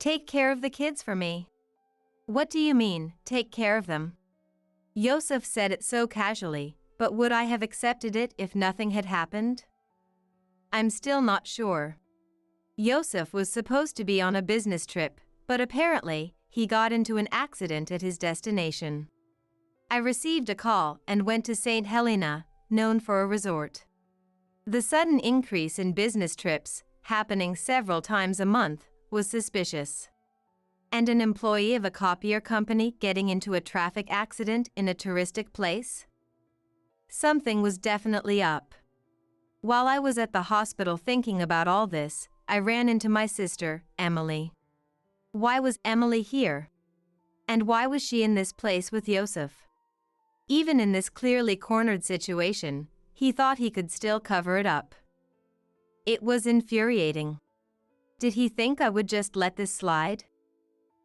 Take care of the kids for me. What do you mean, take care of them? Yosef said it so casually, but would I have accepted it if nothing had happened? I'm still not sure. Yosef was supposed to be on a business trip, but apparently, he got into an accident at his destination. I received a call and went to St. Helena, known for a resort. The sudden increase in business trips, happening several times a month, was suspicious. And an employee of a copier company getting into a traffic accident in a touristic place? Something was definitely up. While I was at the hospital thinking about all this, I ran into my sister, Emily. Why was Emily here? And why was she in this place with Yosef? Even in this clearly cornered situation, he thought he could still cover it up. It was infuriating. Did he think I would just let this slide?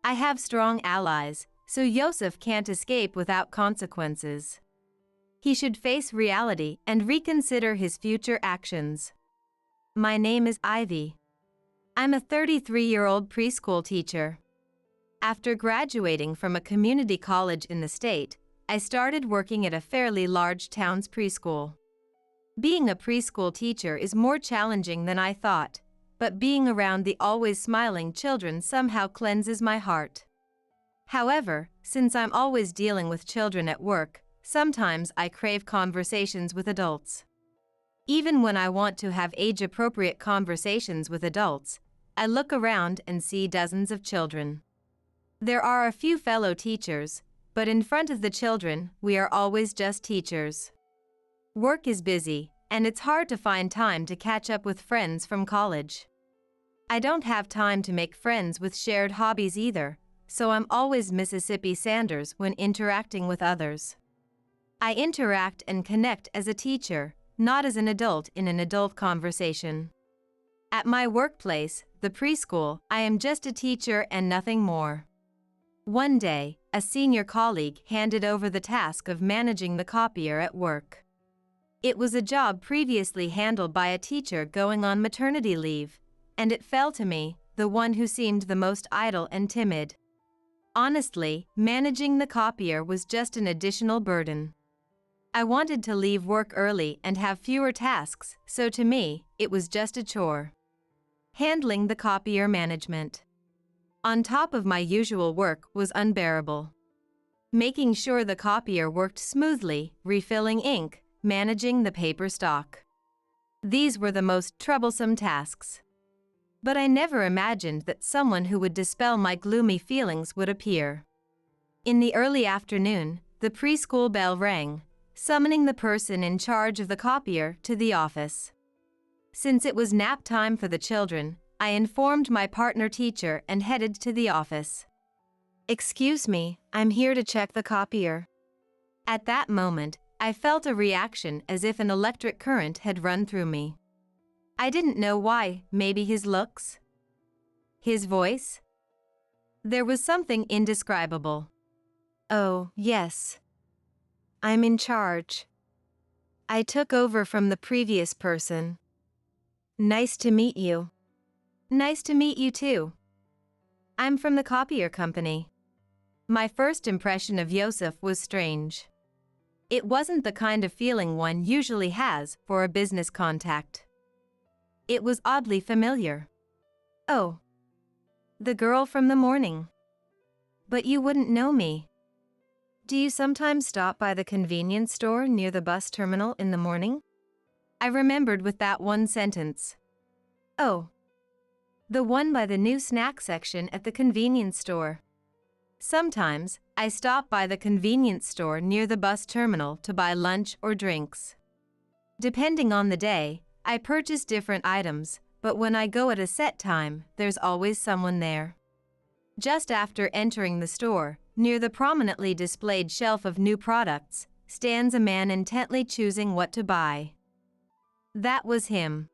I have strong allies, so Yosef can't escape without consequences. He should face reality and reconsider his future actions. My name is Ivy. I'm a 33-year-old preschool teacher. After graduating from a community college in the state, I started working at a fairly large town's preschool. Being a preschool teacher is more challenging than I thought, but being around the always smiling children somehow cleanses my heart. However, since I'm always dealing with children at work, sometimes I crave conversations with adults. Even when I want to have age-appropriate conversations with adults, I look around and see dozens of children. There are a few fellow teachers, but in front of the children, we are always just teachers. Work is busy, and it's hard to find time to catch up with friends from college. I don't have time to make friends with shared hobbies either, so I'm always Mississippi Sanders when interacting with others. I interact and connect as a teacher, not as an adult in an adult conversation. At my workplace, the preschool, I am just a teacher and nothing more. One day, a senior colleague handed over the task of managing the copier at work. It was a job previously handled by a teacher going on maternity leave, and it fell to me, the one who seemed the most idle and timid. Honestly, managing the copier was just an additional burden. I wanted to leave work early and have fewer tasks, so to me, it was just a chore. Handling the copier management, on top of my usual work, was unbearable. Making sure the copier worked smoothly, refilling ink, managing the paper stock. These were the most troublesome tasks. But I never imagined that someone who would dispel my gloomy feelings would appear. In the early afternoon, the preschool bell rang, summoning the person in charge of the copier to the office. Since it was nap time for the children, I informed my partner teacher and headed to the office. "Excuse me, I'm here to check the copier." At that moment, I felt a reaction as if an electric current had run through me. I didn't know why, maybe his looks? His voice? There was something indescribable. "Oh, yes. I'm in charge. I took over from the previous person. Nice to meet you." "Nice to meet you too. I'm from the copier company." My first impression of Yosef was strange. It wasn't the kind of feeling one usually has for a business contact. It was oddly familiar. "Oh, the girl from the morning. But you wouldn't know me. Do you sometimes stop by the convenience store near the bus terminal in the morning?" I remembered with that one sentence. "Oh, the one by the new snack section at the convenience store." Sometimes, I stop by the convenience store near the bus terminal to buy lunch or drinks. Depending on the day, I purchase different items, but when I go at a set time, there's always someone there. Just after entering the store, near the prominently displayed shelf of new products, stands a man intently choosing what to buy. That was him.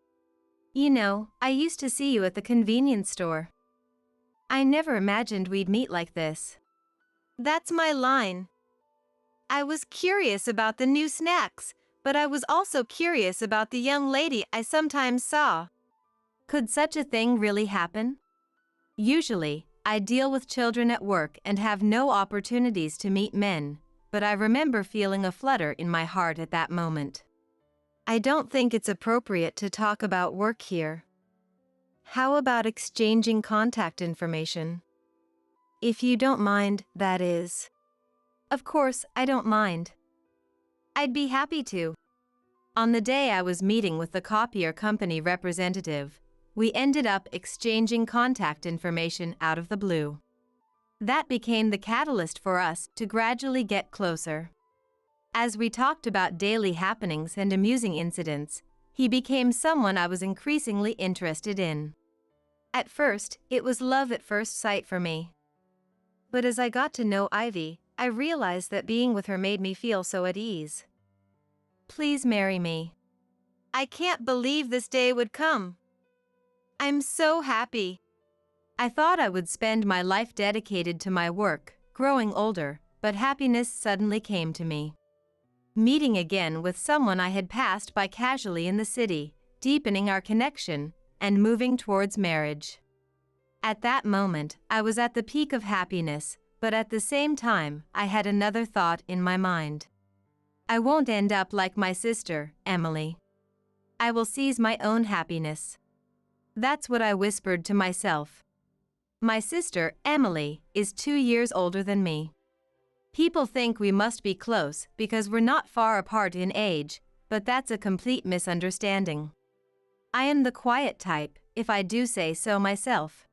"You know, I used to see you at the convenience store. I never imagined we'd meet like this." That's my line. I was curious about the new snacks, but I was also curious about the young lady I sometimes saw. Could such a thing really happen? Usually, I deal with children at work and have no opportunities to meet men, but I remember feeling a flutter in my heart at that moment. I don't think it's appropriate to talk about work here. How about exchanging contact information? If you don't mind, that is. Of course, I don't mind. I'd be happy to. On the day I was meeting with the copier company representative, we ended up exchanging contact information out of the blue. That became the catalyst for us to gradually get closer. As we talked about daily happenings and amusing incidents, he became someone I was increasingly interested in. At first, it was love at first sight for me. But as I got to know Ivy, I realized that being with her made me feel so at ease. Please marry me. I can't believe this day would come. I'm so happy. I thought I would spend my life dedicated to my work, growing older, but happiness suddenly came to me. Meeting again with someone I had passed by casually in the city, deepening our connection, and moving towards marriage. At that moment, I was at the peak of happiness, but at the same time, I had another thought in my mind. I won't end up like my sister, Emily. I will seize my own happiness. That's what I whispered to myself. My sister, Emily, is 2 years older than me. People think we must be close because we're not far apart in age, but that's a complete misunderstanding. I am the quiet type, if I do say so myself.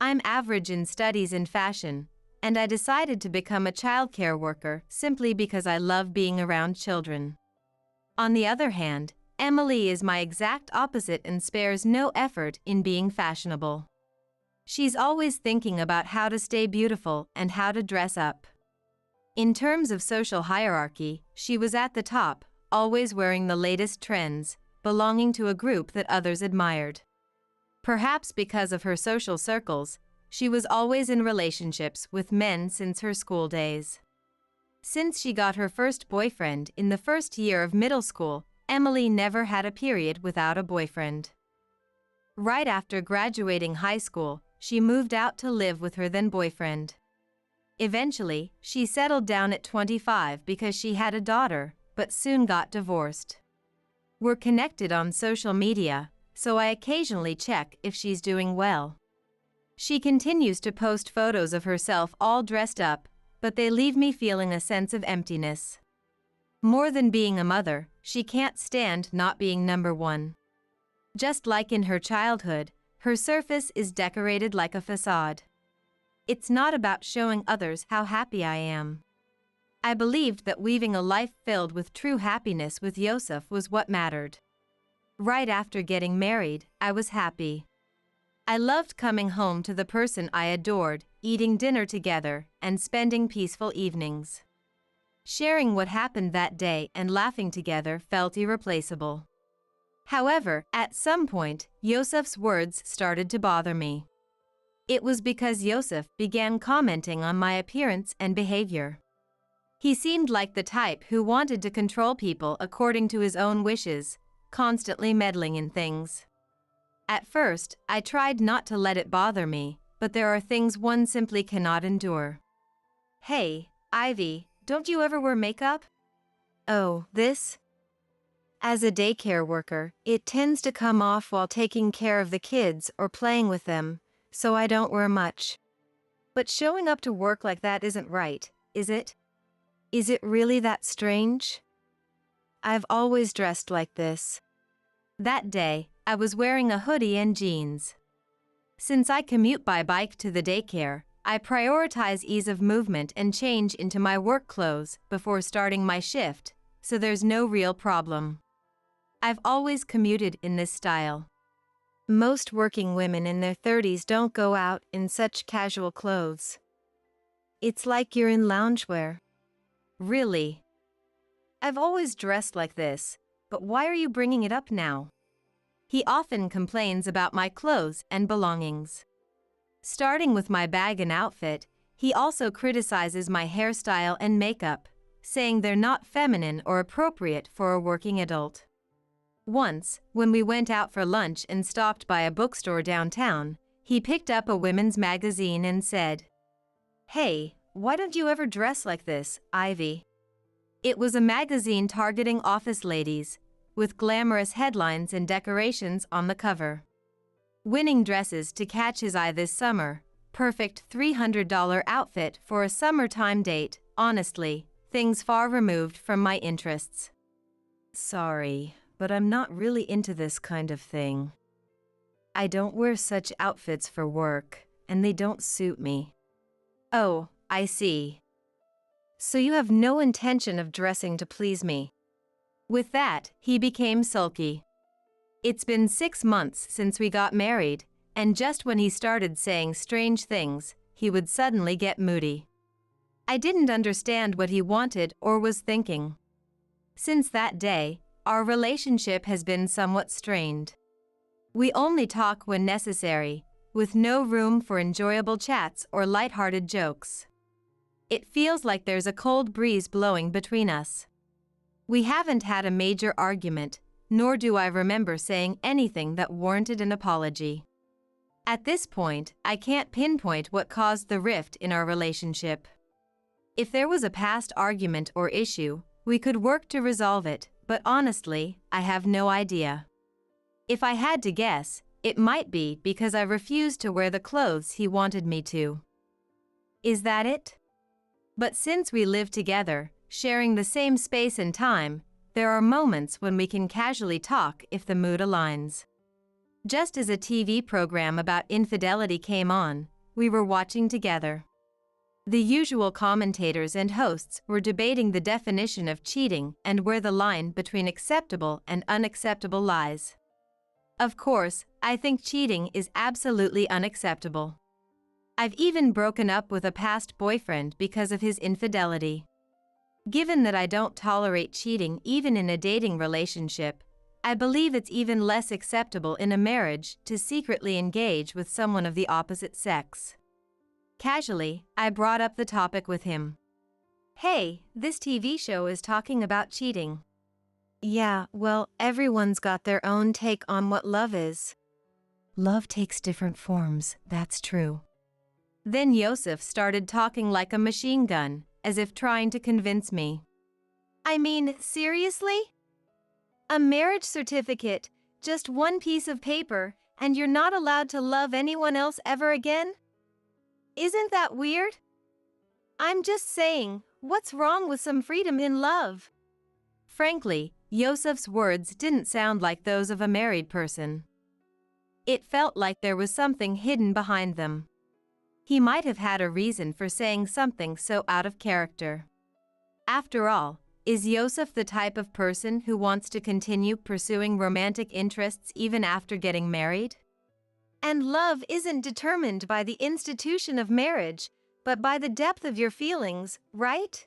I'm average in studies and fashion, and I decided to become a childcare worker simply because I love being around children. On the other hand, Emily is my exact opposite and spares no effort in being fashionable. She's always thinking about how to stay beautiful and how to dress up. In terms of social hierarchy, she was at the top, always wearing the latest trends, belonging to a group that others admired. Perhaps because of her social circles, she was always in relationships with men since her school days. Since she got her first boyfriend in the first year of middle school, Emily never had a period without a boyfriend. Right after graduating high school, she moved out to live with her then boyfriend. Eventually, she settled down at 25 because she had a daughter, but soon got divorced. We're connected on social media, so I occasionally check if she's doing well. She continues to post photos of herself all dressed up, but they leave me feeling a sense of emptiness. More than being a mother, she can't stand not being number one. Just like in her childhood, her surface is decorated like a facade. It's not about showing others how happy I am. I believed that weaving a life filled with true happiness with Yosef was what mattered. Right after getting married, I was happy. I loved coming home to the person I adored, eating dinner together, and spending peaceful evenings. Sharing what happened that day and laughing together felt irreplaceable. However, at some point, Yosef's words started to bother me. It was because Yosef began commenting on my appearance and behavior. He seemed like the type who wanted to control people according to his own wishes, constantly meddling in things. At first, I tried not to let it bother me, but there are things one simply cannot endure. Hey, Ivy, don't you ever wear makeup? Oh, this? As a daycare worker, it tends to come off while taking care of the kids or playing with them, so I don't wear much. But showing up to work like that isn't right, is it? Is it really that strange? I've always dressed like this. That day, I was wearing a hoodie and jeans. Since I commute by bike to the daycare, I prioritize ease of movement and change into my work clothes before starting my shift, so there's no real problem. I've always commuted in this style. Most working women in their 30s don't go out in such casual clothes. It's like you're in loungewear. Really? I've always dressed like this, but why are you bringing it up now? He often complains about my clothes and belongings. Starting with my bag and outfit, he also criticizes my hairstyle and makeup, saying they're not feminine or appropriate for a working adult. Once, when we went out for lunch and stopped by a bookstore downtown, He picked up a women's magazine and said, "Hey, why don't you ever dress like this, Ivy?" It was a magazine targeting office ladies, with glamorous headlines and decorations on the cover. Winning dresses to catch his eye this summer, perfect $300 outfit for a summertime date, honestly, things far removed from my interests. Sorry, but I'm not really into this kind of thing. I don't wear such outfits for work, and they don't suit me. Oh, I see. So you have no intention of dressing to please me. With that, he became sulky. It's been 6 months since we got married, and just when he started saying strange things, he would suddenly get moody. I didn't understand what he wanted or was thinking. Since that day, our relationship has been somewhat strained. We only talk when necessary, with no room for enjoyable chats or lighthearted jokes. It feels like there's a cold breeze blowing between us. We haven't had a major argument, nor do I remember saying anything that warranted an apology. At this point, I can't pinpoint what caused the rift in our relationship. If there was a past argument or issue, we could work to resolve it, but honestly, I have no idea. If I had to guess, it might be because I refused to wear the clothes he wanted me to. Is that it? But since we live together, sharing the same space and time, there are moments when we can casually talk if the mood aligns. Just as a TV program about infidelity came on, we were watching together. The usual commentators and hosts were debating the definition of cheating and where the line between acceptable and unacceptable lies. Of course, I think cheating is absolutely unacceptable. I've even broken up with a past boyfriend because of his infidelity. Given that I don't tolerate cheating even in a dating relationship, I believe it's even less acceptable in a marriage to secretly engage with someone of the opposite sex. Casually, I brought up the topic with him. "Hey, this TV show is talking about cheating." "Yeah, well, everyone's got their own take on what love is." "Love takes different forms, that's true." Then Yosef started talking like a machine gun, as if trying to convince me. "I mean, seriously? A marriage certificate, just one piece of paper, and you're not allowed to love anyone else ever again? Isn't that weird? I'm just saying, what's wrong with some freedom in love?" Frankly, Yosef's words didn't sound like those of a married person. It felt like there was something hidden behind them. He might have had a reason for saying something so out of character. After all, is Yosef the type of person who wants to continue pursuing romantic interests even after getting married? And love isn't determined by the institution of marriage, but by the depth of your feelings, right?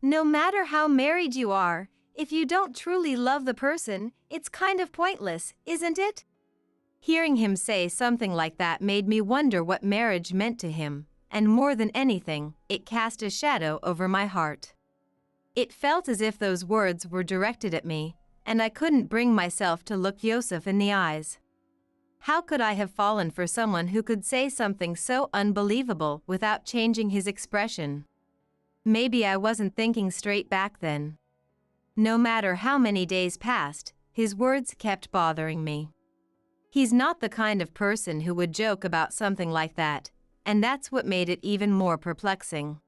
No matter how married you are, if you don't truly love the person, it's kind of pointless, isn't it? Hearing him say something like that made me wonder what marriage meant to him, and more than anything, it cast a shadow over my heart. It felt as if those words were directed at me, and I couldn't bring myself to look Yosef in the eyes. How could I have fallen for someone who could say something so unbelievable without changing his expression? Maybe I wasn't thinking straight back then. No matter how many days passed, his words kept bothering me. He's not the kind of person who would joke about something like that, and that's what made it even more perplexing.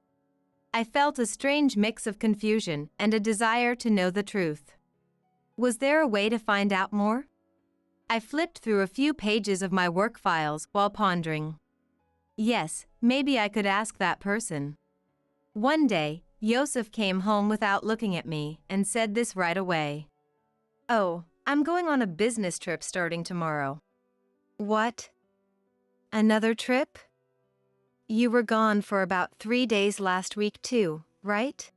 I felt a strange mix of confusion and a desire to know the truth. Was there a way to find out more? I flipped through a few pages of my work files while pondering. Yes, maybe I could ask that person. One day, Yosef came home without looking at me and said this right away. "Oh, I'm going on a business trip starting tomorrow." "What? Another trip? You were gone for about 3 days last week too, right?"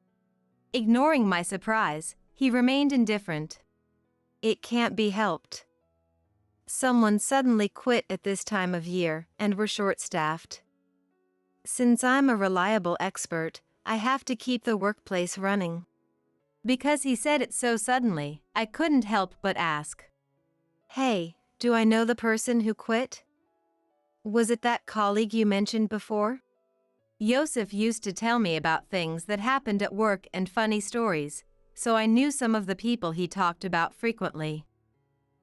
Ignoring my surprise, he remained indifferent. "It can't be helped. Someone suddenly quit at this time of year and we're short-staffed. Since I'm a reliable expert, I have to keep the workplace running." Because he said it so suddenly, I couldn't help but ask. "Hey, do I know the person who quit?" Was it that colleague you mentioned before? Yosef used to tell me about things that happened at work and funny stories, so I knew some of the people he talked about frequently.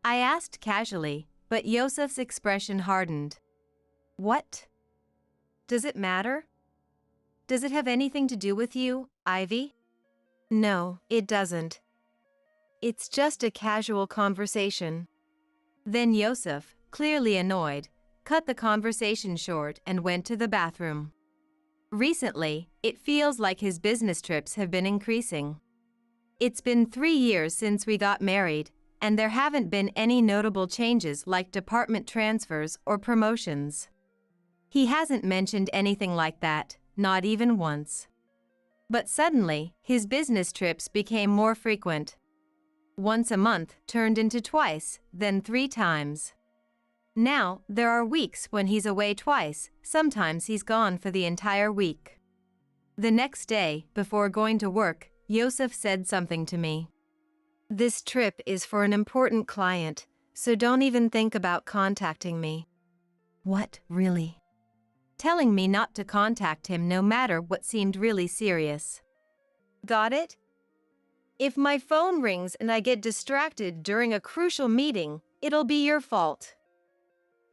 I asked casually, but Yosef's expression hardened. What? Does it matter? Does it have anything to do with you, Ivy? No, it doesn't. It's just a casual conversation. Then Yosef, clearly annoyed, cut the conversation short and went to the bathroom. Recently, it feels like his business trips have been increasing. It's been 3 years since we got married, and there haven't been any notable changes like department transfers or promotions. He hasn't mentioned anything like that, not even once. But suddenly, his business trips became more frequent. Once a month turned into twice, then 3 times. Now, there are weeks when he's away twice, sometimes he's gone for the entire week. The next day, before going to work, Yosef said something to me. This trip is for an important client, so don't even think about contacting me. What, really? Telling me not to contact him no matter what seemed really serious. Got it? If my phone rings and I get distracted during a crucial meeting, it'll be your fault.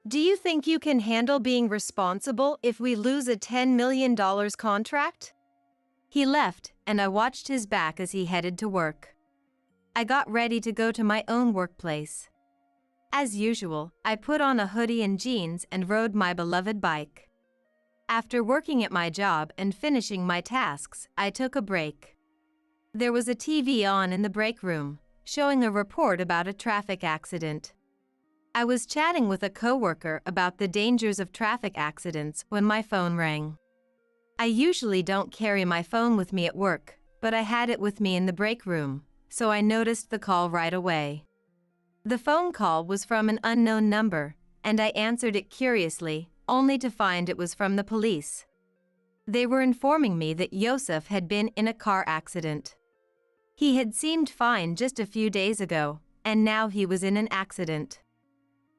Do you think you can handle being responsible if we lose a $10 million contract? He left, and I watched his back as he headed to work. I got ready to go to my own workplace. As usual, I put on a hoodie and jeans and rode my beloved bike. After working at my job and finishing my tasks, I took a break. There was a TV on in the break room, showing a report about a traffic accident. I was chatting with a coworker about the dangers of traffic accidents when my phone rang. I usually don't carry my phone with me at work, but I had it with me in the break room, so I noticed the call right away. The phone call was from an unknown number, and I answered it curiously, only to find it was from the police. They were informing me that Yosef had been in a car accident. He had seemed fine just a few days ago, and now he was in an accident.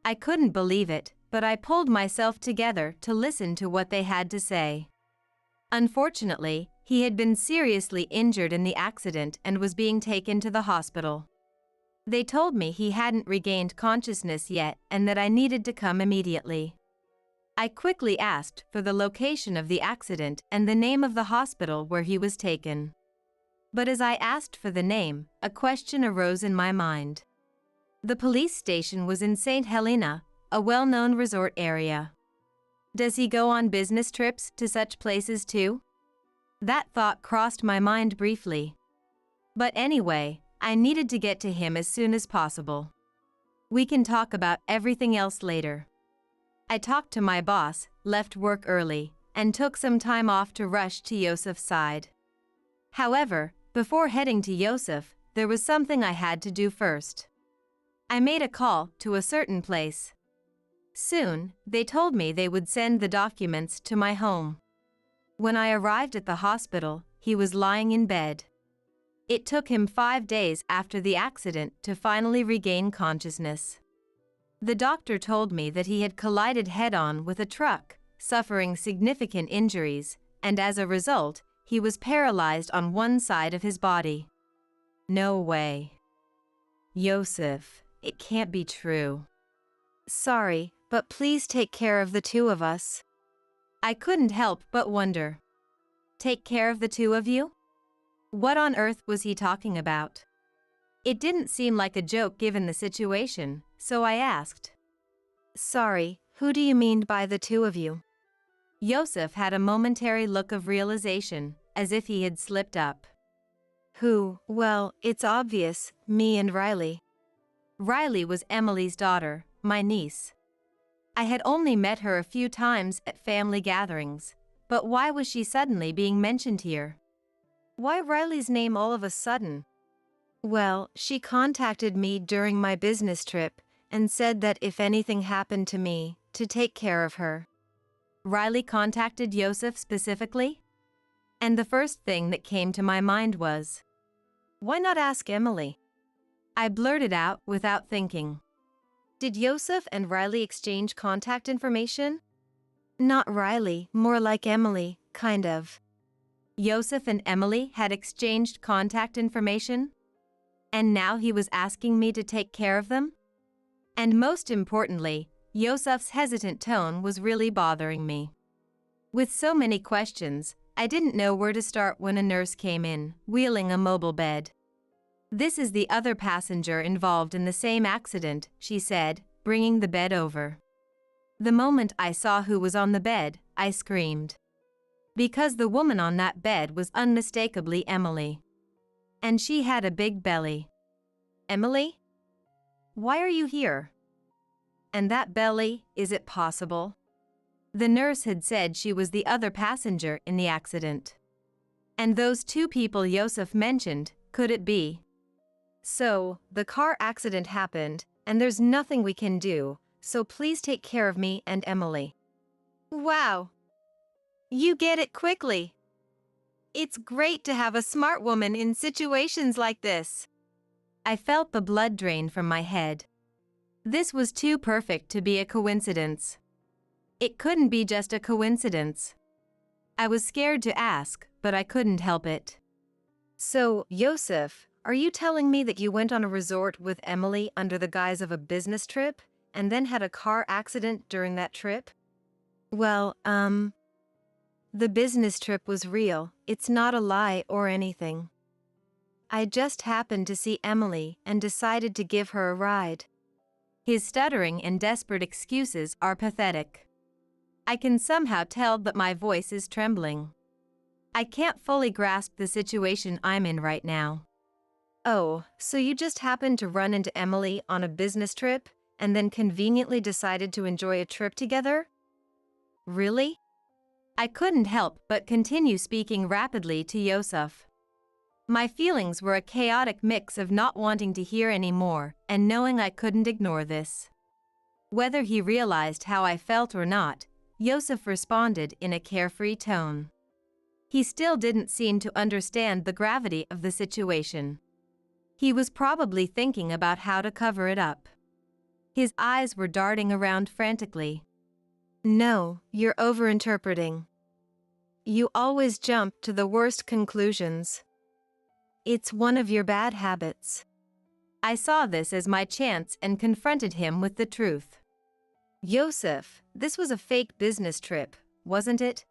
I couldn't believe it, but I pulled myself together to listen to what they had to say. Unfortunately, he had been seriously injured in the accident and was being taken to the hospital. They told me he hadn't regained consciousness yet and that I needed to come immediately. I quickly asked for the location of the accident and the name of the hospital where he was taken. But as I asked for the name, a question arose in my mind. The police station was in St. Helena, a well-known resort area. Does he go on business trips to such places too? That thought crossed my mind briefly. But anyway, I needed to get to him as soon as possible. We can talk about everything else later. I talked to my boss, left work early, and took some time off to rush to Yosef's side. However, before heading to Yosef, there was something I had to do first. I made a call to a certain place. Soon, they told me they would send the documents to my home. When I arrived at the hospital, he was lying in bed. It took him 5 days after the accident to finally regain consciousness. The doctor told me that he had collided head-on with a truck, suffering significant injuries, and as a result, he was paralyzed on one side of his body. No way. Yosef, it can't be true. Sorry, but please take care of the 2 of us. I couldn't help but wonder. Take care of the 2 of you? What on earth was he talking about? It didn't seem like a joke given the situation, so I asked. Sorry, who do you mean by the 2 of you? Yosef had a momentary look of realization, as if he had slipped up. Who? Well, it's obvious, me and Riley. Riley was Emily's daughter, my niece. I had only met her a few times at family gatherings, but why was she suddenly being mentioned here? Why Riley's name all of a sudden? Well, she contacted me during my business trip and said that if anything happened to me, to take care of her. Riley contacted Yosef specifically? And the first thing that came to my mind was, why not ask Emily? I blurted out without thinking. Did Yosef and Riley exchange contact information? Not Riley, more like Emily, kind of. Yosef and Emily had exchanged contact information? And now he was asking me to take care of them? And most importantly, Yosef's hesitant tone was really bothering me. With so many questions, I didn't know where to start when a nurse came in, wheeling a mobile bed. "This is the other passenger involved in the same accident," she said, bringing the bed over. The moment I saw who was on the bed, I screamed. Because the woman on that bed was unmistakably Emily. And she had a big belly. "Emily? Why are you here? And that belly, is it possible?" The nurse had said she was the other passenger in the accident. And those two people Yosef mentioned, could it be? "So, the car accident happened, and there's nothing we can do, so please take care of me and Emily." Wow! You get it quickly. It's great to have a smart woman in situations like this. I felt the blood drain from my head. This was too perfect to be a coincidence. It couldn't be just a coincidence. I was scared to ask, but I couldn't help it. "So, Yosef, are you telling me that you went on a resort with Emily under the guise of a business trip, and then had a car accident during that trip?" Well, the business trip was real, it's not a lie or anything. I just happened to see Emily and decided to give her a ride. His stuttering and desperate excuses are pathetic. I can somehow tell that my voice is trembling. I can't fully grasp the situation I'm in right now. "Oh, so you just happened to run into Emily on a business trip, and then conveniently decided to enjoy a trip together? Really?" I couldn't help but continue speaking rapidly to Yosef. My feelings were a chaotic mix of not wanting to hear any more and knowing I couldn't ignore this. Whether he realized how I felt or not, Yosef responded in a carefree tone. He still didn't seem to understand the gravity of the situation. He was probably thinking about how to cover it up. His eyes were darting around frantically. "No, you're overinterpreting. You always jump to the worst conclusions. It's one of your bad habits." I saw this as my chance and confronted him with the truth. "Yosef, this was a fake business trip, wasn't it?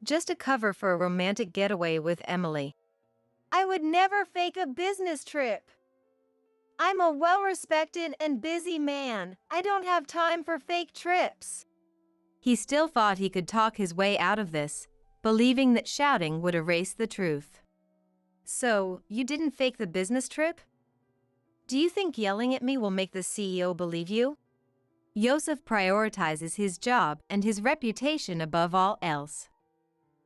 Just a cover for a romantic getaway with Emily." "I would never fake a business trip. I'm a well-respected and busy man. I don't have time for fake trips." He still thought he could talk his way out of this, believing that shouting would erase the truth. "So, you didn't fake the business trip? Do you think yelling at me will make the CEO believe you?" Yosef prioritizes his job and his reputation above all else.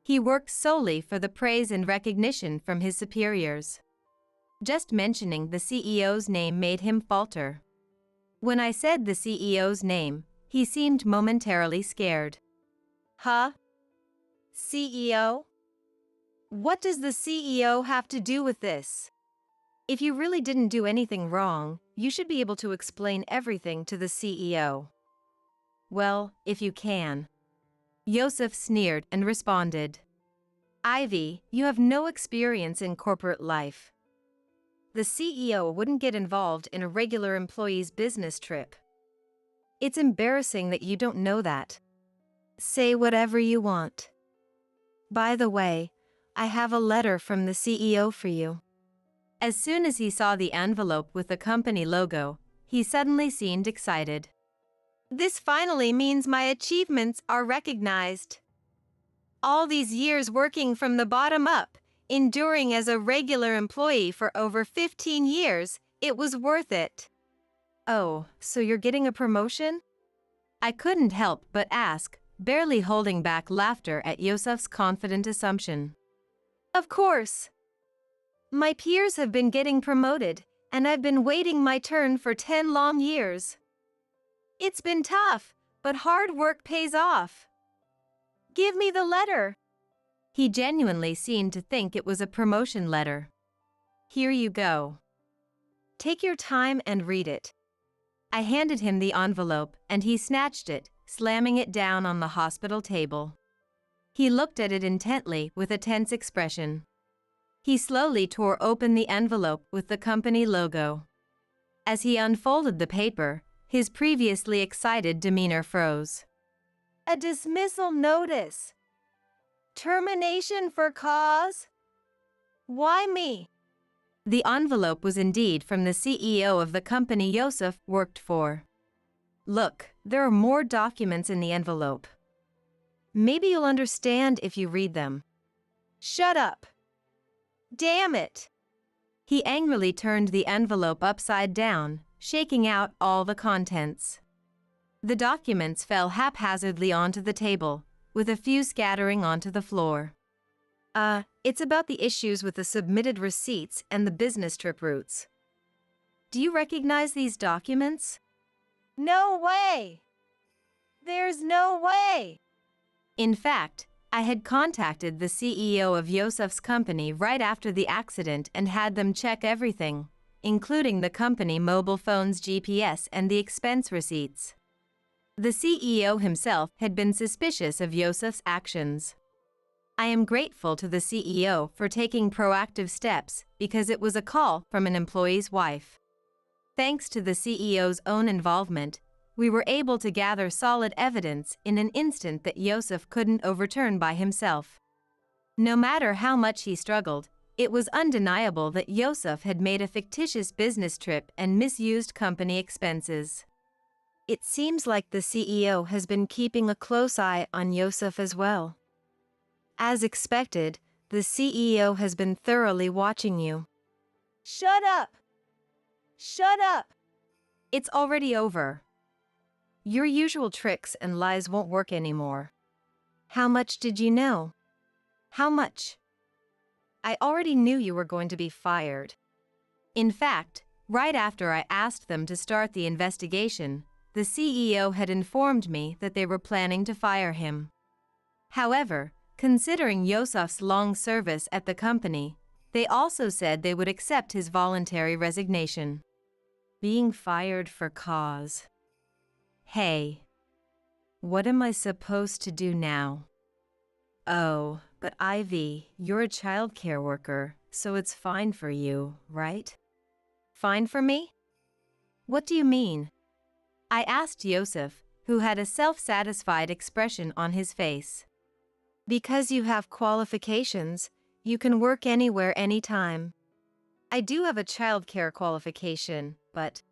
He works solely for the praise and recognition from his superiors. Just mentioning the CEO's name made him falter. When I said the CEO's name, he seemed momentarily scared. "Huh? CEO? What does the CEO have to do with this? If you really didn't do anything wrong, you should be able to explain everything to the CEO." "Well, if you can." Yosef sneered and responded. "Ivy, you have no experience in corporate life. The CEO wouldn't get involved in a regular employee's business trip. It's embarrassing that you don't know that. Say whatever you want. By the way, I have a letter from the CEO for you." As soon as he saw the envelope with the company logo, he suddenly seemed excited. "This finally means my achievements are recognized. All these years working from the bottom up, enduring as a regular employee for over 15 years, it was worth it." "Oh, so you're getting a promotion?" I couldn't help but ask, barely holding back laughter at Yosef's confident assumption. "Of course. My peers have been getting promoted, and I've been waiting my turn for 10 long years. It's been tough, but hard work pays off. Give me the letter." He genuinely seemed to think it was a promotion letter. "Here you go. Take your time and read it." I handed him the envelope, and he snatched it, slamming it down on the hospital table. He looked at it intently with a tense expression. He slowly tore open the envelope with the company logo. As he unfolded the paper, his previously excited demeanor froze. A dismissal notice. Termination for cause? Why me? The envelope was indeed from the CEO of the company Yosef worked for. Look, there are more documents in the envelope. Maybe you'll understand if you read them. Shut up. Damn it. He angrily turned the envelope upside down, shaking out all the contents. The documents fell haphazardly onto the table, with a few scattering onto the floor. It's about the issues with the submitted receipts and the business trip routes. Do you recognize these documents? No way. There's no way. In fact, I had contacted the CEO of Yosef's company right after the accident and had them check everything, including the company mobile phone's GPS and the expense receipts. The CEO himself had been suspicious of Yosef's actions. I am grateful to the CEO for taking proactive steps because it was a call from an employee's wife. Thanks to the CEO's own involvement, we were able to gather solid evidence in an instant that Yosef couldn't overturn by himself. No matter how much he struggled, it was undeniable that Yosef had made a fictitious business trip and misused company expenses. It seems like the CEO has been keeping a close eye on Yosef as well. As expected, the CEO has been thoroughly watching you. Shut up. Shut up. It's already over. Your usual tricks and lies won't work anymore. How much did you know? How much? I already knew you were going to be fired. In fact, right after I asked them to start the investigation, the CEO had informed me that they were planning to fire him. However, considering Yosef's long service at the company, they also said they would accept his voluntary resignation. Being fired for cause. Hey, what am I supposed to do now? Oh, but Ivy, you're a childcare worker, so it's fine for you, right? Fine for me? What do you mean? I asked Yosef, who had a self-satisfied expression on his face. Because you have qualifications, you can work anywhere anytime. I do have a childcare qualification, but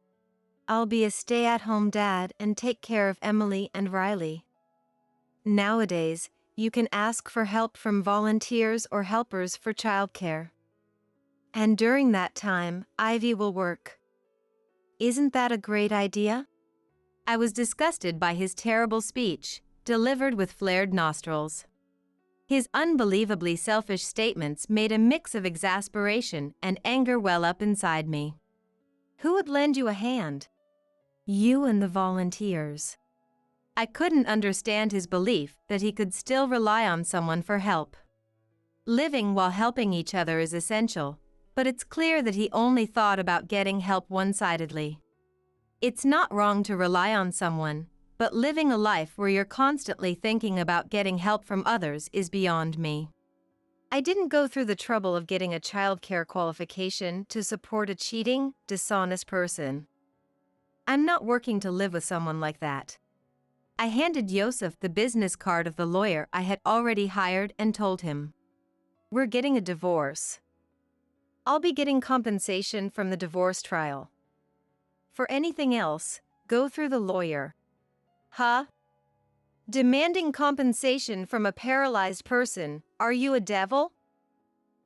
I'll be a stay-at-home dad and take care of Emily and Riley. Nowadays, you can ask for help from volunteers or helpers for childcare. And during that time, Ivy will work. Isn't that a great idea? I was disgusted by his terrible speech, delivered with flared nostrils. His unbelievably selfish statements made a mix of exasperation and anger well up inside me. Who would lend you a hand? You and the volunteers. I couldn't understand his belief that he could still rely on someone for help. Living while helping each other is essential, but it's clear that he only thought about getting help one-sidedly. It's not wrong to rely on someone, but living a life where you're constantly thinking about getting help from others is beyond me. I didn't go through the trouble of getting a childcare qualification to support a cheating, dishonest person. I'm not working to live with someone like that. I handed Yosef the business card of the lawyer I had already hired and told him. We're getting a divorce. I'll be getting compensation from the divorce trial. For anything else, go through the lawyer. Huh? Demanding compensation from a paralyzed person, are you a devil?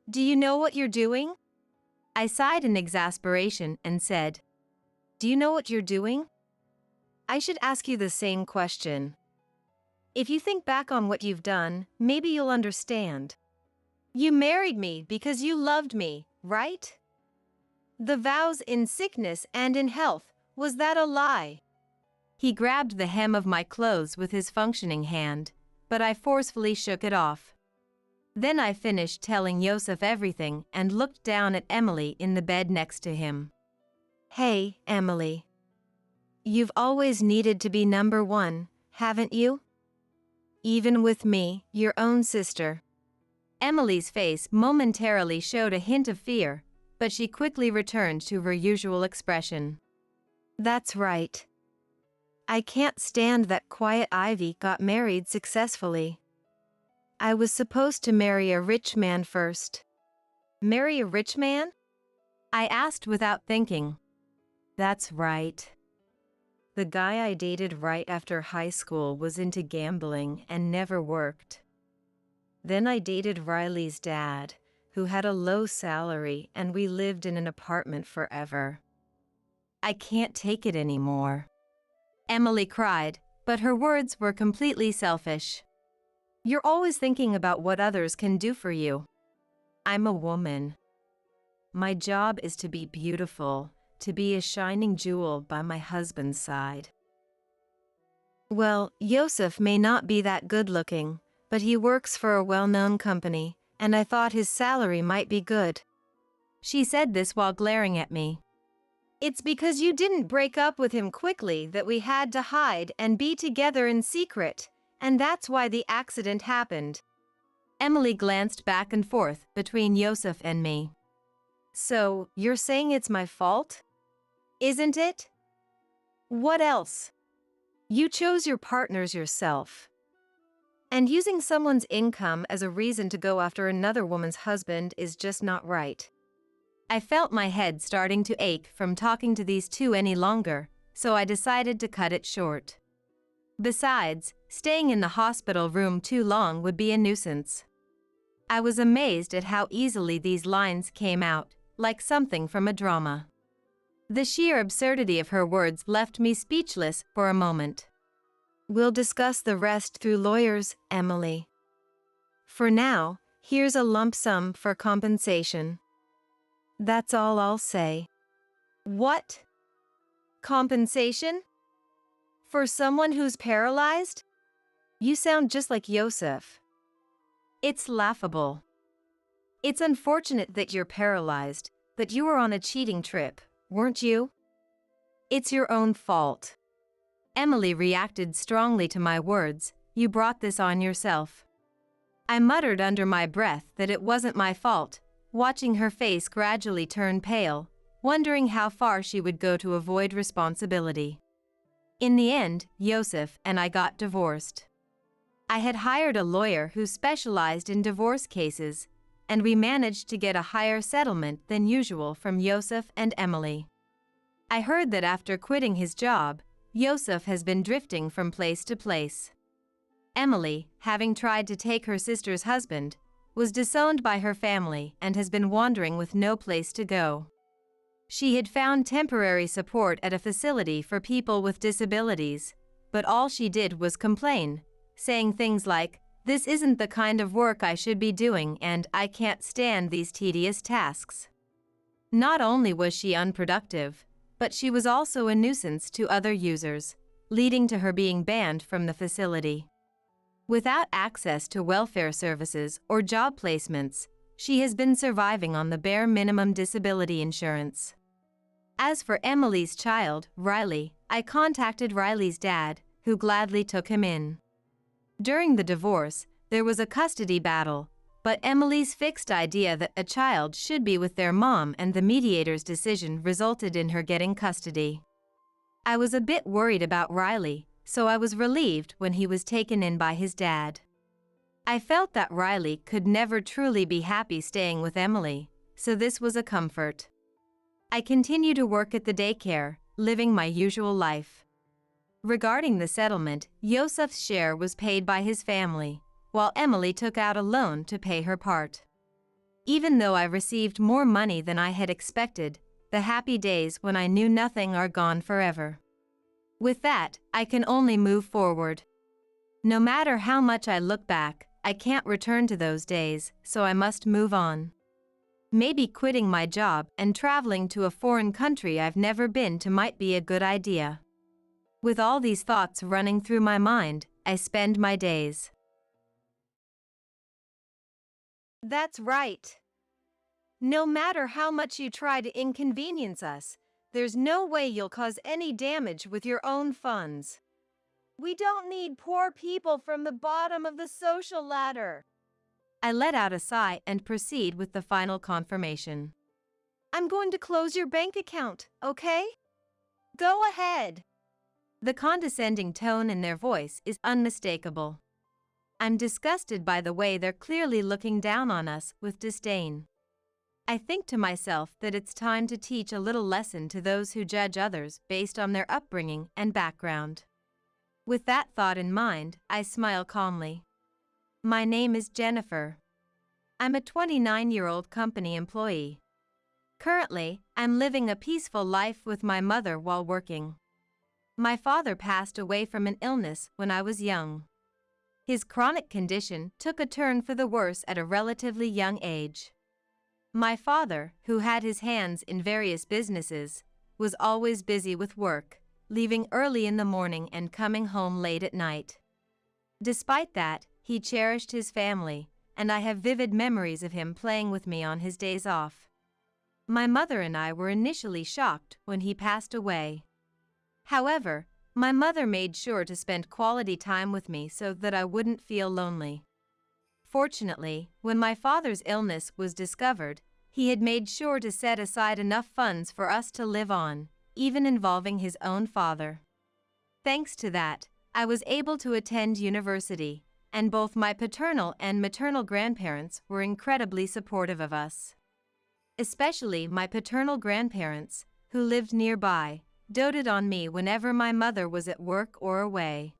Do you know what you're doing? I sighed in exasperation and said, Do you know what you're doing? I should ask you the same question. If you think back on what you've done, maybe you'll understand. You married me because you loved me, right? The vows in sickness and in health, was that a lie? He grabbed the hem of my clothes with his functioning hand, but I forcefully shook it off. Then I finished telling Yosef everything and looked down at Emily in the bed next to him. Hey, Emily. You've always needed to be number one, haven't you? Even with me, your own sister. Emily's face momentarily showed a hint of fear, but she quickly returned to her usual expression. That's right. I can't stand that Quiet Ivy got married successfully. I was supposed to marry a rich man first. Marry a rich man? I asked without thinking. That's right. The guy I dated right after high school was into gambling and never worked. Then I dated Riley's dad, who had a low salary, and we lived in an apartment forever. I can't take it anymore. Emily cried, but her words were completely selfish. You're always thinking about what others can do for you. I'm a woman. My job is to be beautiful, to be a shining jewel by my husband's side. Well, Yosef may not be that good-looking, but he works for a well-known company, and I thought his salary might be good. She said this while glaring at me. It's because you didn't break up with him quickly that we had to hide and be together in secret, and that's why the accident happened. Emily glanced back and forth between Yosef and me. So, you're saying it's my fault? Isn't it? What else? You chose your partners yourself. And using someone's income as a reason to go after another woman's husband is just not right. I felt my head starting to ache from talking to these two any longer, so I decided to cut it short. Besides, staying in the hospital room too long would be a nuisance. I was amazed at how easily these lines came out, like something from a drama. The sheer absurdity of her words left me speechless for a moment. We'll discuss the rest through lawyers, Emily. For now, here's a lump sum for compensation. That's all I'll say. What? Compensation? For someone who's paralyzed? You sound just like Yosef. It's laughable. It's unfortunate that you're paralyzed, but you were on a cheating trip, weren't you? It's your own fault. Emily reacted strongly to my words. You brought this on yourself. I muttered under my breath that it wasn't my fault, watching her face gradually turn pale, wondering how far she would go to avoid responsibility. In the end, Yosef and I got divorced. I had hired a lawyer who specialized in divorce cases, and we managed to get a higher settlement than usual from Yosef and Emily. I heard that after quitting his job, Yosef has been drifting from place to place. Emily, having tried to take her sister's husband, was disowned by her family and has been wandering with no place to go. She had found temporary support at a facility for people with disabilities, but all she did was complain, saying things like, "This isn't the kind of work I should be doing and I can't stand these tedious tasks." Not only was she unproductive, but she was also a nuisance to other users, leading to her being banned from the facility. Without access to welfare services or job placements, she has been surviving on the bare minimum disability insurance. As for Emily's child, Riley, I contacted Riley's dad, who gladly took him in. During the divorce, there was a custody battle, but Emily's fixed idea that a child should be with their mom and the mediator's decision resulted in her getting custody. I was a bit worried about Riley, so I was relieved when he was taken in by his dad. I felt that Riley could never truly be happy staying with Emily, so this was a comfort. I continue to work at the daycare, living my usual life. Regarding the settlement, Yosef's share was paid by his family, while Emily took out a loan to pay her part. Even though I received more money than I had expected, the happy days when I knew nothing are gone forever. With that, I can only move forward. No matter how much I look back, I can't return to those days, so I must move on. Maybe quitting my job and traveling to a foreign country I've never been to might be a good idea. With all these thoughts running through my mind, I spend my days. That's right. No matter how much you try to inconvenience us, there's no way you'll cause any damage with your own funds. We don't need poor people from the bottom of the social ladder. I let out a sigh and proceed with the final confirmation. I'm going to close your bank account, okay? Go ahead. The condescending tone in their voice is unmistakable. I'm disgusted by the way they're clearly looking down on us with disdain. I think to myself that it's time to teach a little lesson to those who judge others based on their upbringing and background. With that thought in mind, I smile calmly. My name is Jennifer. I'm a 29-year-old company employee. Currently, I'm living a peaceful life with my mother while working. My father passed away from an illness when I was young. His chronic condition took a turn for the worse at a relatively young age. My father, who had his hands in various businesses, was always busy with work, leaving early in the morning and coming home late at night. Despite that, he cherished his family, and I have vivid memories of him playing with me on his days off. My mother and I were initially shocked when he passed away. However, my mother made sure to spend quality time with me so that I wouldn't feel lonely. Fortunately, when my father's illness was discovered, he had made sure to set aside enough funds for us to live on, even involving his own father. Thanks to that, I was able to attend university, and both my paternal and maternal grandparents were incredibly supportive of us. Especially my paternal grandparents, who lived nearby, doted on me whenever my mother was at work or away.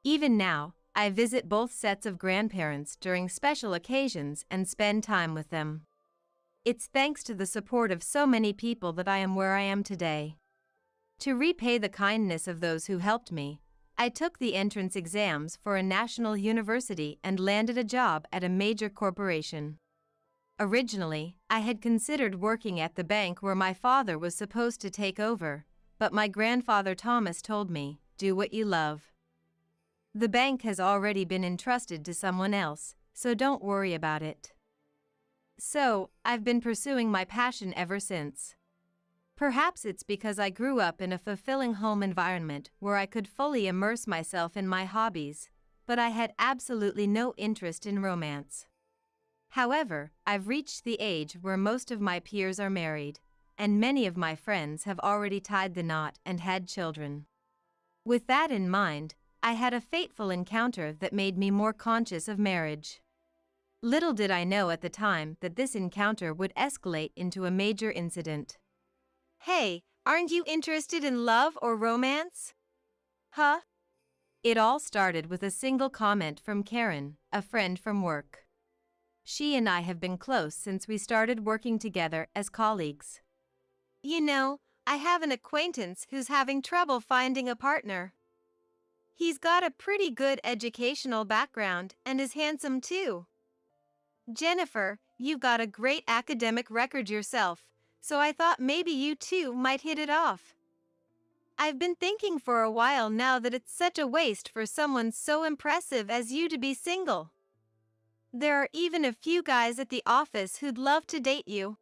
Even now, I visit both sets of grandparents during special occasions and spend time with them. It's thanks to the support of so many people that I am where I am today. To repay the kindness of those who helped me, I took the entrance exams for a national university and landed a job at a major corporation. Originally, I had considered working at the bank where my father was supposed to take over, but my grandfather Thomas told me, "Do what you love. The bank has already been entrusted to someone else, so don't worry about it." So, I've been pursuing my passion ever since. Perhaps it's because I grew up in a fulfilling home environment where I could fully immerse myself in my hobbies, but I had absolutely no interest in romance. However, I've reached the age where most of my peers are married, and many of my friends have already tied the knot and had children. With that in mind, I had a fateful encounter that made me more conscious of marriage. Little did I know at the time that this encounter would escalate into a major incident. Hey, aren't you interested in love or romance? Huh? It all started with a single comment from Karen, a friend from work. She and I have been close since we started working together as colleagues. You know, I have an acquaintance who's having trouble finding a partner. He's got a pretty good educational background and is handsome too. Jennifer, you've got a great academic record yourself, so I thought maybe you two might hit it off. I've been thinking for a while now that it's such a waste for someone so impressive as you to be single. There are even a few guys at the office who'd love to date you.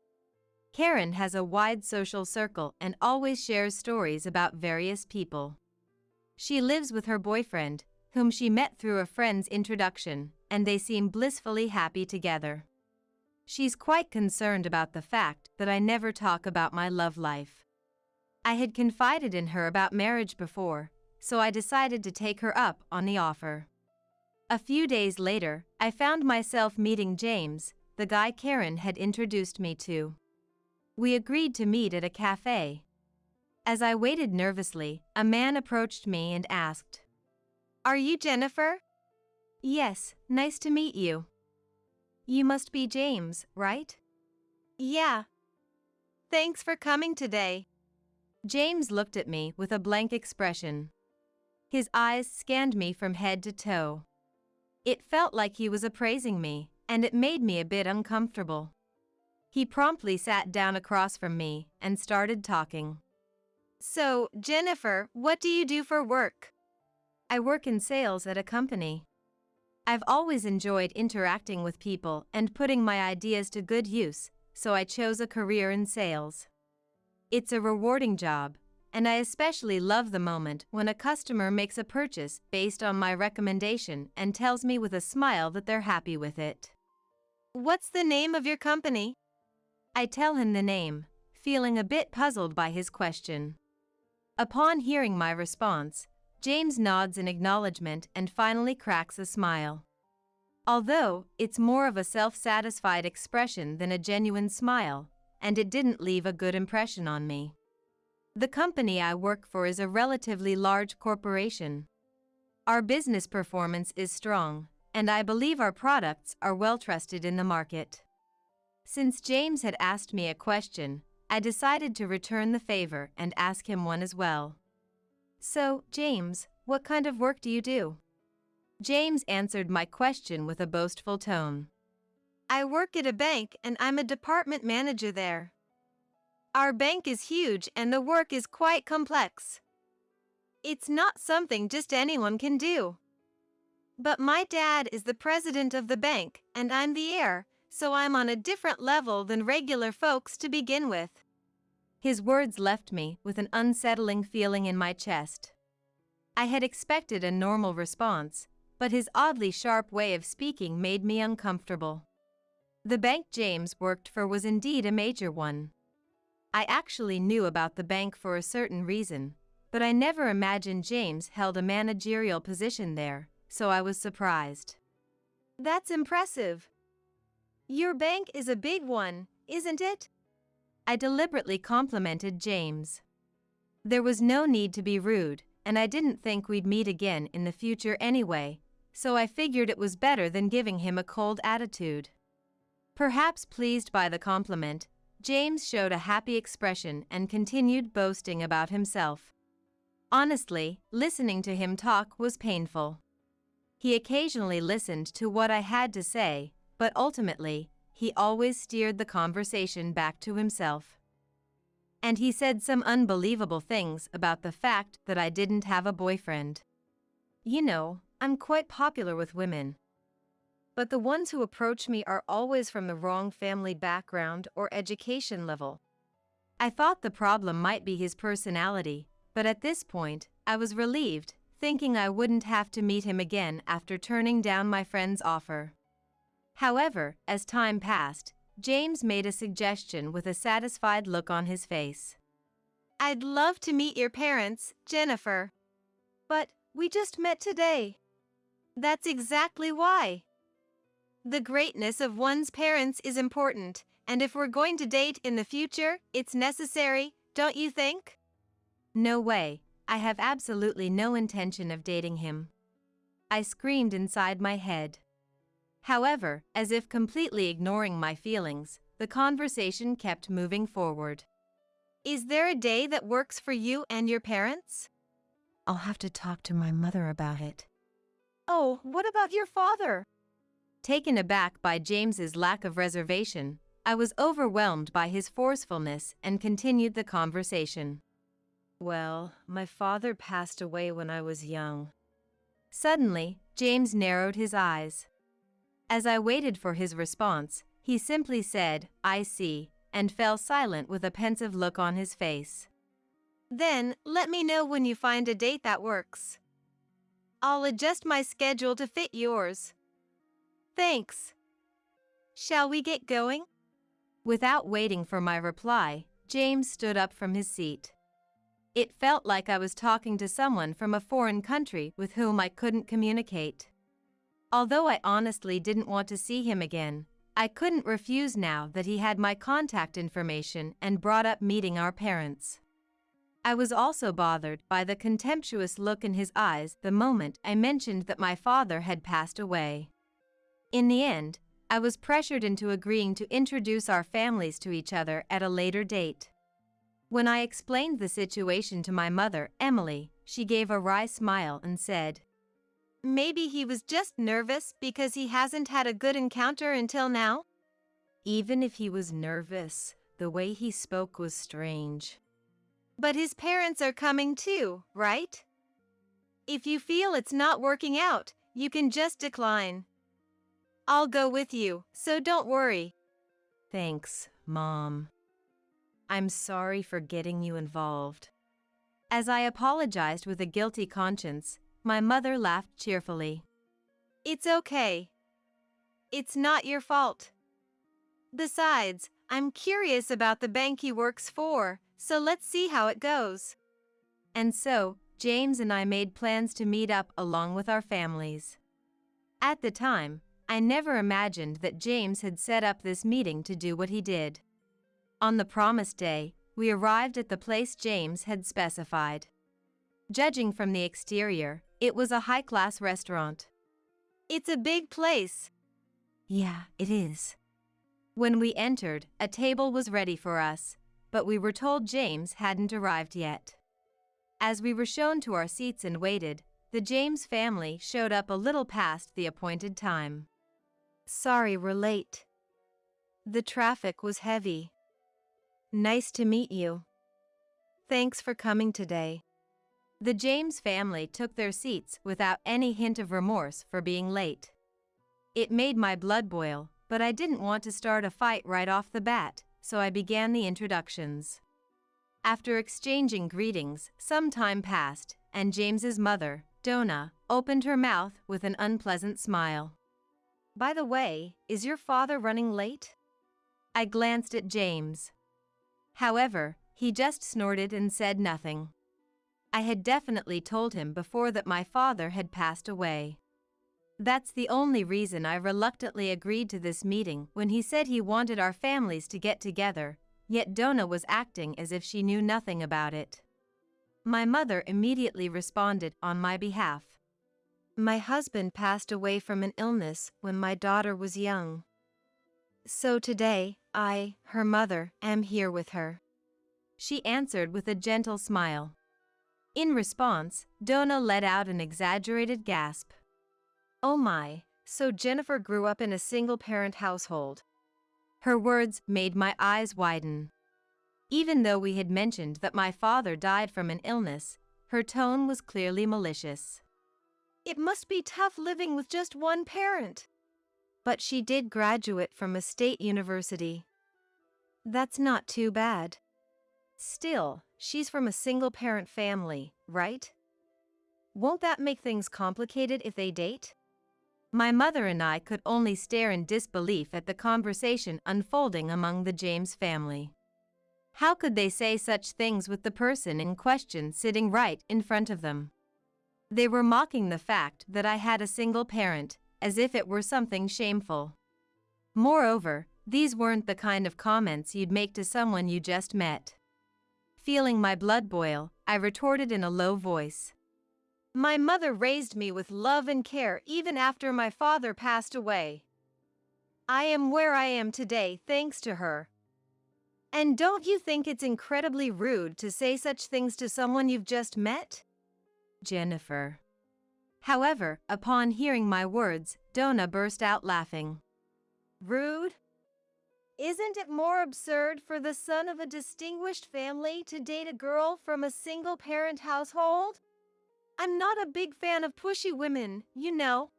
Karen has a wide social circle and always shares stories about various people. She lives with her boyfriend, whom she met through a friend's introduction, and they seem blissfully happy together. She's quite concerned about the fact that I never talk about my love life. I had confided in her about marriage before, so I decided to take her up on the offer. A few days later, I found myself meeting James, the guy Karen had introduced me to. We agreed to meet at a cafe. As I waited nervously, a man approached me and asked, "Are you Jennifer?" "Yes, nice to meet you." "You must be James, right?" "Yeah. Thanks for coming today." James looked at me with a blank expression. His eyes scanned me from head to toe. It felt like he was appraising me, and it made me a bit uncomfortable. He promptly sat down across from me and started talking. "So, Jennifer, what do you do for work?" "I work in sales at a company. I've always enjoyed interacting with people and putting my ideas to good use, so I chose a career in sales. It's a rewarding job, and I especially love the moment when a customer makes a purchase based on my recommendation and tells me with a smile that they're happy with it. What's the name of your company? I tell him the name, feeling a bit puzzled by his question. Upon hearing my response, James nods in acknowledgement and finally cracks a smile. Although, it's more of a self-satisfied expression than a genuine smile, and it didn't leave a good impression on me. The company I work for is a relatively large corporation. Our business performance is strong, and I believe our products are well trusted in the market. Since James had asked me a question, I decided to return the favor and ask him one as well. So, James, what kind of work do you do? James answered my question with a boastful tone. I work at a bank and I'm a department manager there. Our bank is huge and the work is quite complex. It's not something just anyone can do. But my dad is the president of the bank and I'm the heir, so I'm on a different level than regular folks to begin with. His words left me with an unsettling feeling in my chest. I had expected a normal response, but his oddly sharp way of speaking made me uncomfortable. The bank James worked for was indeed a major one. I actually knew about the bank for a certain reason, but I never imagined James held a managerial position there, so I was surprised. That's impressive. Your bank is a big one, isn't it? I deliberately complimented James. There was no need to be rude, and I didn't think we'd meet again in the future anyway, so I figured it was better than giving him a cold attitude. Perhaps pleased by the compliment, James showed a happy expression and continued boasting about himself. Honestly, listening to him talk was painful. He occasionally listened to what I had to say, but ultimately, he always steered the conversation back to himself. And he said some unbelievable things about the fact that I didn't have a boyfriend. You know, I'm quite popular with women. But the ones who approach me are always from the wrong family background or education level. I thought the problem might be his personality, but at this point, I was relieved, thinking I wouldn't have to meet him again after turning down my friend's offer. However, as time passed, James made a suggestion with a satisfied look on his face. I'd love to meet your parents, Jennifer. But we just met today. That's exactly why. The greatness of one's parents is important, and if we're going to date in the future, it's necessary, don't you think? No way, I have absolutely no intention of dating him. I screamed inside my head. However, as if completely ignoring my feelings, the conversation kept moving forward. Is there a day that works for you and your parents? I'll have to talk to my mother about it. Oh, what about your father? Taken aback by James's lack of reservation, I was overwhelmed by his forcefulness and continued the conversation. Well, my father passed away when I was young. Suddenly, James narrowed his eyes. As I waited for his response, he simply said, "I see," and fell silent with a pensive look on his face. Then, let me know when you find a date that works. I'll adjust my schedule to fit yours. Thanks. Shall we get going? Without waiting for my reply, James stood up from his seat. It felt like I was talking to someone from a foreign country with whom I couldn't communicate. Although I honestly didn't want to see him again, I couldn't refuse now that he had my contact information and brought up meeting our parents. I was also bothered by the contemptuous look in his eyes the moment I mentioned that my father had passed away. In the end, I was pressured into agreeing to introduce our families to each other at a later date. When I explained the situation to my mother, Emily, she gave a wry smile and said, "Maybe he was just nervous because he hasn't had a good encounter until now?" Even if he was nervous, the way he spoke was strange. But his parents are coming too, right? If you feel it's not working out, you can just decline. I'll go with you, so don't worry. Thanks, Mom. I'm sorry for getting you involved. As I apologized with a guilty conscience, my mother laughed cheerfully. It's okay. It's not your fault. Besides, I'm curious about the bank he works for, so let's see how it goes. And so, James and I made plans to meet up along with our families. At the time, I never imagined that James had set up this meeting to do what he did. On the promised day, we arrived at the place James had specified. Judging from the exterior, it was a high-class restaurant. It's a big place. Yeah, it is. When we entered, a table was ready for us, but we were told James hadn't arrived yet. As we were shown to our seats and waited, the James family showed up a little past the appointed time. Sorry we're late. The traffic was heavy. Nice to meet you. Thanks for coming today. The James family took their seats without any hint of remorse for being late. It made my blood boil, but I didn't want to start a fight right off the bat, so I began the introductions. After exchanging greetings, some time passed, and James's mother, Donna, opened her mouth with an unpleasant smile. By the way, is your father running late? I glanced at James. However, he just snorted and said nothing. I had definitely told him before that my father had passed away. That's the only reason I reluctantly agreed to this meeting when he said he wanted our families to get together, yet Donna was acting as if she knew nothing about it. My mother immediately responded on my behalf. My husband passed away from an illness when my daughter was young. So today, I, her mother, am here with her. She answered with a gentle smile. In response, Donna let out an exaggerated gasp. Oh my, so Jennifer grew up in a single-parent household. Her words made my eyes widen. Even though we had mentioned that my father died from an illness, her tone was clearly malicious. It must be tough living with just one parent. But she did graduate from a state university. That's not too bad. Still, she's from a single-parent family, right? Won't that make things complicated if they date? My mother and I could only stare in disbelief at the conversation unfolding among the James family. How could they say such things with the person in question sitting right in front of them? They were mocking the fact that I had a single parent, as if it were something shameful. Moreover, these weren't the kind of comments you'd make to someone you just met. Feeling my blood boil, I retorted in a low voice. My mother raised me with love and care even after my father passed away. I am where I am today thanks to her. And don't you think it's incredibly rude to say such things to someone you've just met? Jennifer. However, upon hearing my words, Donna burst out laughing. Rude? Isn't it more absurd for the son of a distinguished family to date a girl from a single-parent household? I'm not a big fan of pushy women, you know.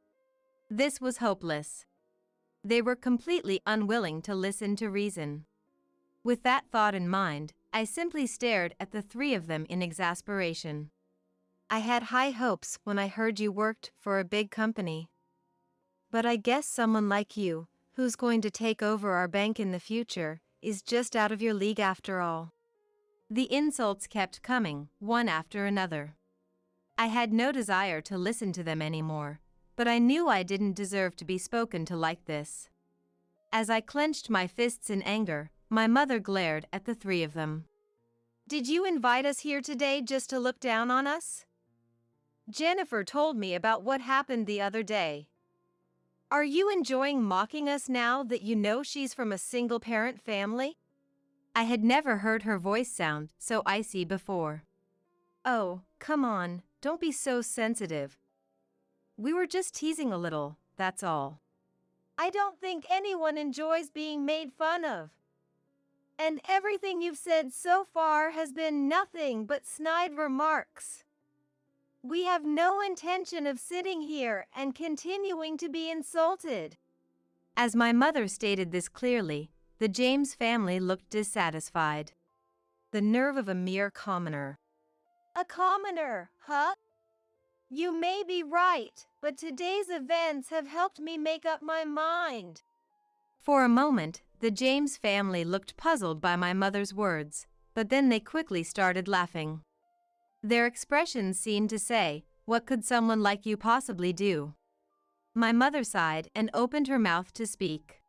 This was hopeless. They were completely unwilling to listen to reason. With that thought in mind, I simply stared at the three of them in exasperation. I had high hopes when I heard you worked for a big company. But I guess someone like you, who's going to take over our bank in the future, is just out of your league after all. The insults kept coming, one after another. I had no desire to listen to them anymore, but I knew I didn't deserve to be spoken to like this. As I clenched my fists in anger, my mother glared at the three of them. Did you invite us here today just to look down on us? Jennifer told me about what happened the other day. Are you enjoying mocking us now that you know she's from a single-parent family? I had never heard her voice sound so icy before. Oh, come on, don't be so sensitive. We were just teasing a little, that's all. I don't think anyone enjoys being made fun of. And everything you've said so far has been nothing but snide remarks. We have no intention of sitting here and continuing to be insulted. As my mother stated this clearly, the James family looked dissatisfied. The nerve of a mere commoner. A commoner, huh? You may be right, but today's events have helped me make up my mind. For a moment, the James family looked puzzled by my mother's words, but then they quickly started laughing. Their expressions seemed to say, "What could someone like you possibly do?" My mother sighed and opened her mouth to speak.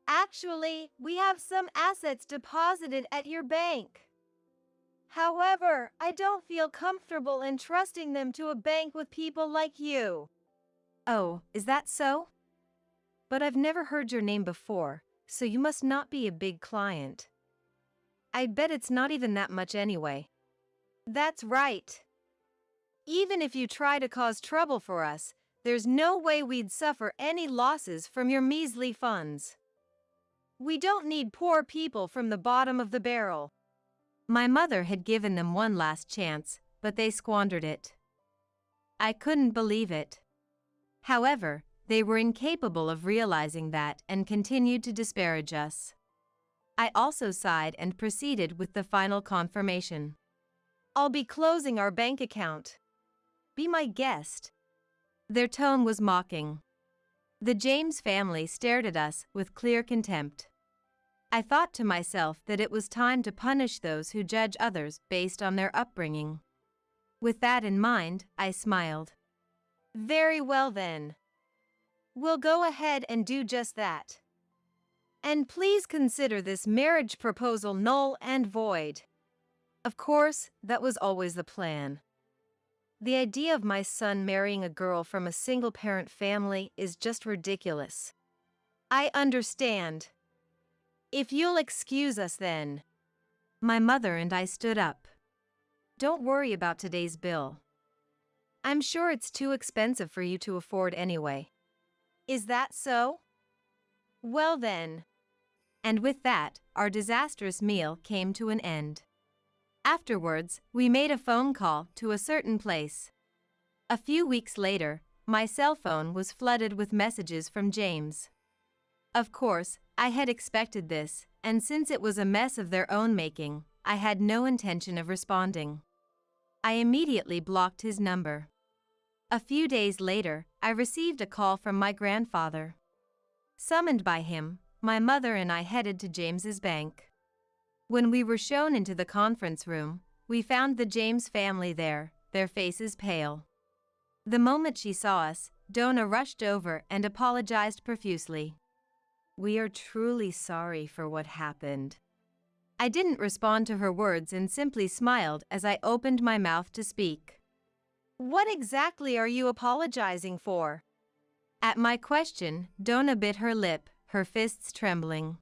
Actually, we have some assets deposited at your bank. However, I don't feel comfortable entrusting them to a bank with people like you. Oh, is that so? But I've never heard your name before, so you must not be a big client. I bet it's not even that much anyway. That's right. Even if you try to cause trouble for us, there's no way we'd suffer any losses from your measly funds. We don't need poor people from the bottom of the barrel. My mother had given them one last chance, but they squandered it. I couldn't believe it. However, they were incapable of realizing that and continued to disparage us. I also sighed and proceeded with the final confirmation. I'll be closing our bank account. Be my guest. Their tone was mocking. The James family stared at us with clear contempt. I thought to myself that it was time to punish those who judge others based on their upbringing. With that in mind, I smiled. Very well then. We'll go ahead and do just that. And please consider this marriage proposal null and void. Of course, that was always the plan. The idea of my son marrying a girl from a single-parent family is just ridiculous. I understand. If you'll excuse us then. My mother and I stood up. Don't worry about today's bill. I'm sure it's too expensive for you to afford anyway. Is that so? Well then. And with that, our disastrous meal came to an end. Afterwards, we made a phone call to a certain place. A few weeks later, my cell phone was flooded with messages from James. Of course, I had expected this, and since it was a mess of their own making, I had no intention of responding. I immediately blocked his number. A few days later, I received a call from my grandfather. Summoned by him, my mother and I headed to James's bank. When we were shown into the conference room, we found the James family there, their faces pale. The moment she saw us, Donna rushed over and apologized profusely. "We are truly sorry for what happened." I didn't respond to her words and simply smiled as I opened my mouth to speak. What exactly are you apologizing for? At my question, Donna bit her lip, her fists trembling.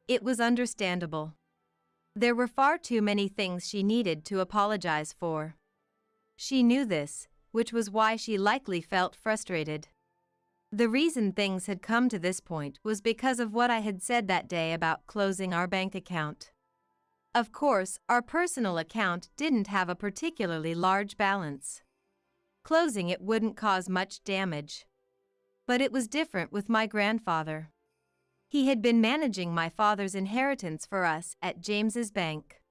It was understandable. There were far too many things she needed to apologize for. She knew this, which was why she likely felt frustrated. The reason things had come to this point was because of what I had said that day about closing our bank account. Of course, our personal account didn't have a particularly large balance. Closing it wouldn't cause much damage. But it was different with my grandfather. He had been managing my father's inheritance for us at James's bank.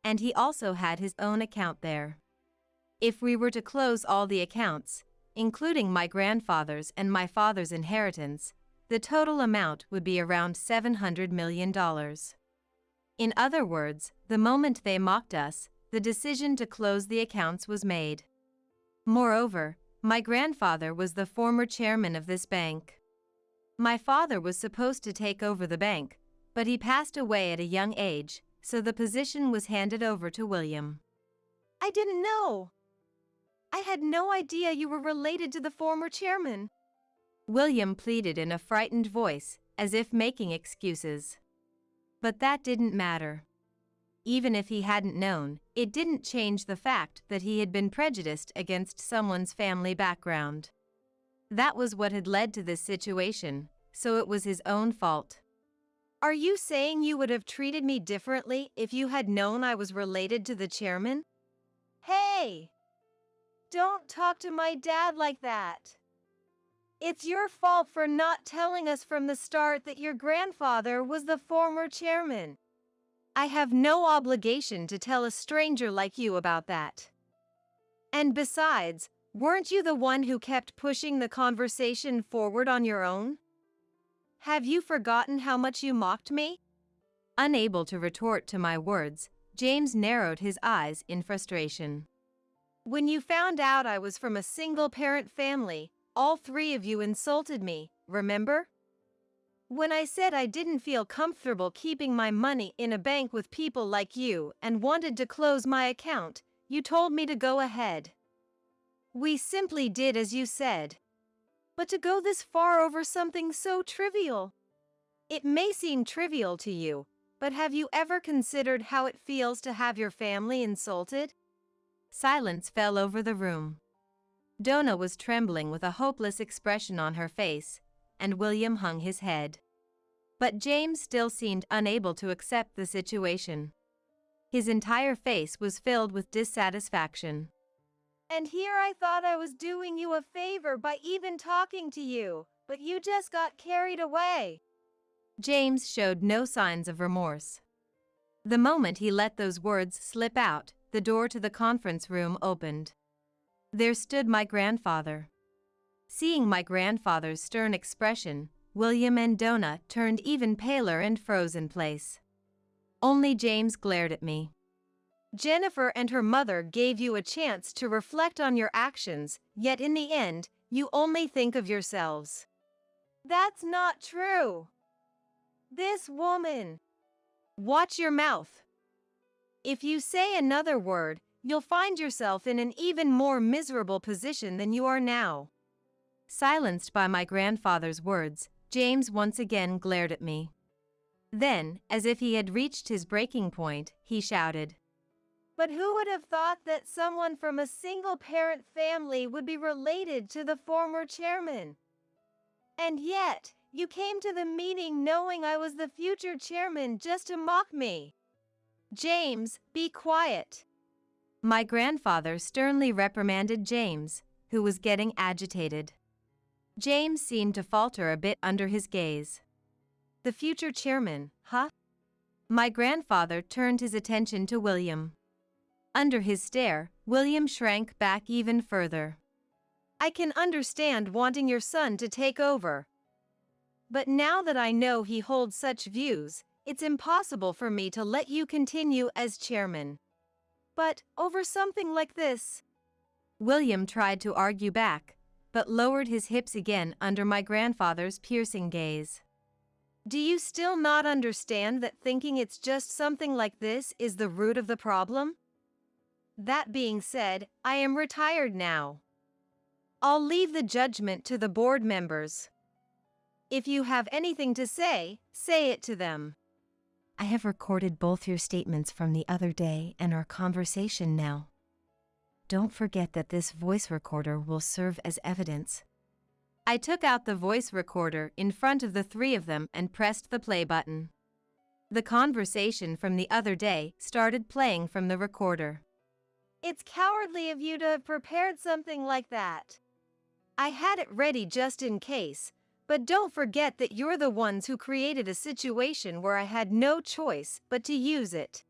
And he also had his own account there. If we were to close all the accounts, including my grandfather's and my father's inheritance, the total amount would be around $700 million. In other words, the moment they mocked us, the decision to close the accounts was made. Moreover, my grandfather was the former chairman of this bank. My father was supposed to take over the bank, but he passed away at a young age, so the position was handed over to William. I didn't know. I had no idea you were related to the former chairman. William pleaded in a frightened voice, as if making excuses. But that didn't matter. Even if he hadn't known, it didn't change the fact that he had been prejudiced against someone's family background. That was what had led to this situation, so it was his own fault. Are you saying you would have treated me differently if you had known I was related to the chairman? Hey! Don't talk to my dad like that. It's your fault for not telling us from the start that your grandfather was the former chairman. I have no obligation to tell a stranger like you about that. And besides, weren't you the one who kept pushing the conversation forward on your own? Have you forgotten how much you mocked me? Unable to retort to my words, James narrowed his eyes in frustration. When you found out I was from a single-parent family, all three of you insulted me, remember? When I said I didn't feel comfortable keeping my money in a bank with people like you and wanted to close my account, you told me to go ahead. We simply did as you said. But to go this far over something so trivial? It may seem trivial to you, but have you ever considered how it feels to have your family insulted? Silence fell over the room. Donna was trembling with a hopeless expression on her face, and William hung his head. But James still seemed unable to accept the situation. His entire face was filled with dissatisfaction. And here I thought I was doing you a favor by even talking to you, but you just got carried away. James showed no signs of remorse. The moment he let those words slip out, the door to the conference room opened. There stood my grandfather. Seeing my grandfather's stern expression, William and Donna turned even paler and froze in place. Only James glared at me. Jennifer and her mother gave you a chance to reflect on your actions, yet in the end, you only think of yourselves. That's not true. This woman. Watch your mouth. If you say another word, you'll find yourself in an even more miserable position than you are now. Silenced by my grandfather's words, James once again glared at me. Then, as if he had reached his breaking point, he shouted, But who would have thought that someone from a single-parent family would be related to the former chairman? And yet, you came to the meeting knowing I was the future chairman just to mock me. James, be quiet. My grandfather sternly reprimanded James, who was getting agitated. James seemed to falter a bit under his gaze. The future chairman, huh? My grandfather turned his attention to William. Under his stare, William shrank back even further. I can understand wanting your son to take over. But now that I know he holds such views, it's impossible for me to let you continue as chairman. But over something like this. William tried to argue back, but lowered his hips again under my grandfather's piercing gaze. Do you still not understand that thinking it's just something like this is the root of the problem? That being said, I am retired now. I'll leave the judgment to the board members. If you have anything to say it to them. I have recorded both your statements from the other day and our conversation now. Don't forget that this voice recorder will serve as evidence. I took out the voice recorder in front of the three of them and pressed the play button. The conversation from the other day started playing from the recorder. It's cowardly of you to have prepared something like that. I had it ready just in case, but don't forget that you're the ones who created a situation where I had no choice but to use it.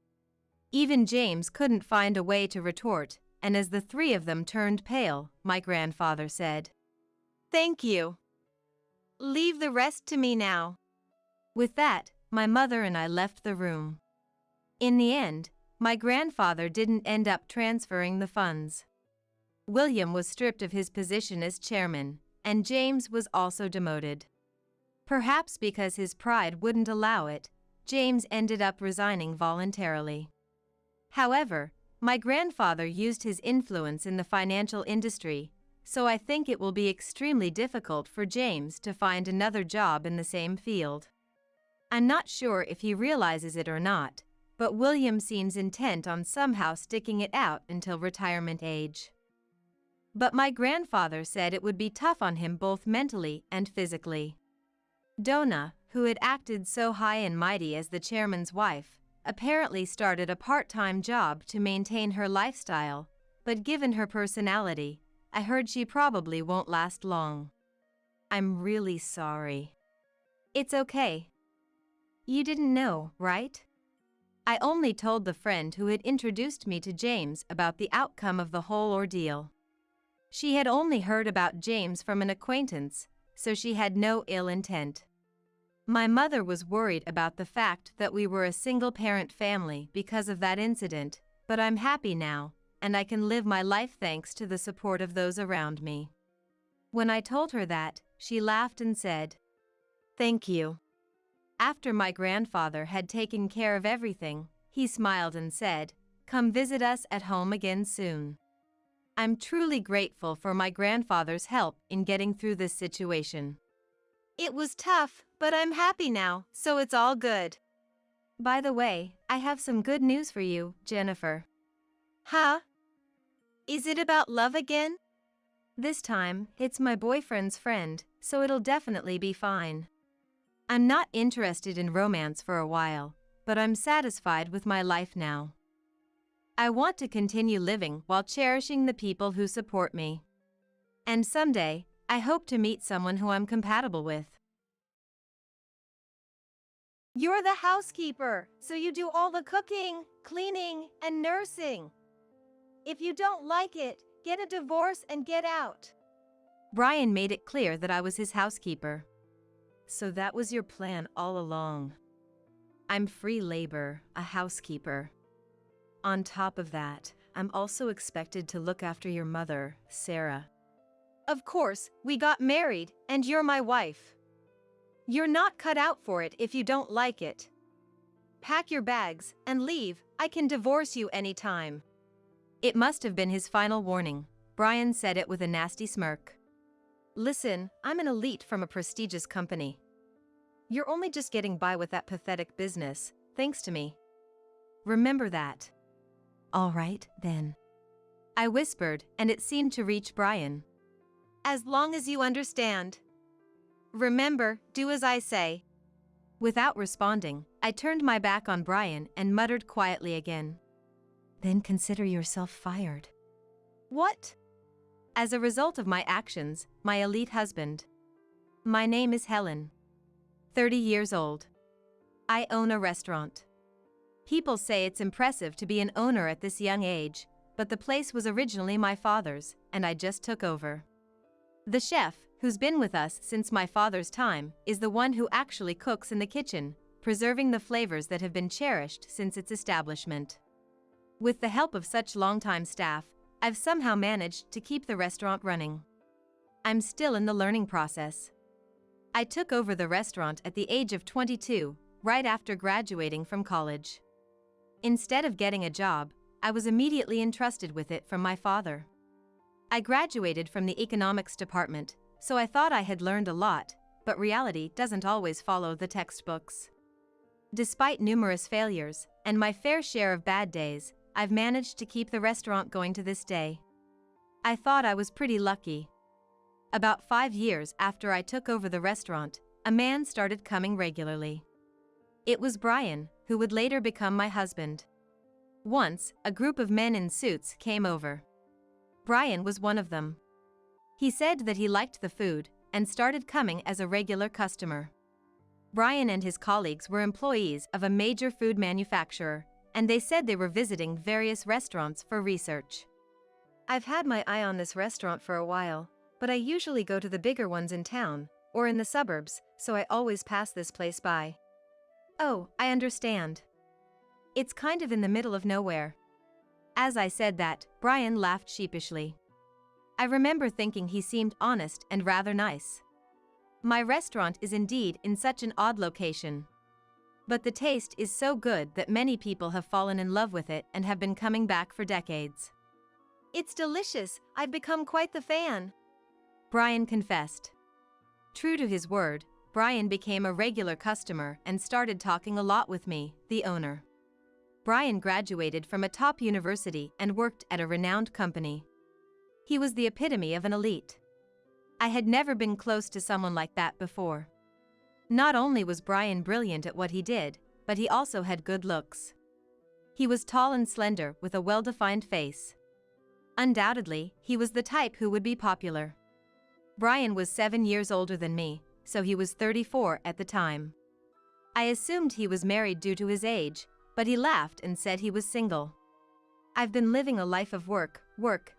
Even James couldn't find a way to retort, and as the three of them turned pale, my grandfather said, Thank you. Leave the rest to me now. With that, my mother and I left the room. In the end, my grandfather didn't end up transferring the funds. William was stripped of his position as chairman, and James was also demoted. Perhaps because his pride wouldn't allow it, James ended up resigning voluntarily. However, my grandfather used his influence in the financial industry, so I think it will be extremely difficult for James to find another job in the same field. I'm not sure if he realizes it or not, but William seems intent on somehow sticking it out until retirement age. But my grandfather said it would be tough on him both mentally and physically. Donna, who had acted so high and mighty as the chairman's wife, apparently started a part-time job to maintain her lifestyle, but given her personality, I heard she probably won't last long. I'm really sorry. It's okay. You didn't know, right? I only told the friend who had introduced me to James about the outcome of the whole ordeal. She had only heard about James from an acquaintance, so she had no ill intent. My mother was worried about the fact that we were a single-parent family because of that incident, but I'm happy now, and I can live my life thanks to the support of those around me. When I told her that, she laughed and said, "Thank you." After my grandfather had taken care of everything, he smiled and said, "Come visit us at home again soon." I'm truly grateful for my grandfather's help in getting through this situation. It was tough, but I'm happy now, so it's all good. By the way, I have some good news for you, Jennifer. Huh? Is it about love again? This time, it's my boyfriend's friend, so it'll definitely be fine. I'm not interested in romance for a while, but I'm satisfied with my life now. I want to continue living while cherishing the people who support me. And someday, I hope to meet someone who I'm compatible with. You're the housekeeper, so you do all the cooking, cleaning, and nursing. If you don't like it, get a divorce and get out. Brian made it clear that I was his housekeeper. So that was your plan all along. I'm free labor, a housekeeper. On top of that, I'm also expected to look after your mother, Sarah. Of course, we got married, and you're my wife. You're not cut out for it if you don't like it. Pack your bags and leave, I can divorce you anytime. It must have been his final warning. Brian said it with a nasty smirk. Listen, I'm an elite from a prestigious company. You're only just getting by with that pathetic business, thanks to me. Remember that. All right, then. I whispered, and it seemed to reach Brian. As long as you understand. Remember, do as I say. Without responding, I turned my back on Brian and muttered quietly again. Then consider yourself fired. What? As a result of my actions, my elite husband. My name is Helen. 30 years old. I own a restaurant. People say it's impressive to be an owner at this young age, but the place was originally my father's, and I just took over. The chef, who's been with us since my father's time, is the one who actually cooks in the kitchen, preserving the flavors that have been cherished since its establishment. With the help of such longtime staff, I've somehow managed to keep the restaurant running. I'm still in the learning process. I took over the restaurant at the age of 22, right after graduating from college. Instead of getting a job, I was immediately entrusted with it from my father. I graduated from the economics department, so I thought I had learned a lot, but reality doesn't always follow the textbooks. Despite numerous failures, and my fair share of bad days, I've managed to keep the restaurant going to this day. I thought I was pretty lucky. About 5 years after I took over the restaurant, a man started coming regularly. It was Brian, who would later become my husband. Once, a group of men in suits came over. Brian was one of them. He said that he liked the food and started coming as a regular customer. Brian and his colleagues were employees of a major food manufacturer, and they said they were visiting various restaurants for research. I've had my eye on this restaurant for a while, but I usually go to the bigger ones in town, or in the suburbs, so I always pass this place by. Oh, I understand. It's kind of in the middle of nowhere. As I said that, Brian laughed sheepishly. I remember thinking he seemed honest and rather nice. My restaurant is indeed in such an odd location. But the taste is so good that many people have fallen in love with it and have been coming back for decades. It's delicious, I've become quite the fan. Brian confessed. True to his word, Brian became a regular customer and started talking a lot with me, the owner. Brian graduated from a top university and worked at a renowned company. He was the epitome of an elite. I had never been close to someone like that before. Not only was Brian brilliant at what he did, but he also had good looks. He was tall and slender with a well-defined face. Undoubtedly, he was the type who would be popular. Brian was 7 years older than me, so he was 34 at the time. I assumed he was married due to his age, but he laughed and said he was single. I've been living a life of work,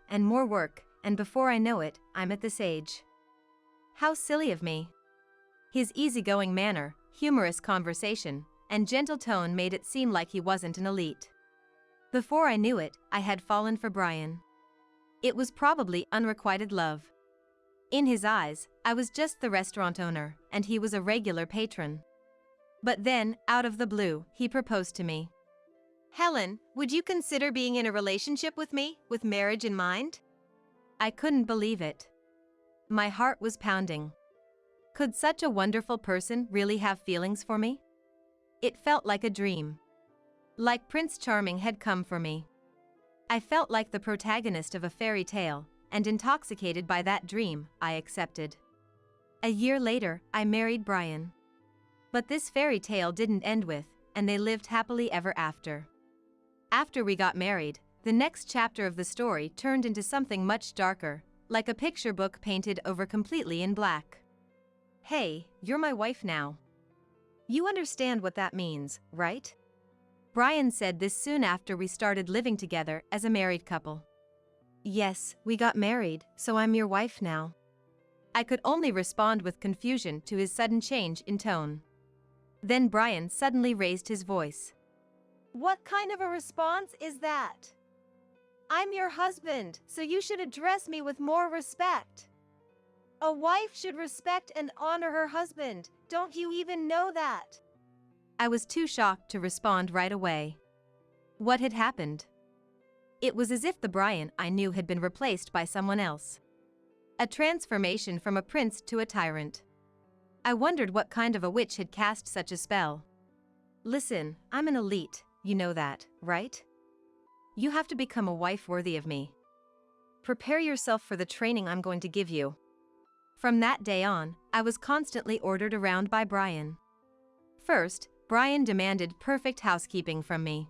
and more work, and before I know it, I'm at this age. How silly of me. His easygoing manner, humorous conversation, and gentle tone made it seem like he wasn't an elite. Before I knew it, I had fallen for Brian. It was probably unrequited love. In his eyes, I was just the restaurant owner, and he was a regular patron. But then, out of the blue, he proposed to me. Helen, would you consider being in a relationship with me, with marriage in mind? I couldn't believe it. My heart was pounding. Could such a wonderful person really have feelings for me? It felt like a dream. Like Prince Charming had come for me. I felt like the protagonist of a fairy tale, and intoxicated by that dream, I accepted. A year later, I married Brian. But this fairy tale didn't end with, and they lived happily ever after. After we got married, the next chapter of the story turned into something much darker, like a picture book painted over completely in black. Hey, you're my wife now. You understand what that means, right? Brian said this soon after we started living together as a married couple. Yes, we got married, so I'm your wife now. I could only respond with confusion to his sudden change in tone. Then Brian suddenly raised his voice. What kind of a response is that? I'm your husband, so you should address me with more respect. A wife should respect and honor her husband, don't you even know that? I was too shocked to respond right away. What had happened? It was as if the Brian I knew had been replaced by someone else. A transformation from a prince to a tyrant. I wondered what kind of a witch had cast such a spell. Listen, I'm an elite, you know that, right? You have to become a wife worthy of me. Prepare yourself for the training I'm going to give you. From that day on, I was constantly ordered around by Brian. First, Brian demanded perfect housekeeping from me.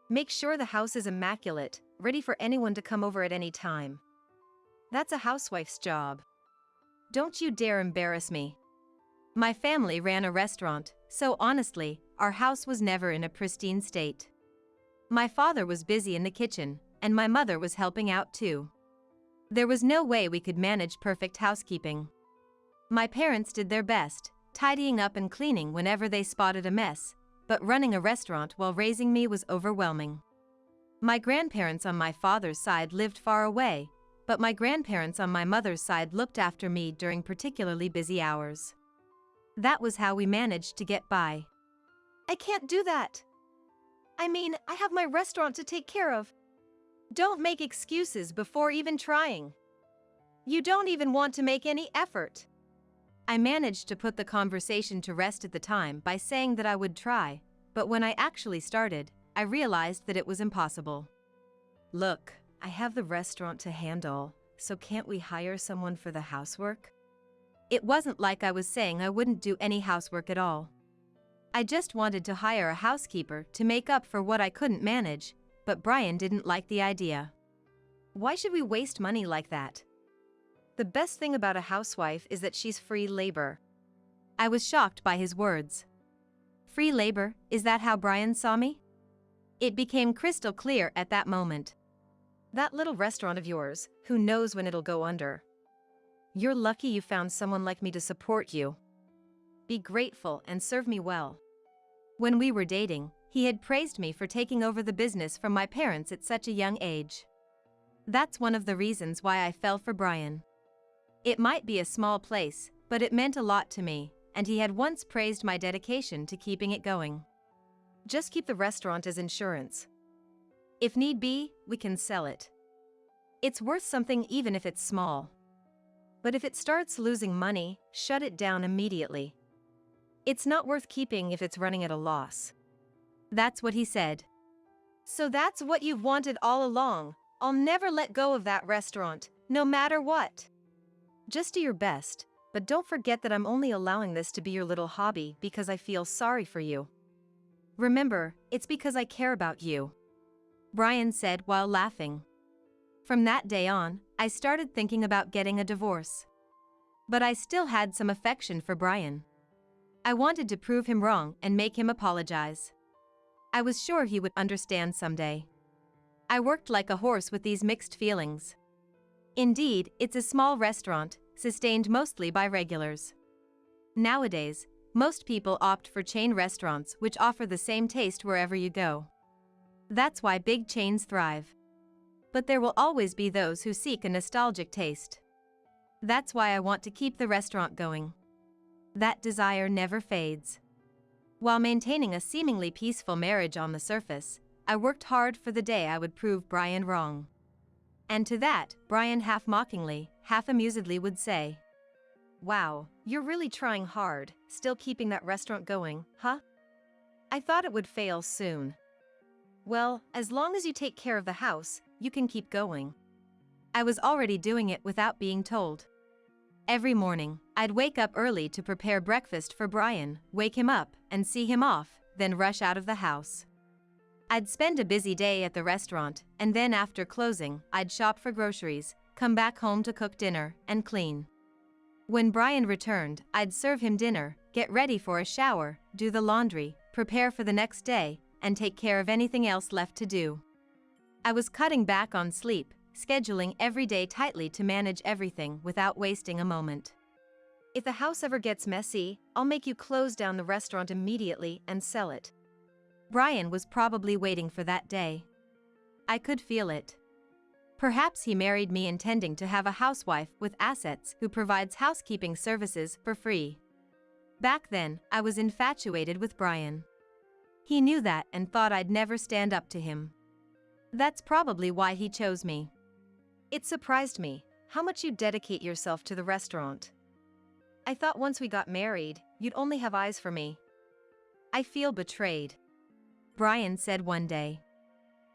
Make sure the house is immaculate, ready for anyone to come over at any time. That's a housewife's job. Don't you dare embarrass me. My family ran a restaurant, so honestly, our house was never in a pristine state. My father was busy in the kitchen, and my mother was helping out too. There was no way we could manage perfect housekeeping. My parents did their best, tidying up and cleaning whenever they spotted a mess, but running a restaurant while raising me was overwhelming. My grandparents on my father's side lived far away, but my grandparents on my mother's side looked after me during particularly busy hours. That was how we managed to get by. I can't do that. I mean, I have my restaurant to take care of. Don't make excuses before even trying. You don't even want to make any effort. I managed to put the conversation to rest at the time by saying that I would try, but when I actually started, I realized that it was impossible. Look, I have the restaurant to handle, so can't we hire someone for the housework? It wasn't like I was saying I wouldn't do any housework at all. I just wanted to hire a housekeeper to make up for what I couldn't manage, but Brian didn't like the idea. Why should we waste money like that? The best thing about a housewife is that she's free labor. I was shocked by his words. Free labor, is that how Brian saw me? It became crystal clear at that moment. That little restaurant of yours, who knows when it'll go under? You're lucky you found someone like me to support you. Be grateful and serve me well. When we were dating, he had praised me for taking over the business from my parents at such a young age. That's one of the reasons why I fell for Brian. It might be a small place, but it meant a lot to me, and he had once praised my dedication to keeping it going. Just keep the restaurant as insurance. If need be, we can sell it. It's worth something even if it's small. But if it starts losing money, shut it down immediately. It's not worth keeping if it's running at a loss. That's what he said. So that's what you've wanted all along. I'll never let go of that restaurant, no matter what. Just do your best, but don't forget that I'm only allowing this to be your little hobby because I feel sorry for you. Remember, it's because I care about you. Brian said while laughing. From that day on, I started thinking about getting a divorce. But I still had some affection for Brian. I wanted to prove him wrong and make him apologize. I was sure he would understand someday. I worked like a horse with these mixed feelings. Indeed, it's a small restaurant, sustained mostly by regulars. Nowadays, most people opt for chain restaurants which offer the same taste wherever you go. That's why big chains thrive. But there will always be those who seek a nostalgic taste. That's why I want to keep the restaurant going. That desire never fades. While maintaining a seemingly peaceful marriage on the surface, I worked hard for the day I would prove Brian wrong. And to that, Brian half mockingly, half amusedly would say, "Wow, you're really trying hard, still keeping that restaurant going, huh? I thought it would fail soon." "Well, as long as you take care of the house, you can keep going." I was already doing it without being told. Every morning, I'd wake up early to prepare breakfast for Brian, wake him up, and see him off, then rush out of the house. I'd spend a busy day at the restaurant, and then after closing, I'd shop for groceries, come back home to cook dinner, and clean. When Brian returned, I'd serve him dinner, get ready for a shower, do the laundry, prepare for the next day, and take care of anything else left to do. I was cutting back on sleep, scheduling every day tightly to manage everything without wasting a moment. "If the house ever gets messy, I'll make you close down the restaurant immediately and sell it." Brian was probably waiting for that day. I could feel it. Perhaps he married me intending to have a housewife with assets who provides housekeeping services for free. Back then, I was infatuated with Brian. He knew that and thought I'd never stand up to him. That's probably why he chose me. It surprised me how much you dedicate yourself to the restaurant. I thought once we got married, you'd only have eyes for me. I feel betrayed," Brian said one day.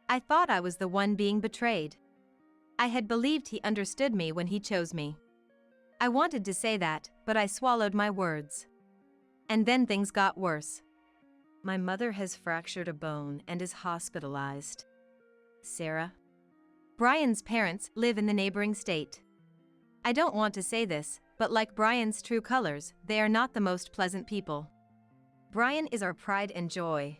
I thought I was the one being betrayed. I had believed he understood me when he chose me. I wanted to say that, but I swallowed my words. And then things got worse. "My mother has fractured a bone and is hospitalized. Sarah." Brian's parents live in the neighboring state. I don't want to say this, but like Brian's true colors, they are not the most pleasant people. Brian is our pride and joy.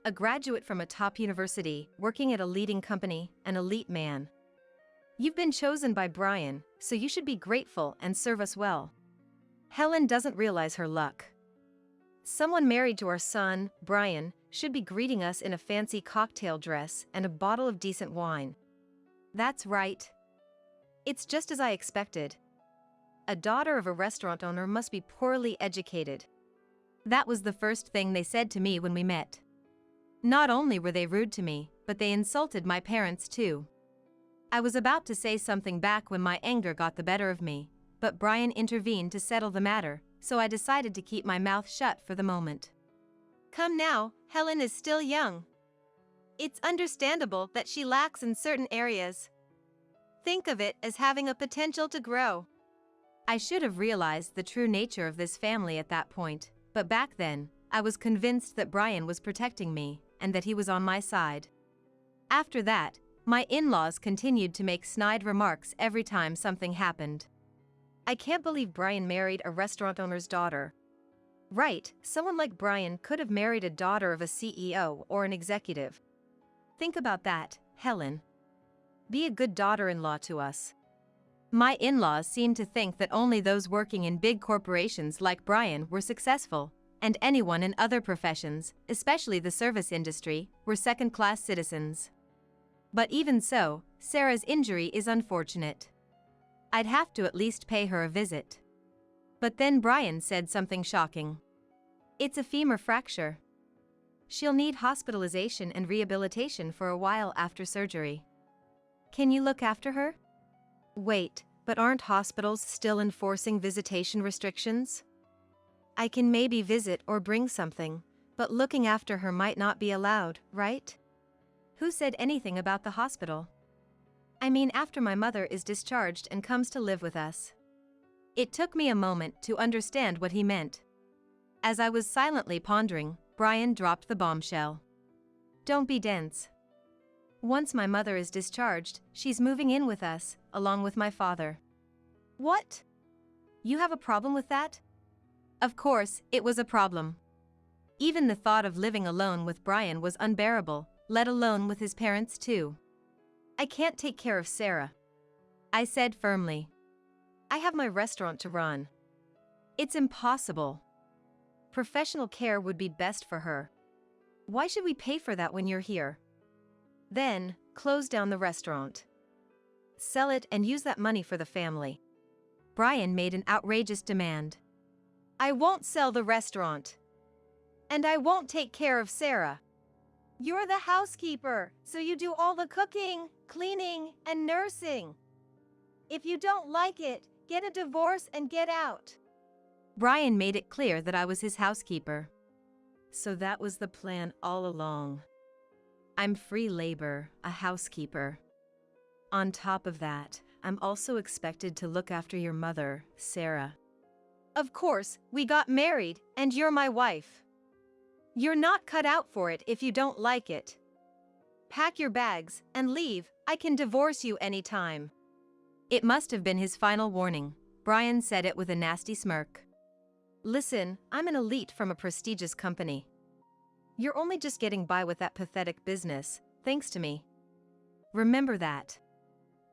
A graduate from a top university, working at a leading company, an elite man. You've been chosen by Brian, so you should be grateful and serve us well. Helen doesn't realize her luck. Someone married to our son, Brian, should be greeting us in a fancy cocktail dress and a bottle of decent wine. That's right. It's just as I expected. A daughter of a restaurant owner must be poorly educated. That was the first thing they said to me when we met. Not only were they rude to me, but they insulted my parents too. I was about to say something back when my anger got the better of me, but Brian intervened to settle the matter, so I decided to keep my mouth shut for the moment. "Come now, Helen is still young. It's understandable that she lacks in certain areas. Think of it as having a potential to grow." I should have realized the true nature of this family at that point, but back then, I was convinced that Brian was protecting me and that he was on my side. After that, my in-laws continued to make snide remarks every time something happened. "I can't believe Brian married a restaurant owner's daughter." Right, someone like Brian could have married a daughter of a CEO or an executive. Think about that, Helen. Be a good daughter-in-law to us. My in-laws seemed to think that only those working in big corporations like Brian were successful, and anyone in other professions, especially the service industry, were second-class citizens. But even so, Sarah's injury is unfortunate. I'd have to at least pay her a visit. But then Brian said something shocking. "It's a femur fracture. She'll need hospitalization and rehabilitation for a while after surgery. Can you look after her?" Wait, but aren't hospitals still enforcing visitation restrictions? I can maybe visit or bring something, but looking after her might not be allowed, right? Who said anything about the hospital? I mean, after my mother is discharged and comes to live with us. It took me a moment to understand what he meant. As I was silently pondering, Brian dropped the bombshell. "Don't be dense. Once my mother is discharged, she's moving in with us, along with my father." What? You have a problem with that? Of course, it was a problem. Even the thought of living alone with Brian was unbearable, let alone with his parents too. I can't take care of Sarah, I said firmly. I have my restaurant to run. It's impossible. Professional care would be best for her. Why should we pay for that when you're here? Then, close down the restaurant. Sell it and use that money for the family. Brian made an outrageous demand. I won't sell the restaurant. And I won't take care of Sarah. You're the housekeeper, so you do all the cooking, cleaning, and nursing. If you don't like it, get a divorce and get out. Brian made it clear that I was his housekeeper. So that was the plan all along. I'm free labor, a housekeeper. On top of that, I'm also expected to look after your mother, Sarah. Of course, we got married, and you're my wife. You're not cut out for it if you don't like it. Pack your bags and leave, I can divorce you anytime. It must have been his final warning. Brian said it with a nasty smirk. Listen, I'm an elite from a prestigious company. You're only just getting by with that pathetic business, thanks to me. Remember that.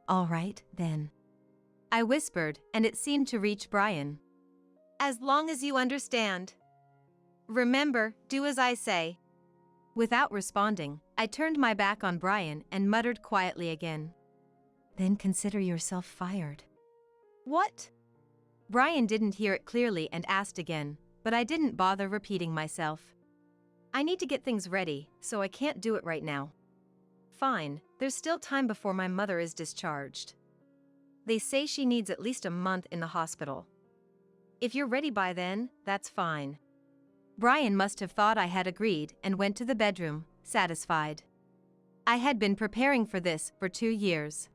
All right, then. I whispered, and it seemed to reach Brian. As long as you understand. Remember, do as I say. Without responding, I turned my back on Brian and muttered quietly again. Then consider yourself fired. What? Brian didn't hear it clearly and asked again, but I didn't bother repeating myself. I need to get things ready, so I can't do it right now. Fine, there's still time before my mother is discharged. They say she needs at least a month in the hospital. If you're ready by then, that's fine. Brian must have thought I had agreed and went to the bedroom, satisfied. I had been preparing for this for 2 years.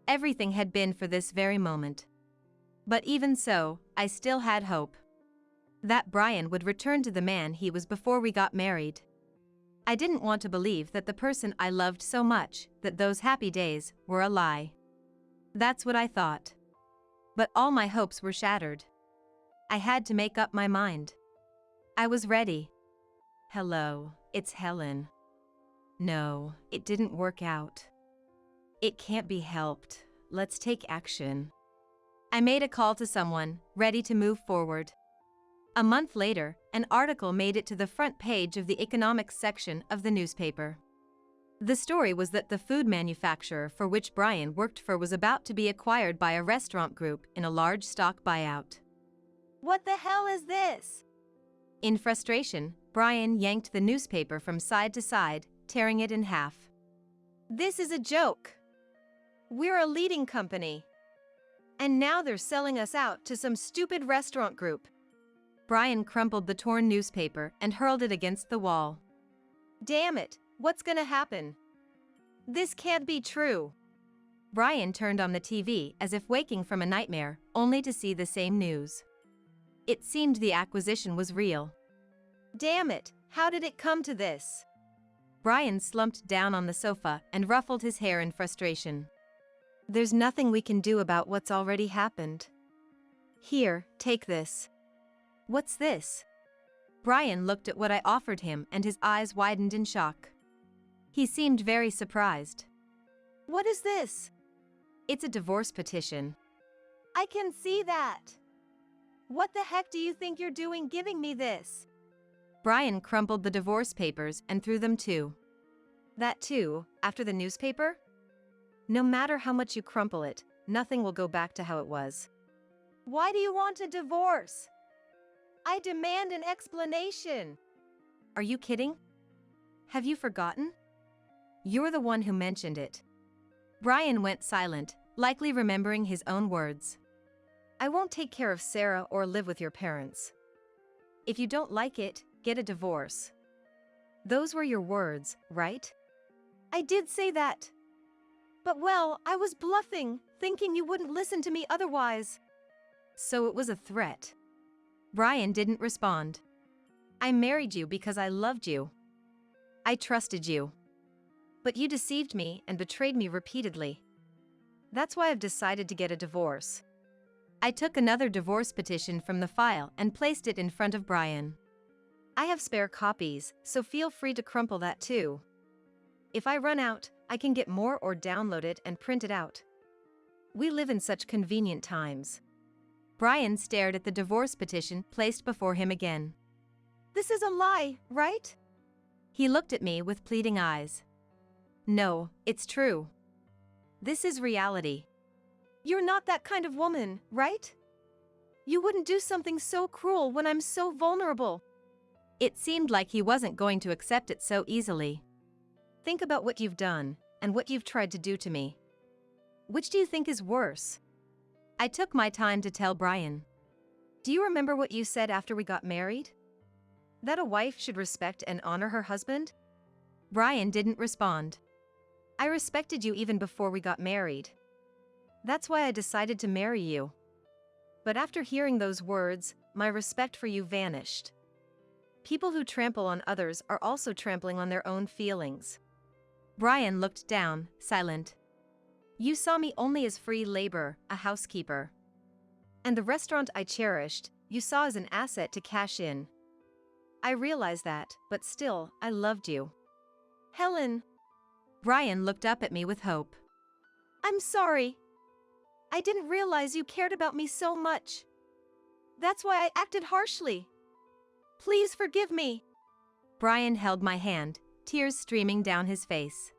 Everything had been for this very moment. But even so, I still had hope. That Brian would return to the man he was before we got married. I didn't want to believe that the person I loved so much, that those happy days, were a lie. That's what I thought. But all my hopes were shattered. I had to make up my mind. I was ready. Hello, it's Helen. No, it didn't work out. It can't be helped. Let's take action. I made a call to someone, ready to move forward. A month later, an article made it to the front page of the economics section of the newspaper. The story was that the food manufacturer for which Brian worked for was about to be acquired by a restaurant group in a large stock buyout. What the hell is this? In frustration, Brian yanked the newspaper from side to side, tearing it in half. This is a joke. We're a leading company. And now they're selling us out to some stupid restaurant group. Brian crumpled the torn newspaper and hurled it against the wall. Damn it, what's gonna happen? This can't be true. Brian turned on the TV as if waking from a nightmare, only to see the same news. It seemed the acquisition was real. Damn it, how did it come to this? Brian slumped down on the sofa and ruffled his hair in frustration. There's nothing we can do about what's already happened. Here, take this. What's this? Brian looked at what I offered him and his eyes widened in shock. He seemed very surprised. What is this? It's a divorce petition. I can see that. What the heck do you think you're doing giving me this? Brian crumpled the divorce papers and threw them too. That too, after the newspaper? No matter how much you crumple it, nothing will go back to how it was. Why do you want a divorce? I demand an explanation. Are you kidding? Have you forgotten? You're the one who mentioned it. Brian went silent, likely remembering his own words. I won't take care of Sarah or live with your parents. If you don't like it, get a divorce. Those were your words, right? I did say that. But well, I was bluffing, thinking you wouldn't listen to me otherwise. So it was a threat. Brian didn't respond. I married you because I loved you. I trusted you. But you deceived me and betrayed me repeatedly. That's why I've decided to get a divorce. I took another divorce petition from the file and placed it in front of Brian. I have spare copies, so feel free to crumple that too. If I run out, I can get more or download it and print it out. We live in such convenient times. Brian stared at the divorce petition placed before him again. This is a lie, right? He looked at me with pleading eyes. No, it's true. This is reality. You're not that kind of woman, right? You wouldn't do something so cruel when I'm so vulnerable. It seemed like he wasn't going to accept it so easily. Think about what you've done, and what you've tried to do to me. Which do you think is worse? I took my time to tell Brian. Do you remember what you said after we got married? That a wife should respect and honor her husband? Brian didn't respond. I respected you even before we got married. That's why I decided to marry you. But after hearing those words, my respect for you vanished. People who trample on others are also trampling on their own feelings. Brian looked down, silent. You saw me only as free labor, a housekeeper. And the restaurant I cherished, you saw as an asset to cash in. I realize that, but still, I loved you. Helen. Brian looked up at me with hope. I'm sorry. I didn't realize you cared about me so much. That's why I acted harshly. Please forgive me. Brian held my hand, tears streaming down his face.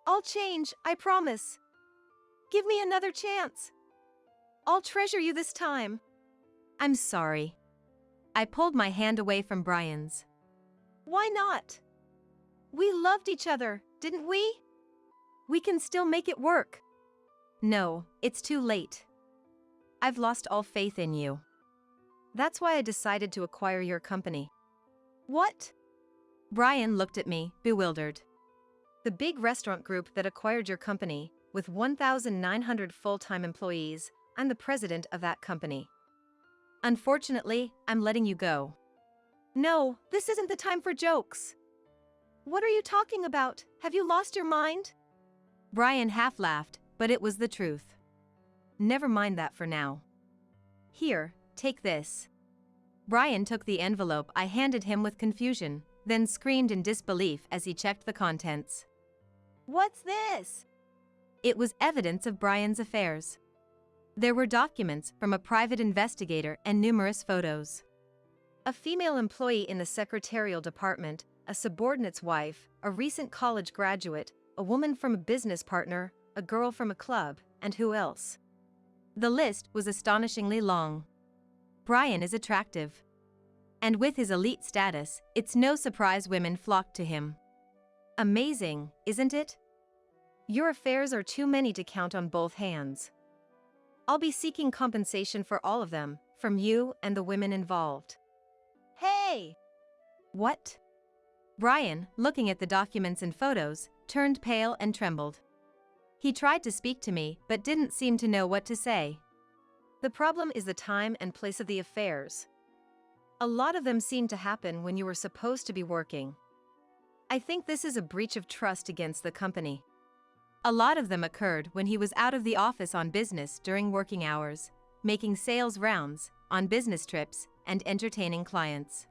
I'll change, I promise. Give me another chance. I'll treasure you this time. I'm sorry. I pulled my hand away from Brian's. Why not? We loved each other, didn't we? We can still make it work. No, it's too late. I've lost all faith in you. That's why I decided to acquire your company. What? Brian looked at me, bewildered. The big restaurant group that acquired your company, with 1,900 full-time employees, I'm the president of that company. Unfortunately, I'm letting you go. No, this isn't the time for jokes. What are you talking about? Have you lost your mind? Brian half laughed, but it was the truth. Never mind that for now. Here, take this. Brian took the envelope I handed him with confusion, then screamed in disbelief as he checked the contents. What's this? It was evidence of Brian's affairs. There were documents from a private investigator and numerous photos. A female employee in the secretarial department, a subordinate's wife, a recent college graduate, a woman from a business partner, a girl from a club, and who else? The list was astonishingly long. Brian is attractive. And with his elite status, it's no surprise women flocked to him. Amazing, isn't it? Your affairs are too many to count on both hands. I'll be seeking compensation for all of them, from you and the women involved. Hey! What? Brian, looking at the documents and photos, turned pale and trembled. He tried to speak to me but didn't seem to know what to say. The problem is the time and place of the affairs. A lot of them seem to happen when you were supposed to be working. I think this is a breach of trust against the company. A lot of them occurred when he was out of the office on business during working hours, making sales rounds, on business trips, and entertaining clients.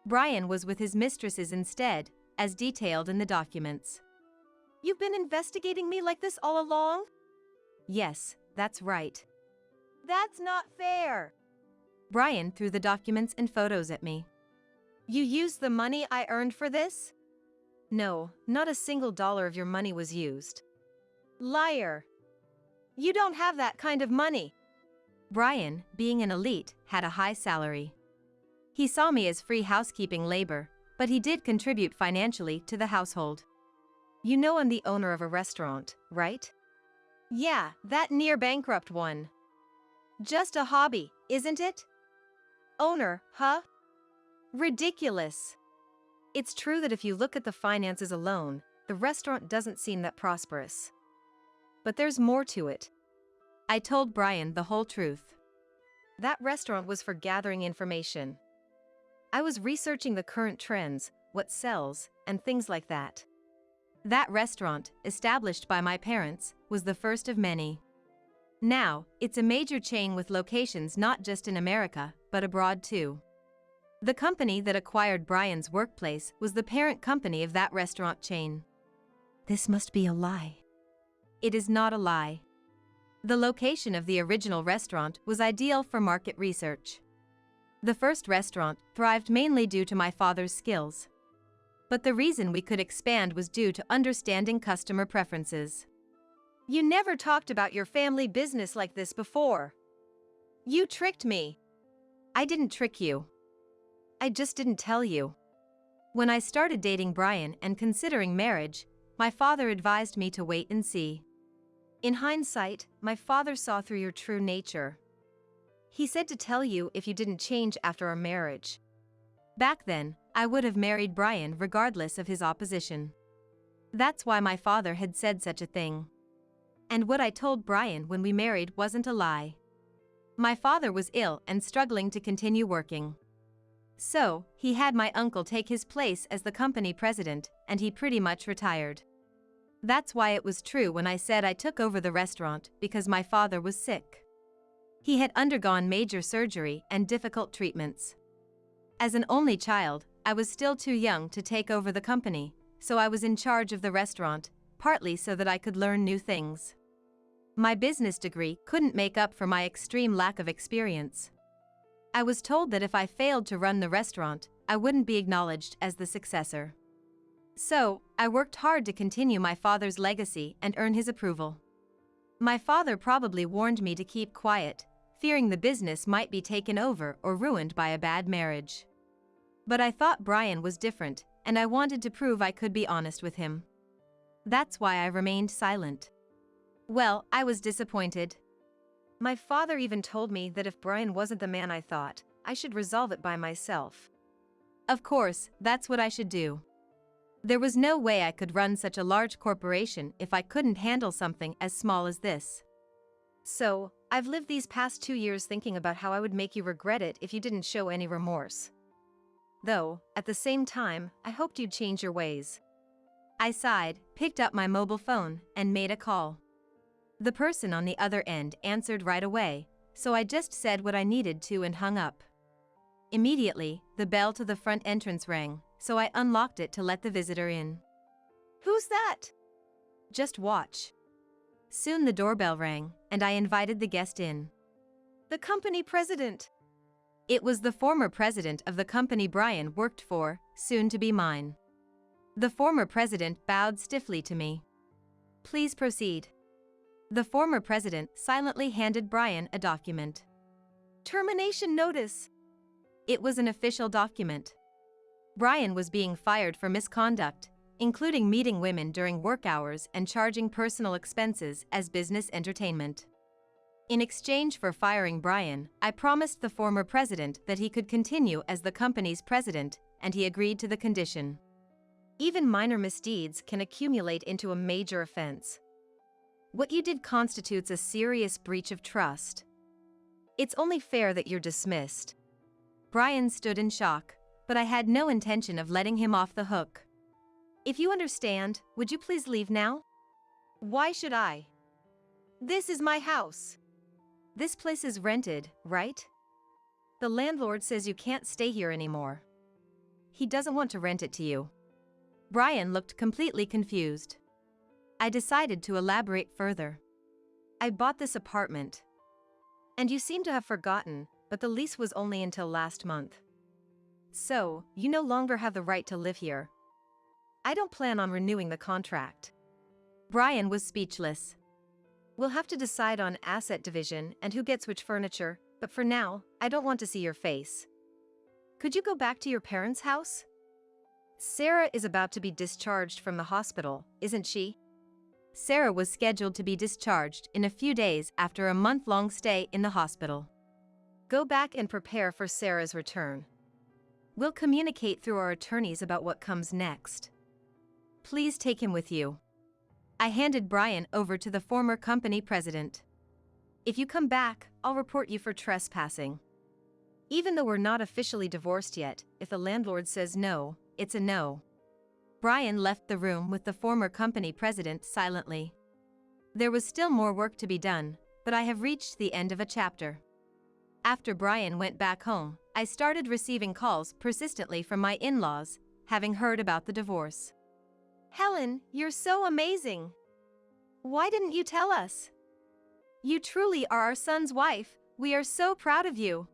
Brian was with his mistresses instead, as detailed in the documents. You've been investigating me like this all along? Yes, that's right. That's not fair. Brian threw the documents and photos at me. You used the money I earned for this? No, not a single dollar of your money was used. Liar. You don't have that kind of money. Brian, being an elite, had a high salary. He saw me as free housekeeping labor, but he did contribute financially to the household. You know I'm the owner of a restaurant, right? Yeah, that near bankrupt one. Just a hobby, isn't it? Owner, huh? Ridiculous. It's true that if you look at the finances alone, the restaurant doesn't seem that prosperous. But there's more to it. I told Brian the whole truth. That restaurant was for gathering information. I was researching the current trends, what sells, and things like that. That restaurant, established by my parents, was the first of many. Now, it's a major chain with locations not just in America, but abroad too. The company that acquired Brian's workplace was the parent company of that restaurant chain. This must be a lie. It is not a lie. The location of the original restaurant was ideal for market research. The first restaurant thrived mainly due to my father's skills. But the reason we could expand was due to understanding customer preferences. You never talked about your family business like this before. You tricked me. I didn't trick you. I just didn't tell you. When I started dating Brian and considering marriage, my father advised me to wait and see. In hindsight, my father saw through your true nature. He said to tell you if you didn't change after our marriage. Back then, I would have married Brian regardless of his opposition. That's why my father had said such a thing. And what I told Brian when we married wasn't a lie. My father was ill and struggling to continue working. So, he had my uncle take his place as the company president, and he pretty much retired. That's why it was true when I said I took over the restaurant because my father was sick. He had undergone major surgery and difficult treatments. As an only child, I was still too young to take over the company, so I was in charge of the restaurant, partly so that I could learn new things. My business degree couldn't make up for my extreme lack of experience. I was told that if I failed to run the restaurant, I wouldn't be acknowledged as the successor. So, I worked hard to continue my father's legacy and earn his approval. My father probably warned me to keep quiet, fearing the business might be taken over or ruined by a bad marriage. But I thought Brian was different, and I wanted to prove I could be honest with him. That's why I remained silent. Well, I was disappointed. My father even told me that if Brian wasn't the man I thought, I should resolve it by myself. Of course, that's what I should do. There was no way I could run such a large corporation if I couldn't handle something as small as this. So, I've lived these past 2 years thinking about how I would make you regret it if you didn't show any remorse. Though, at the same time, I hoped you'd change your ways. I sighed, picked up my mobile phone, and made a call. The person on the other end answered right away, so I just said what I needed to and hung up. Immediately, the bell to the front entrance rang, so I unlocked it to let the visitor in. Who's that? Just watch. Soon the doorbell rang, and I invited the guest in. The company president. It was the former president of the company Brian worked for, soon to be mine. The former president bowed stiffly to me. Please proceed. The former president silently handed Brian a document. Termination notice. It was an official document. Brian was being fired for misconduct, including meeting women during work hours and charging personal expenses as business entertainment. In exchange for firing Brian, I promised the former president that he could continue as the company's president, and he agreed to the condition. Even minor misdeeds can accumulate into a major offense. What you did constitutes a serious breach of trust. It's only fair that you're dismissed. Brian stood in shock, but I had no intention of letting him off the hook. If you understand, would you please leave now? Why should I? This is my house. This place is rented, right? The landlord says you can't stay here anymore. He doesn't want to rent it to you. Brian looked completely confused. I decided to elaborate further. I bought this apartment. And you seem to have forgotten, but the lease was only until last month. So, you no longer have the right to live here. I don't plan on renewing the contract. Brian was speechless. We'll have to decide on asset division and who gets which furniture, but for now, I don't want to see your face. Could you go back to your parents' house? Sarah is about to be discharged from the hospital, isn't she? Sarah was scheduled to be discharged in a few days after a month-long stay in the hospital. Go back and prepare for Sarah's return. We'll communicate through our attorneys about what comes next. Please take him with you. I handed Brian over to the former company president. If you come back, I'll report you for trespassing. Even though we're not officially divorced yet, if the landlord says no, it's a no. Brian left the room with the former company president silently. There was still more work to be done, but I have reached the end of a chapter. After Brian went back home, I started receiving calls persistently from my in-laws, having heard about the divorce. Helen, you're so amazing. Why didn't you tell us? You truly are our son's wife. We are so proud of you.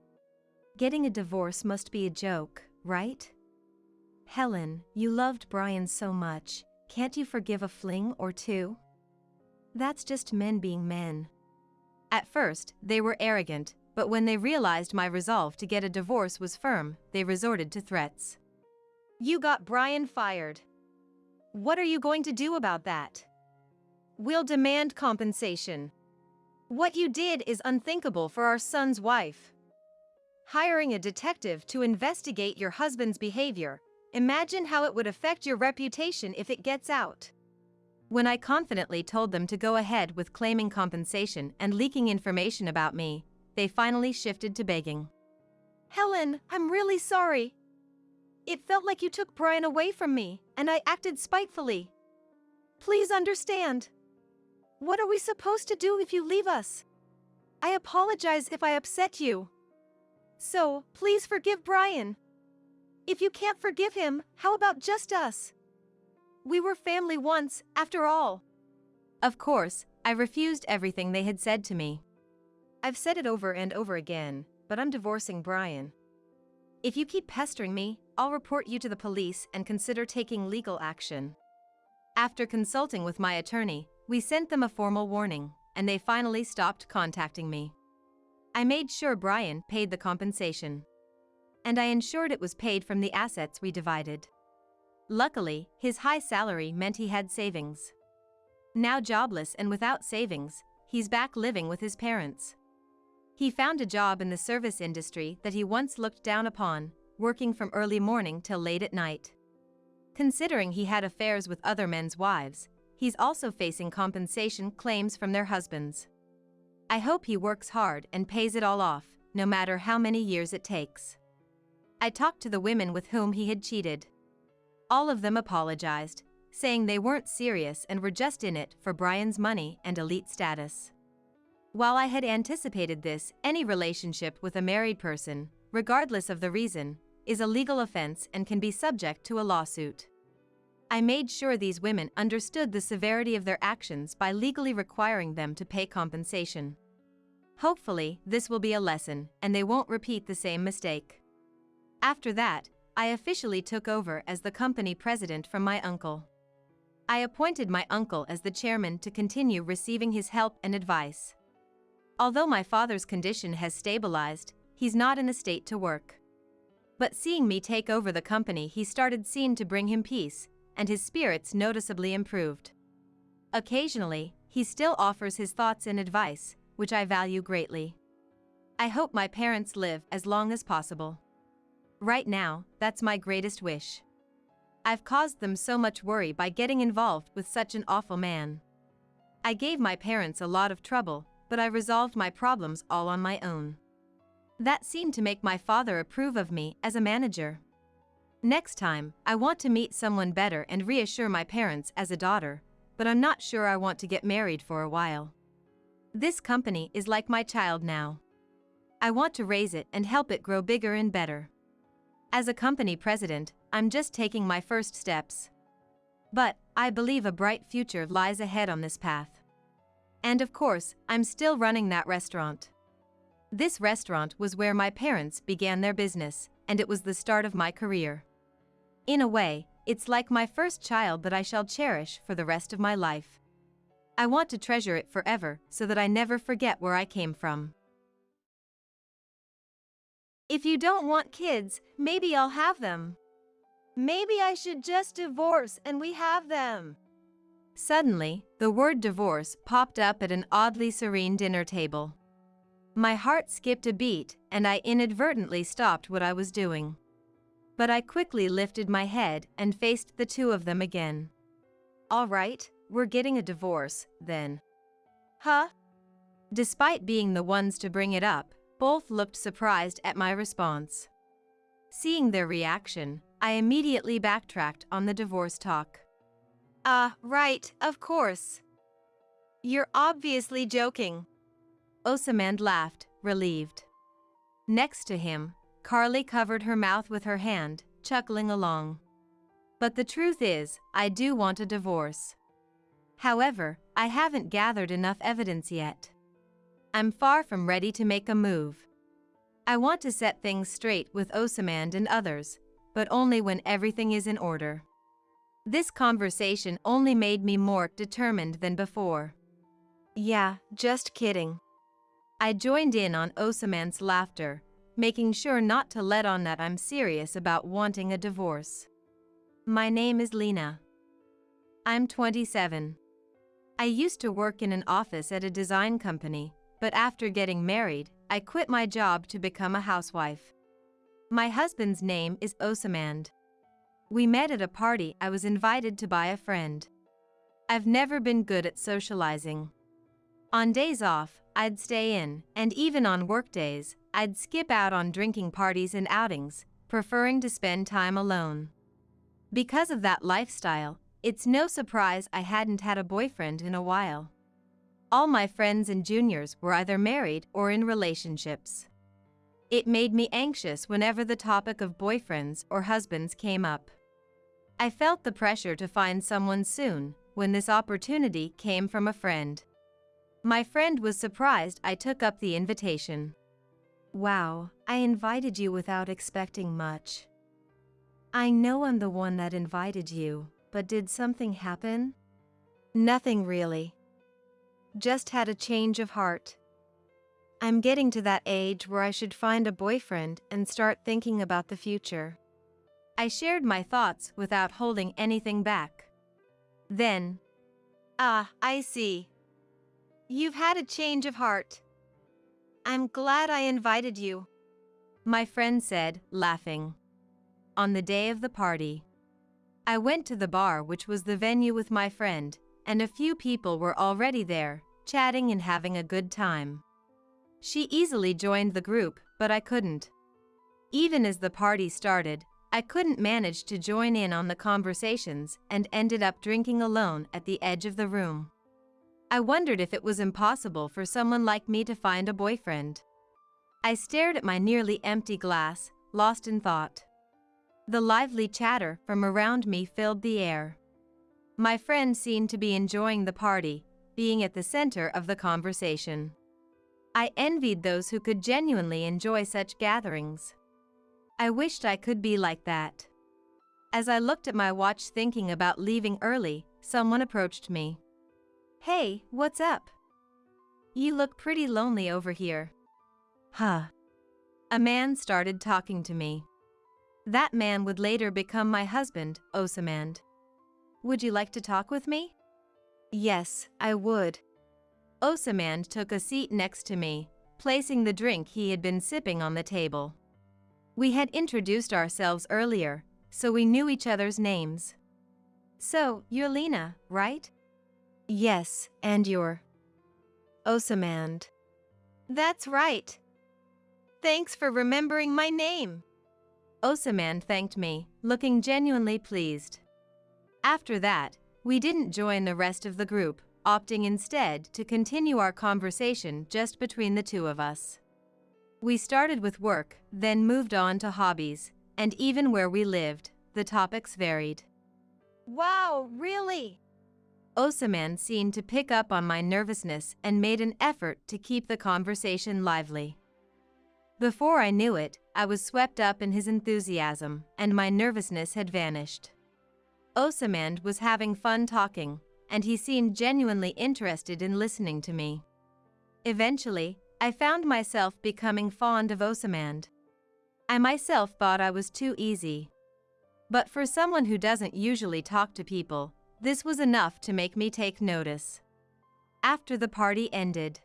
Getting a divorce must be a joke, right? Helen, you loved Brian so much. Can't you forgive a fling or two? That's just men being men. At first, they were arrogant, but when they realized my resolve to get a divorce was firm, they resorted to threats. You got Brian fired. What are you going to do about that? We'll demand compensation. What you did is unthinkable for our son's wife. Hiring a detective to investigate your husband's behavior. Imagine how it would affect your reputation if it gets out. When I confidently told them to go ahead with claiming compensation and leaking information about me, they finally shifted to begging. Helen, I'm really sorry. It felt like you took Brian away from me, and I acted spitefully. Please understand. What are we supposed to do if you leave us? I apologize if I upset you. So, please forgive Brian. If you can't forgive him, how about just us? We were family once, after all. Of course, I refused everything they had said to me. I've said it over and over again, but I'm divorcing Brian. If you keep pestering me, I'll report you to the police and consider taking legal action. After consulting with my attorney, we sent them a formal warning, and they finally stopped contacting me. I made sure Brian paid the compensation. And I ensured it was paid from the assets we divided. Luckily, his high salary meant he had savings. Now jobless and without savings, he's back living with his parents. He found a job in the service industry that he once looked down upon, working from early morning till late at night. Considering he had affairs with other men's wives, he's also facing compensation claims from their husbands. I hope he works hard and pays it all off, no matter how many years it takes. I talked to the women with whom he had cheated. All of them apologized, saying they weren't serious and were just in it for Brian's money and elite status. While I had anticipated this, any relationship with a married person, regardless of the reason, is a legal offense and can be subject to a lawsuit. I made sure these women understood the severity of their actions by legally requiring them to pay compensation. Hopefully, this will be a lesson, and they won't repeat the same mistake. After that, I officially took over as the company president from my uncle. I appointed my uncle as the chairman to continue receiving his help and advice. Although my father's condition has stabilized, he's not in a state to work. But seeing me take over the company, he started seeing to bring him peace, and his spirits noticeably improved. Occasionally, he still offers his thoughts and advice, which I value greatly. I hope my parents live as long as possible. Right now, that's my greatest wish. I've caused them so much worry by getting involved with such an awful man. I gave my parents a lot of trouble, but I resolved my problems all on my own. That seemed to make my father approve of me as a manager. Next time, I want to meet someone better and reassure my parents as a daughter, but I'm not sure I want to get married for a while. This company is like my child now. I want to raise it and help it grow bigger and better. As a company president, I'm just taking my first steps. But I believe a bright future lies ahead on this path. And of course, I'm still running that restaurant. This restaurant was where my parents began their business, and it was the start of my career. In a way, it's like my first child that I shall cherish for the rest of my life. I want to treasure it forever so that I never forget where I came from. If you don't want kids, maybe I'll have them. Maybe I should just divorce and we have them. Suddenly, the word divorce popped up at an oddly serene dinner table. My heart skipped a beat and I inadvertently stopped what I was doing. But I quickly lifted my head and faced the two of them again. All right, we're getting a divorce, then. Huh? Despite being the ones to bring it up, both looked surprised at my response. Seeing their reaction, I immediately backtracked on the divorce talk. Right, of course. You're obviously joking. Osamand laughed, relieved. Next to him, Carly covered her mouth with her hand, chuckling along. But the truth is, I do want a divorce. However, I haven't gathered enough evidence yet. I'm far from ready to make a move. I want to set things straight with Osamand and others, but only when everything is in order. This conversation only made me more determined than before. Yeah, just kidding. I joined in on Osamand's laughter, making sure not to let on that I'm serious about wanting a divorce. My name is Lena. I'm 27. I used to work in an office at a design company, but after getting married, I quit my job to become a housewife. My husband's name is Osamand. We met at a party I was invited to by a friend. I've never been good at socializing. On days off, I'd stay in, and even on work days, I'd skip out on drinking parties and outings, preferring to spend time alone. Because of that lifestyle, it's no surprise I hadn't had a boyfriend in a while. All my friends and juniors were either married or in relationships. It made me anxious whenever the topic of boyfriends or husbands came up. I felt the pressure to find someone soon, when this opportunity came from a friend. My friend was surprised I took up the invitation. Wow, I invited you without expecting much. I know I'm the one that invited you, but did something happen? Nothing really. Just had a change of heart. I'm getting to that age where I should find a boyfriend and start thinking about the future. I shared my thoughts without holding anything back. Then, I see. You've had a change of heart. I'm glad I invited you, my friend said, laughing. On the day of the party, I went to the bar, which was the venue, with my friend, and a few people were already there, chatting and having a good time. She easily joined the group, but I couldn't. Even as the party started, I couldn't manage to join in on the conversations and ended up drinking alone at the edge of the room. I wondered if it was impossible for someone like me to find a boyfriend. I stared at my nearly empty glass, lost in thought. The lively chatter from around me filled the air. My friend seemed to be enjoying the party, being at the center of the conversation. I envied those who could genuinely enjoy such gatherings. I wished I could be like that. As I looked at my watch thinking about leaving early, someone approached me. "Hey, what's up? You look pretty lonely over here." Huh. A man started talking to me. That man would later become my husband, Osamand. "Would you like to talk with me?" Yes, I would. Osamand took a seat next to me, placing the drink he had been sipping on the table. We had introduced ourselves earlier, so we knew each other's names. "So, you're Lena, right?" Yes, and you're Osamand. That's right. Thanks for remembering my name. Osamand thanked me, looking genuinely pleased. After that, we didn't join the rest of the group, opting instead to continue our conversation just between the two of us. We started with work, then moved on to hobbies, and even where we lived, the topics varied. Wow, really? Osamand seemed to pick up on my nervousness and made an effort to keep the conversation lively. Before I knew it, I was swept up in his enthusiasm, and my nervousness had vanished. Osamand was having fun talking, and he seemed genuinely interested in listening to me. Eventually, I found myself becoming fond of Osamand. I myself thought I was too easy. But for someone who doesn't usually talk to people, this was enough to make me take notice. After the party ended,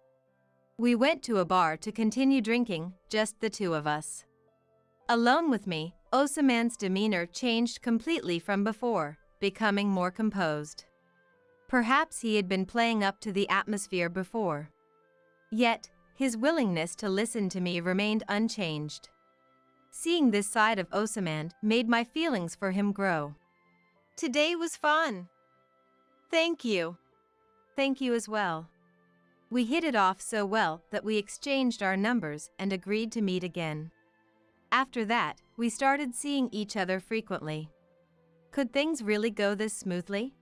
we went to a bar to continue drinking, just the two of us. Alone with me, Osamand's demeanor changed completely from before, becoming more composed. Perhaps he had been playing up to the atmosphere before. Yet, his willingness to listen to me remained unchanged. Seeing this side of Osamand made my feelings for him grow. Today was fun. Thank you. Thank you as well. We hit it off so well that we exchanged our numbers and agreed to meet again. After that, we started seeing each other frequently. Could things really go this smoothly?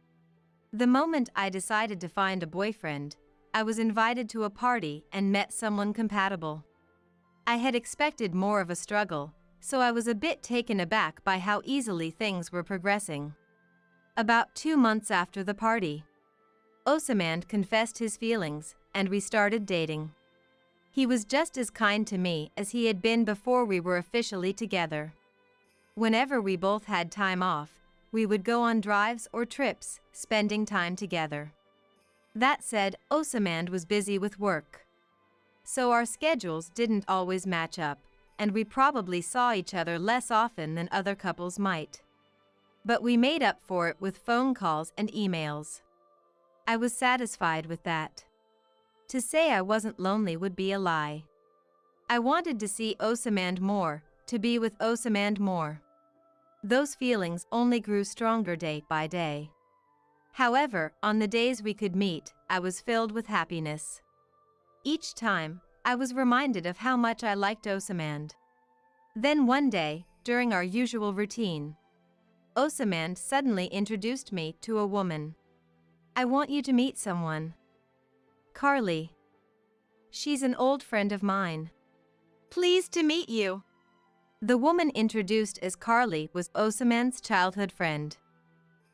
The moment I decided to find a boyfriend, I was invited to a party and met someone compatible. I had expected more of a struggle, so I was a bit taken aback by how easily things were progressing. About 2 months after the party, Osamand confessed his feelings, and we started dating. He was just as kind to me as he had been before we were officially together. Whenever we both had time off, we would go on drives or trips, spending time together. That said, Osamand was busy with work, so our schedules didn't always match up, and we probably saw each other less often than other couples might. But we made up for it with phone calls and emails. I was satisfied with that. To say I wasn't lonely would be a lie. I wanted to see Osamand more, to be with Osamand more. Those feelings only grew stronger day by day. However, on the days we could meet, I was filled with happiness. Each time, I was reminded of how much I liked Osamand. Then one day, during our usual routine, Osamand suddenly introduced me to a woman. "I want you to meet someone. Carly. She's an old friend of mine. Pleased to meet you." The woman introduced as Carly was Osamand's childhood friend.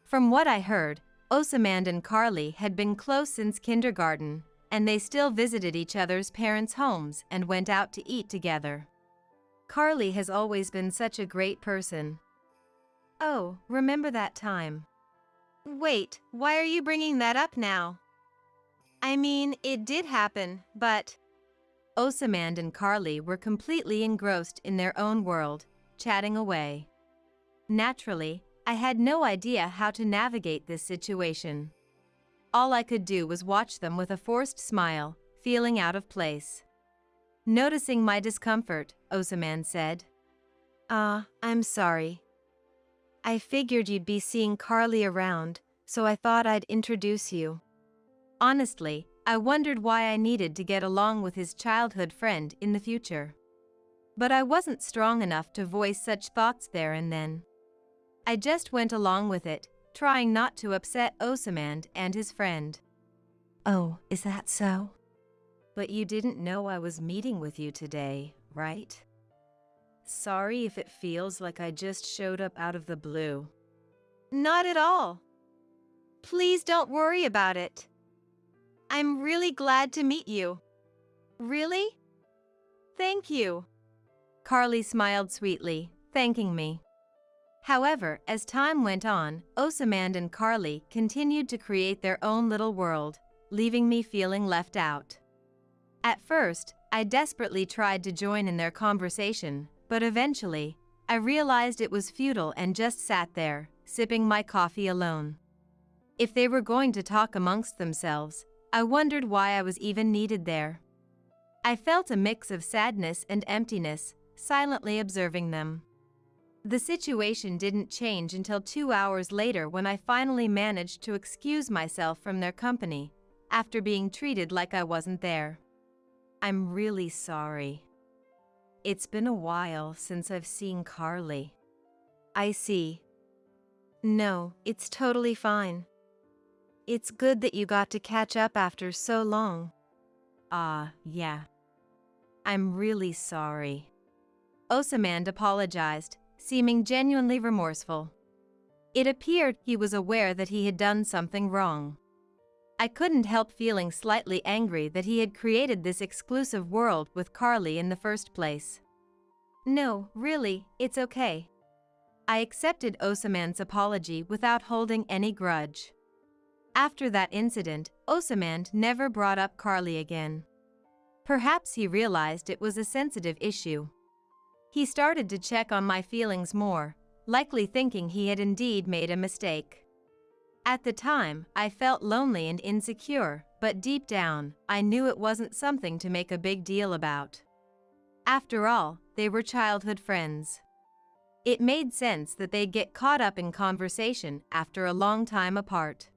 From what I heard, Osamand and Carly had been close since kindergarten, and they still visited each other's parents' homes and went out to eat together. Carly has always been such a great person. Oh, remember that time? Wait, why are you bringing that up now? I mean, it did happen, but... Osamand and Carly were completely engrossed in their own world, chatting away. Naturally, I had no idea how to navigate this situation. All I could do was watch them with a forced smile, feeling out of place. Noticing my discomfort, Osamand said, I'm sorry. I figured you'd be seeing Carly around, so I thought I'd introduce you." Honestly, I wondered why I needed to get along with his childhood friend in the future. But I wasn't strong enough to voice such thoughts there and then. I just went along with it, trying not to upset Osamand and his friend. "Oh, is that so? But you didn't know I was meeting with you today, right? Sorry if it feels like I just showed up out of the blue." "Not at all. Please don't worry about it. I'm really glad to meet you." "Really? Thank you." Carly smiled sweetly, thanking me. However, as time went on, Osamand and Carly continued to create their own little world, leaving me feeling left out. At first, I desperately tried to join in their conversation, but eventually, I realized it was futile and just sat there, sipping my coffee alone. If they were going to talk amongst themselves, I wondered why I was even needed there. I felt a mix of sadness and emptiness, silently observing them. The situation didn't change until 2 hours later when I finally managed to excuse myself from their company, after being treated like I wasn't there. "I'm really sorry. It's been a while since I've seen Carly." "I see. No, it's totally fine. It's good that you got to catch up after so long." Yeah. I'm really sorry." Osamand apologized, seeming genuinely remorseful. It appeared he was aware that he had done something wrong. I couldn't help feeling slightly angry that he had created this exclusive world with Carly in the first place. "No, really, it's okay." I accepted Osamand's apology without holding any grudge. After that incident, Osamand never brought up Carly again. Perhaps he realized it was a sensitive issue. He started to check on my feelings more, likely thinking he had indeed made a mistake. At the time, I felt lonely and insecure, but deep down, I knew it wasn't something to make a big deal about. After all, they were childhood friends. It made sense that they'd get caught up in conversation after a long time apart.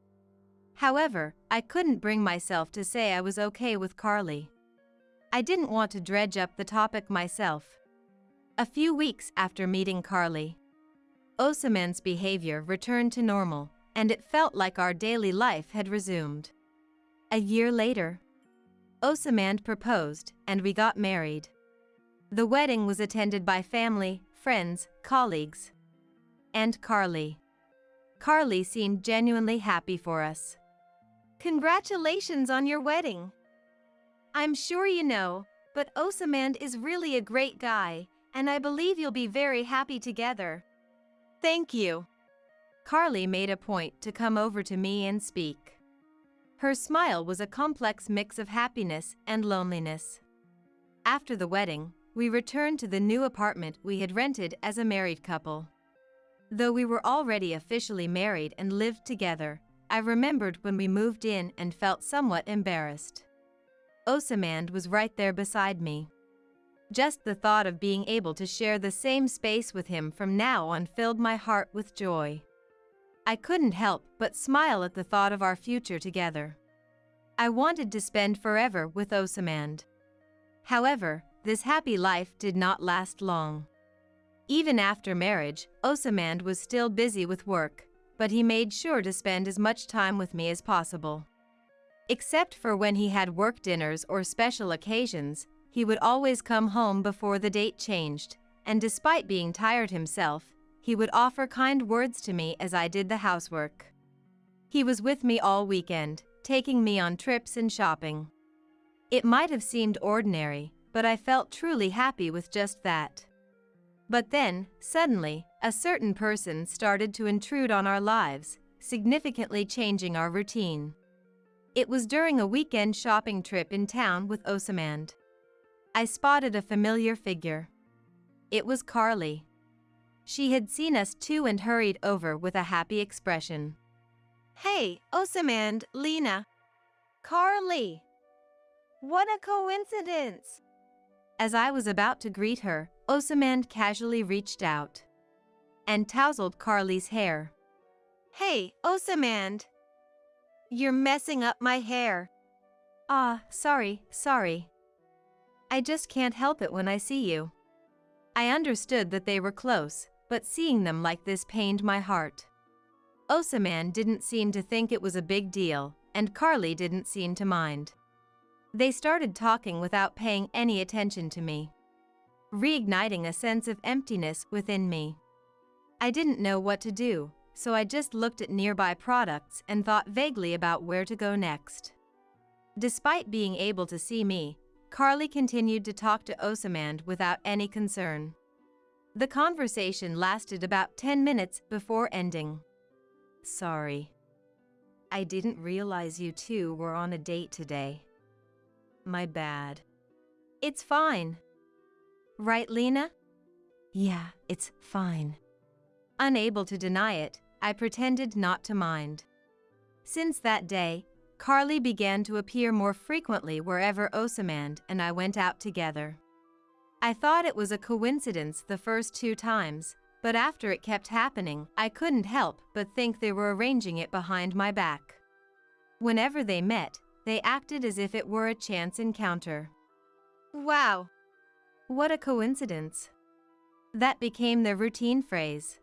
However, I couldn't bring myself to say I was okay with Carly. I didn't want to dredge up the topic myself. A few weeks after meeting Carly, Osaman's behavior returned to normal, and it felt like our daily life had resumed. A year later, Osaman proposed, and we got married. The wedding was attended by family, friends, colleagues, and Carly. Carly seemed genuinely happy for us. Congratulations on your wedding. I'm sure you know, but Osaman is really a great guy, and I believe you'll be very happy together. Thank you. Carly made a point to come over to me and speak. Her smile was a complex mix of happiness and loneliness. After the wedding, we returned to the new apartment we had rented as a married couple. Though we were already officially married and lived together, I remembered when we moved in and felt somewhat embarrassed. Osaman was right there beside me. Just the thought of being able to share the same space with him from now on filled my heart with joy. I couldn't help but smile at the thought of our future together. I wanted to spend forever with Osaman. However, this happy life did not last long. Even after marriage, Osaman was still busy with work, but he made sure to spend as much time with me as possible. Except for when he had work dinners or special occasions, he would always come home before the date changed, and despite being tired himself, he would offer kind words to me as I did the housework. He was with me all weekend, taking me on trips and shopping. It might have seemed ordinary, but I felt truly happy with just that. But then, suddenly, a certain person started to intrude on our lives, significantly changing our routine. It was during a weekend shopping trip in town with Osaman. I spotted a familiar figure. It was Carly. She had seen us too and hurried over with a happy expression. Hey, Osaman, Lena. Carly. What a coincidence! As I was about to greet her, Osaman casually reached out and tousled Carly's hair. Hey, Osaman. You're messing up my hair. Sorry. I just can't help it when I see you. I understood that they were close, but seeing them like this pained my heart. Osaman didn't seem to think it was a big deal, and Carly didn't seem to mind. They started talking without paying any attention to me, reigniting a sense of emptiness within me. I didn't know what to do, so I just looked at nearby products and thought vaguely about where to go next. Despite being able to see me, Carly continued to talk to Osaman without any concern. The conversation lasted about 10 minutes before ending. Sorry. I didn't realize you two were on a date today. My bad. It's fine. Right, Lena? Yeah, it's fine. Unable to deny it, I pretended not to mind. Since that day, Carly began to appear more frequently wherever Osaman and I went out together. I thought it was a coincidence the first 2 times, but after it kept happening, I couldn't help but think they were arranging it behind my back. Whenever they met, they acted as if it were a chance encounter. Wow. What a coincidence. That became their routine phrase.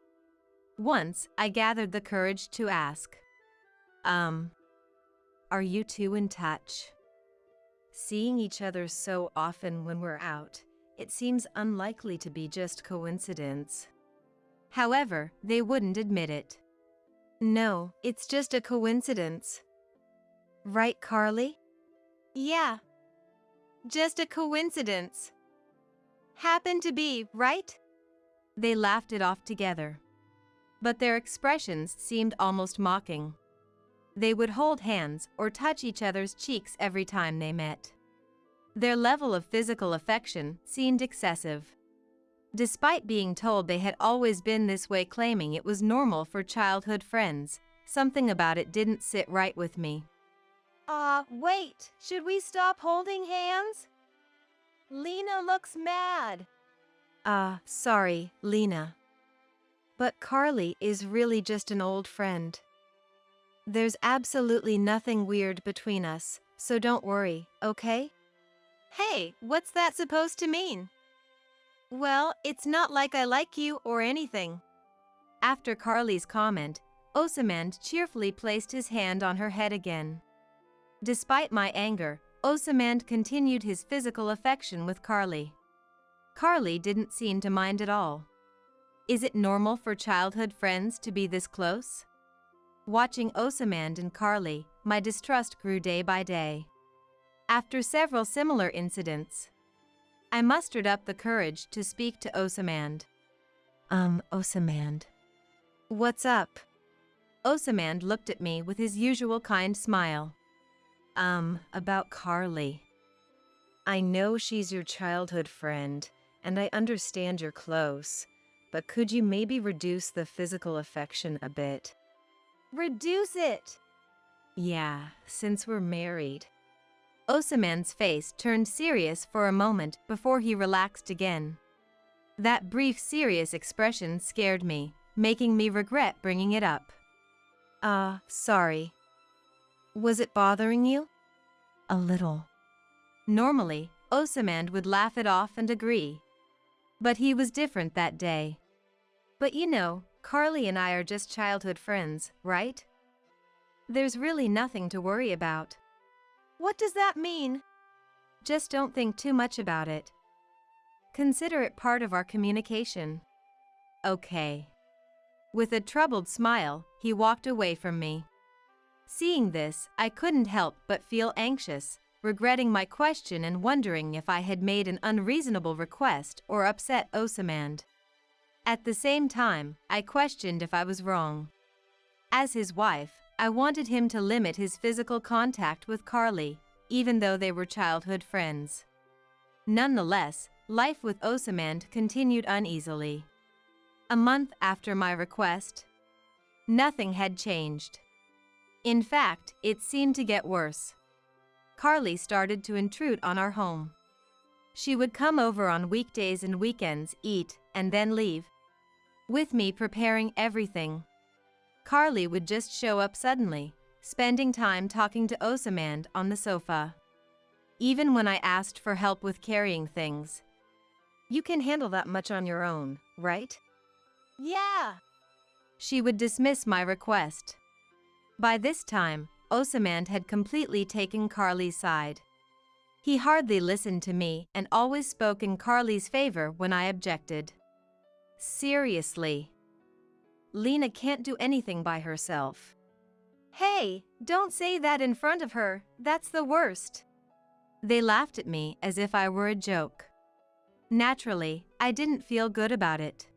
Once, I gathered the courage to ask, are you two in touch? Seeing each other so often when we're out, it seems unlikely to be just coincidence. However, they wouldn't admit it. No, it's just a coincidence. Right, Carly? Yeah. Just a coincidence. Happened to be, right? They laughed it off together. But their expressions seemed almost mocking. They would hold hands or touch each other's cheeks every time they met. Their level of physical affection seemed excessive. Despite being told they had always been this way, claiming it was normal for childhood friends, something about it didn't sit right with me. Wait, should we stop holding hands? Lena looks mad. Sorry, Lena. But Carly is really just an old friend. There's absolutely nothing weird between us, so don't worry, okay? Hey, what's that supposed to mean? Well, it's not like I like you or anything. After Carly's comment, Osamand cheerfully placed his hand on her head again. Despite my anger, Osamand continued his physical affection with Carly. Carly didn't seem to mind at all. Is it normal for childhood friends to be this close? Watching Osamand and Carly, my distrust grew day by day. After several similar incidents, I mustered up the courage to speak to Osamand. Osamand. What's up? Osamand looked at me with his usual kind smile. About Carly. I know she's your childhood friend, and I understand you're close, but could you maybe reduce the physical affection a bit? Reduce it! Yeah, since we're married. Osamand's face turned serious for a moment before he relaxed again. That brief serious expression scared me, making me regret bringing it up. Sorry. Was it bothering you? A little. Normally, Osamand would laugh it off and agree. But he was different that day. But you know, Carly and I are just childhood friends, right? There's really nothing to worry about. What does that mean? Just don't think too much about it. Consider it part of our communication. Okay. With a troubled smile, he walked away from me. Seeing this, I couldn't help but feel anxious, regretting my question and wondering if I had made an unreasonable request or upset Osamand. At the same time, I questioned if I was wrong. As his wife, I wanted him to limit his physical contact with Carly, even though they were childhood friends. Nonetheless, life with Osamand continued uneasily. A month after my request, nothing had changed. In fact, it seemed to get worse. Carly started to intrude on our home. She would come over on weekdays and weekends, eat, and then leave, with me preparing everything. Carly would just show up suddenly, spending time talking to Osamand on the sofa. Even when I asked for help with carrying things. You can handle that much on your own, right? Yeah. She would dismiss my request. By this time, Osamand had completely taken Carly's side. He hardly listened to me and always spoke in Carly's favor when I objected. Seriously. Lena can't do anything by herself. Hey, don't say that in front of her, that's the worst. They laughed at me as if I were a joke. Naturally, I didn't feel good about it.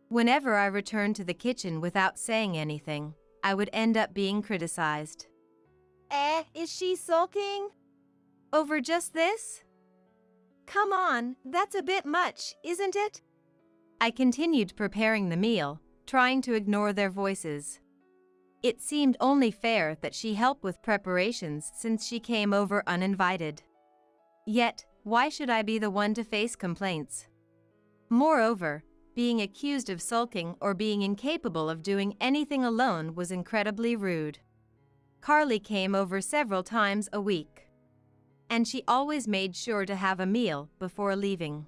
Whenever I returned to the kitchen without saying anything, I would end up being criticized. Is she sulking? Over just this? Come on, that's a bit much, isn't it? I continued preparing the meal, trying to ignore their voices. It seemed only fair that she help with preparations since she came over uninvited. Yet, why should I be the one to face complaints? Moreover, being accused of sulking or being incapable of doing anything alone was incredibly rude. Carly came over several times a week. And she always made sure to have a meal before leaving.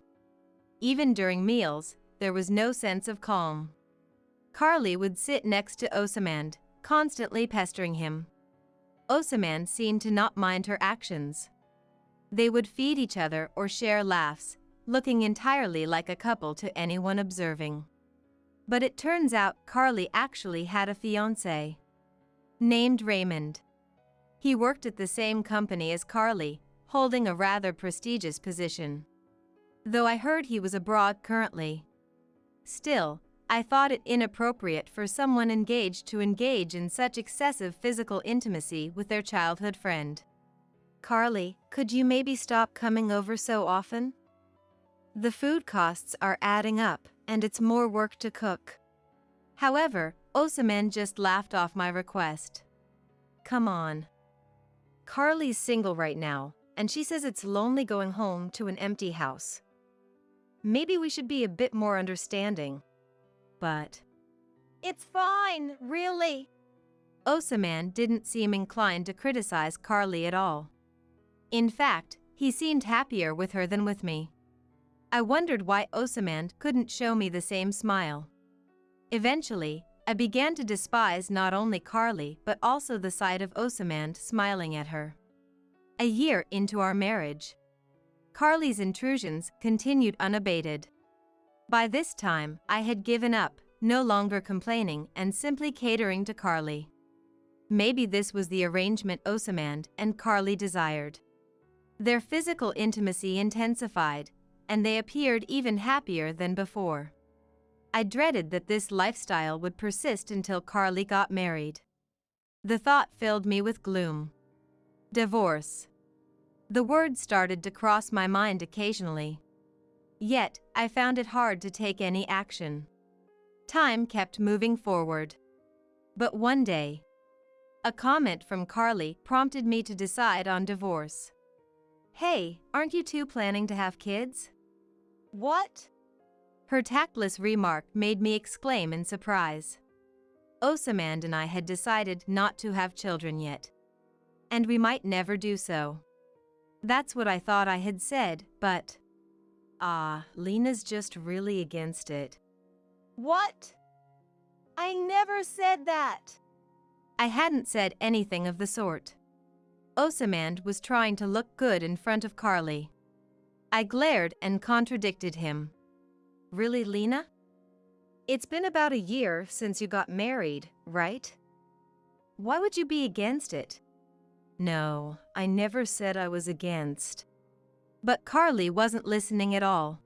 Even during meals, there was no sense of calm. Carly would sit next to Osamand, constantly pestering him. Osamand seemed to not mind her actions. They would feed each other or share laughs, looking entirely like a couple to anyone observing. But it turns out Carly actually had a fiancé named Raymond. He worked at the same company as Carly, holding a rather prestigious position. Though I heard he was abroad currently. Still, I thought it inappropriate for someone engaged to engage in such excessive physical intimacy with their childhood friend. Carly, could you maybe stop coming over so often? The food costs are adding up, and it's more work to cook. However, Osamand just laughed off my request. Come on. Carly's single right now, and she says it's lonely going home to an empty house. Maybe we should be a bit more understanding. But it's fine, really. Osaman didn't seem inclined to criticize Carly at all. In fact, he seemed happier with her than with me. I wondered why Osaman couldn't show me the same smile. Eventually, I began to despise not only Carly but also the sight of Osaman smiling at her. A year into our marriage, Carly's intrusions continued unabated. By this time, I had given up, no longer complaining and simply catering to Carly. Maybe this was the arrangement Osaman and Carly desired. Their physical intimacy intensified, and they appeared even happier than before. I dreaded that this lifestyle would persist until Carly got married. The thought filled me with gloom. Divorce. The word started to cross my mind occasionally. Yet, I found it hard to take any action. Time kept moving forward. But one day, a comment from Carly prompted me to decide on divorce. "Hey, aren't you two planning to have kids?" What? Her tactless remark made me exclaim in surprise. Osaman and I had decided not to have children yet. And we might never do so. That's what I thought I had said, but... Lena's just really against it. What? I never said that. I hadn't said anything of the sort. Osaman was trying to look good in front of Carly. I glared and contradicted him. Really, Lena? It's been about a year since you got married, right? Why would you be against it? No, I never said I was against. But Carly wasn't listening at all.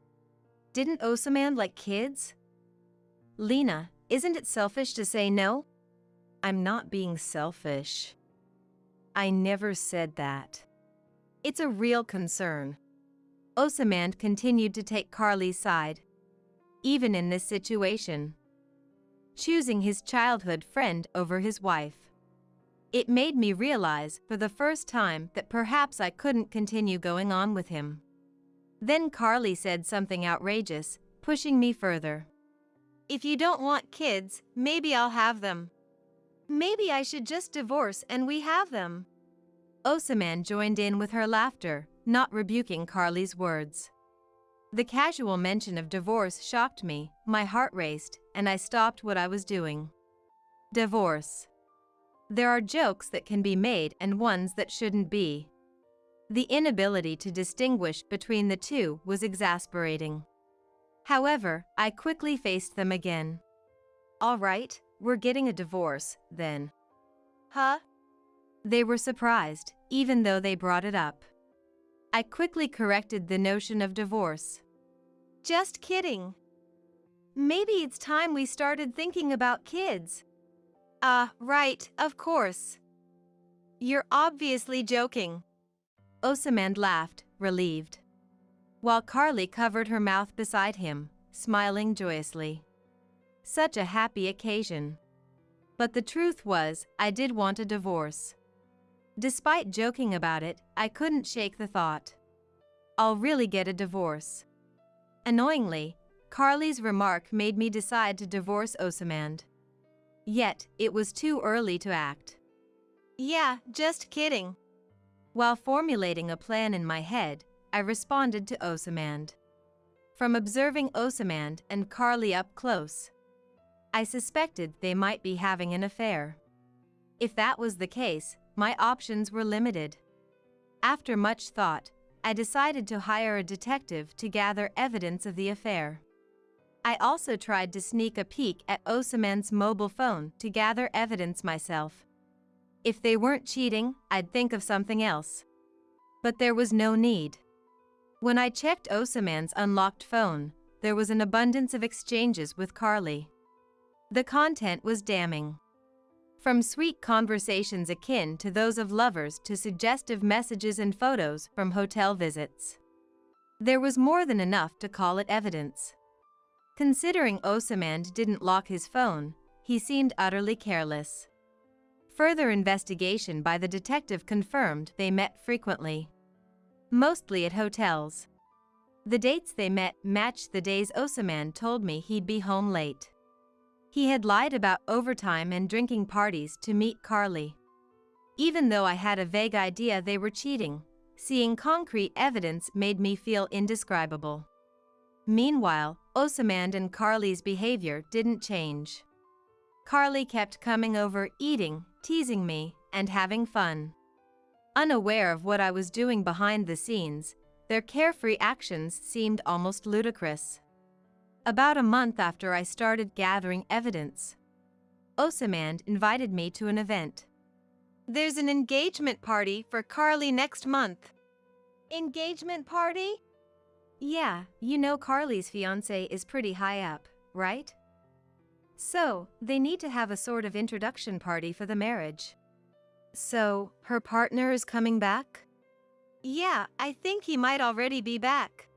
Didn't Osaman like kids? Lena, isn't it selfish to say no? I'm not being selfish. I never said that. It's a real concern. Osaman continued to take Carly's side. Even in this situation, choosing his childhood friend over his wife. It made me realize for the first time that perhaps I couldn't continue going on with him. Then Carly said something outrageous, pushing me further. If you don't want kids, maybe I'll have them. Maybe I should just divorce and we have them. Osaman joined in with her laughter, not rebuking Carly's words. The casual mention of divorce shocked me, my heart raced, and I stopped what I was doing. Divorce. There are jokes that can be made and ones that shouldn't be. The inability to distinguish between the two was exasperating. However, I quickly faced them again. All right, we're getting a divorce, then. Huh? They were surprised, even though they brought it up. I quickly corrected the notion of divorce. Just kidding. Maybe it's time we started thinking about kids. Right, of course. You're obviously joking. Osaman laughed, relieved, while Carly covered her mouth beside him, smiling joyously. Such a happy occasion. But the truth was, I did want a divorce. Despite joking about it, I couldn't shake the thought. I'll really get a divorce. Annoyingly, Carly's remark made me decide to divorce Osaman. Yet, it was too early to act. Yeah, just kidding. While formulating a plan in my head, I responded to Osaman. From observing Osaman and Carly up close, I suspected they might be having an affair. If that was the case, my options were limited. After much thought, I decided to hire a detective to gather evidence of the affair. I also tried to sneak a peek at Osaman's mobile phone to gather evidence myself. If they weren't cheating, I'd think of something else. But there was no need. When I checked Osaman's unlocked phone, there was an abundance of exchanges with Carly. The content was damning. From sweet conversations akin to those of lovers to suggestive messages and photos from hotel visits. There was more than enough to call it evidence. Considering Osaman didn't lock his phone, he seemed utterly careless. Further investigation by the detective confirmed they met frequently. Mostly at hotels. The dates they met matched the days Osaman told me he'd be home late. He had lied about overtime and drinking parties to meet Carly. Even though I had a vague idea they were cheating, seeing concrete evidence made me feel indescribable. Meanwhile, Osamand and Carly's behavior didn't change. Carly kept coming over, eating, teasing me, and having fun. Unaware of what I was doing behind the scenes, their carefree actions seemed almost ludicrous. About a month after I started gathering evidence, Osamand invited me to an event. There's an engagement party for Carly next month. Engagement party? Yeah, you know Carly's fiancé is pretty high up, right? So, they need to have a sort of introduction party for the marriage. So, her partner is coming back? Yeah, I think he might already be back.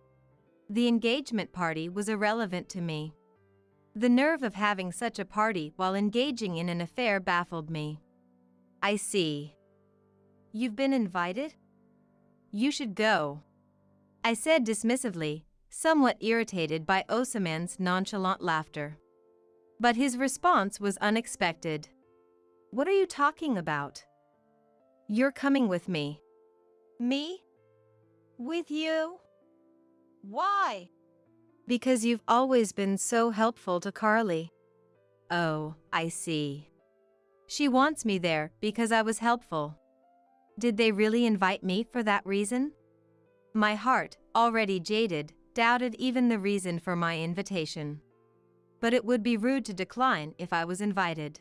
The engagement party was irrelevant to me. The nerve of having such a party while engaging in an affair baffled me. I see. You've been invited? You should go, I said dismissively, somewhat irritated by Osamand's nonchalant laughter. But his response was unexpected. What are you talking about? You're coming with me. Me? With you? Why? Because you've always been so helpful to Carly. Oh, I see. She wants me there because I was helpful. Did they really invite me for that reason? My heart, already jaded, doubted even the reason for my invitation. But it would be rude to decline if I was invited.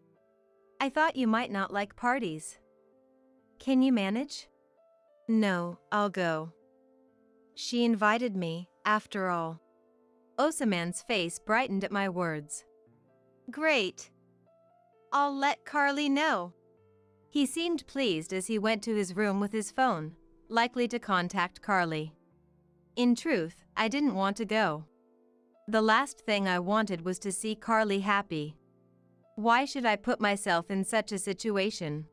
I thought you might not like parties. Can you manage? No, I'll go. She invited me, after all. Osamand's face brightened at my words. Great. I'll let Carly know. He seemed pleased as he went to his room with his phone, likely to contact Carly. In truth, I didn't want to go. The last thing I wanted was to see Carly happy. Why should I put myself in such a situation?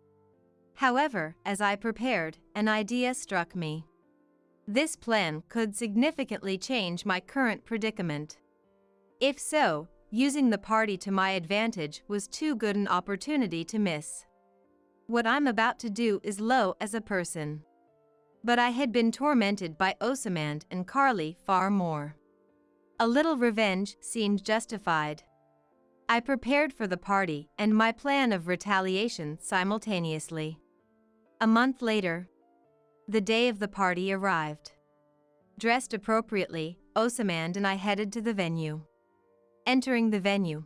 However, as I prepared, an idea struck me. This plan could significantly change my current predicament. If so, using the party to my advantage was too good an opportunity to miss. What I'm about to do is low as a person. But I had been tormented by Osamand and Carly far more. A little revenge seemed justified. I prepared for the party and my plan of retaliation simultaneously. A month later, the day of the party arrived. Dressed appropriately, Osamand and I headed to the venue. Entering the venue,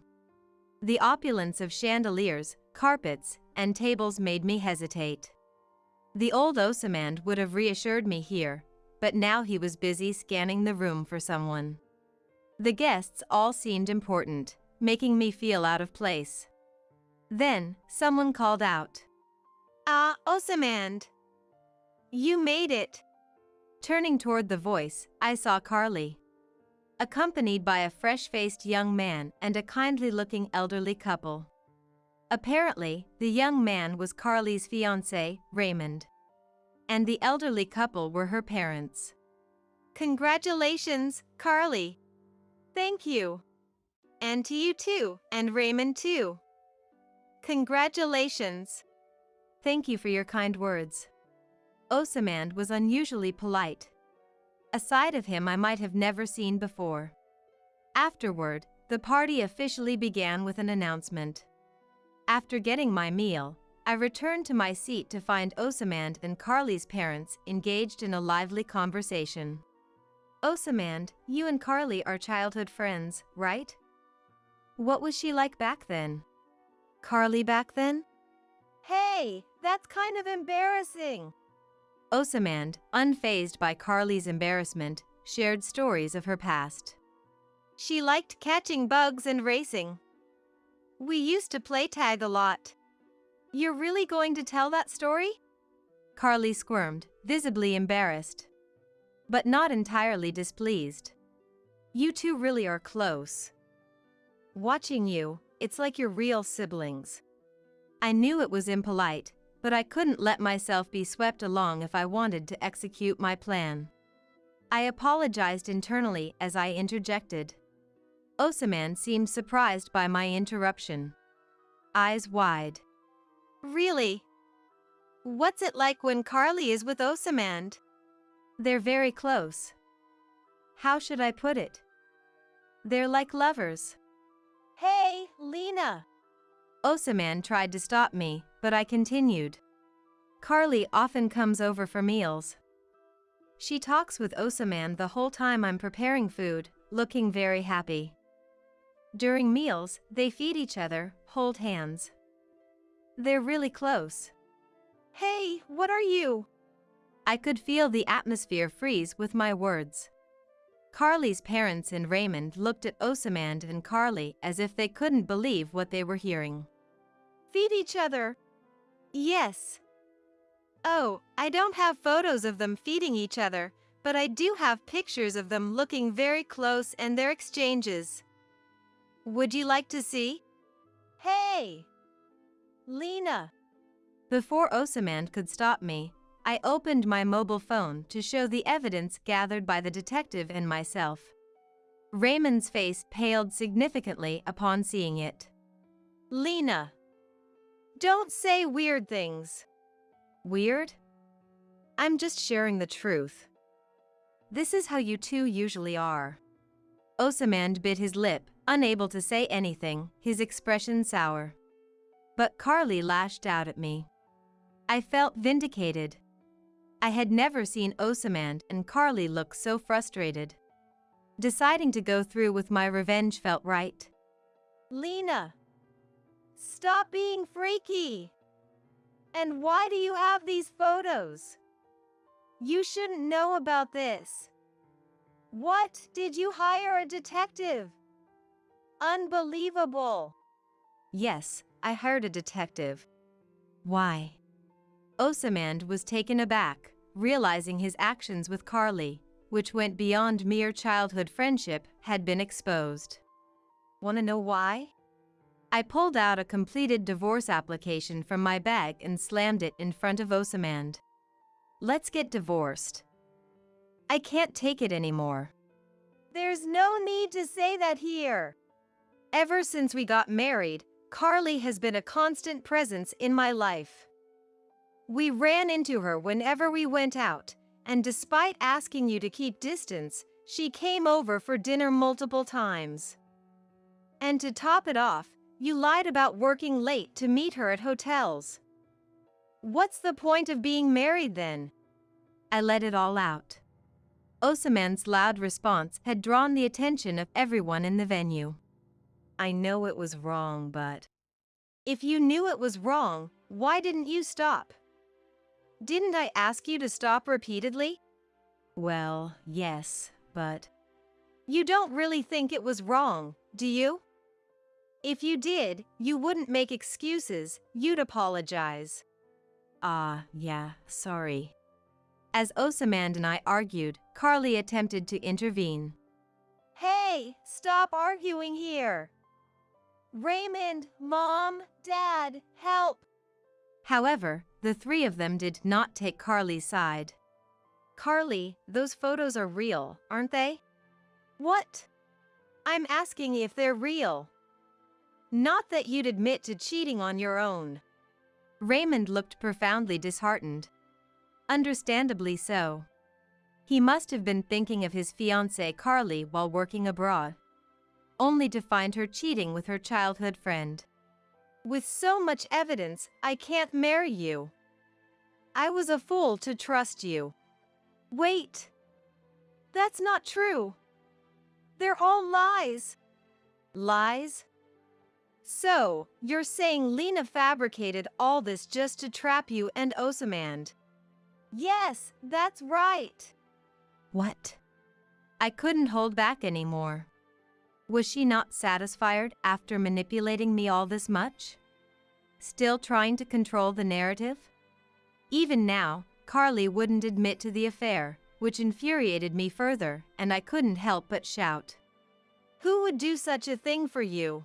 the opulence of chandeliers, carpets, and tables made me hesitate. The old Osamand would have reassured me here, but now he was busy scanning the room for someone. The guests all seemed important, making me feel out of place. Then, someone called out. Osamand. You made it. Turning toward the voice, I saw Carly, accompanied by a fresh-faced young man and a kindly-looking elderly couple. Apparently, the young man was Carly's fiancé, Raymond, and the elderly couple were her parents. Congratulations, Carly. Thank you. And to you too, and Raymond too. Congratulations. Thank you for your kind words. Osamand was unusually polite, a side of him I might have never seen before. Afterward, the party officially began with an announcement. After getting my meal, I returned to my seat to find Osamand and Carly's parents engaged in a lively conversation. Osamand, you and Carly are childhood friends, right? What was she like back then? Carly back then? Hey, that's kind of embarrassing. Osamand, unfazed by Carly's embarrassment, shared stories of her past. She liked catching bugs and racing. We used to play tag a lot. You're really going to tell that story? Carly squirmed, visibly embarrassed, but not entirely displeased. You two really are close. Watching you, it's like you're real siblings. I knew it was impolite, but I couldn't let myself be swept along if I wanted to execute my plan. I apologized internally as I interjected. Osaman seemed surprised by my interruption. Eyes wide. Really? What's it like when Carly is with Osaman? They're very close. How should I put it? They're like lovers. Hey, Lena! Osaman tried to stop me, but I continued. Carly often comes over for meals. She talks with Osaman the whole time I'm preparing food, looking very happy. During meals, they feed each other, hold hands. They're really close. Hey, what are you? I could feel the atmosphere freeze with my words. Carly's parents and Raymond looked at Osaman and Carly as if they couldn't believe what they were hearing. Feed each other? Yes. Oh, I don't have photos of them feeding each other, but I do have pictures of them looking very close and their exchanges. Would you like to see? Hey! Lena! Before Osaman could stop me, I opened my mobile phone to show the evidence gathered by the detective and myself. Raymond's face paled significantly upon seeing it. Lena! Don't say weird things. Weird? I'm just sharing the truth. This is how you two usually are. Osaman bit his lip, unable to say anything, his expression sour. But Carly lashed out at me. I felt vindicated. I had never seen Osaman and Carly look so frustrated. Deciding to go through with my revenge felt right. Lena! Stop being freaky! And why do you have these photos? You shouldn't know about this. What? Did you hire a detective? Unbelievable! Yes, I hired a detective. Why? Osaman was taken aback, realizing his actions with Carly, which went beyond mere childhood friendship, had been exposed. Wanna know why? I pulled out a completed divorce application from my bag and slammed it in front of Osaman. Let's get divorced. I can't take it anymore. There's no need to say that here. Ever since we got married, Carly has been a constant presence in my life. We ran into her whenever we went out, and despite asking you to keep distance, she came over for dinner multiple times. And to top it off, you lied about working late to meet her at hotels. What's the point of being married then? I let it all out. Osaman's loud response had drawn the attention of everyone in the venue. I know it was wrong, but... If you knew it was wrong, why didn't you stop? Didn't I ask you to stop repeatedly? Well, yes, but... You don't really think it was wrong, do you? If you did, you wouldn't make excuses, you'd apologize. Yeah, sorry. As Osaman and I argued, Carly attempted to intervene. Hey, stop arguing here. Raymond, Mom, Dad, help. However, the three of them did not take Carly's side. Carly, those photos are real, aren't they? What? I'm asking if they're real. Not that you'd admit to cheating on your own. Raymond looked profoundly disheartened. Understandably so. He must have been thinking of his fiancée Carly while working abroad, only to find her cheating with her childhood friend. With so much evidence, I can't marry you. I was a fool to trust you. Wait. That's not true. They're all lies. Lies? So, you're saying Lena fabricated all this just to trap you and Osaman? Yes, that's right. What? I couldn't hold back anymore. Was she not satisfied after manipulating me all this much? Still trying to control the narrative? Even now, Carly wouldn't admit to the affair, which infuriated me further, and I couldn't help but shout. Who would do such a thing for you?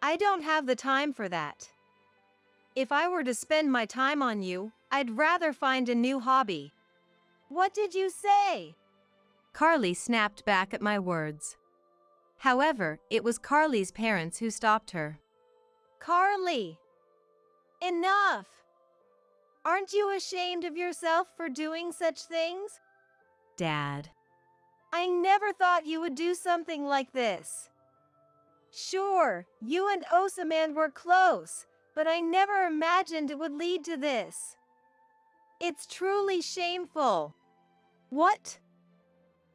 I don't have the time for that. If I were to spend my time on you, I'd rather find a new hobby. What did you say? Carly snapped back at my words. However, it was Carly's parents who stopped her. Carly! Enough! Aren't you ashamed of yourself for doing such things? Dad. I never thought you would do something like this. Sure, you and Osaman were close, but I never imagined it would lead to this. It's truly shameful. What?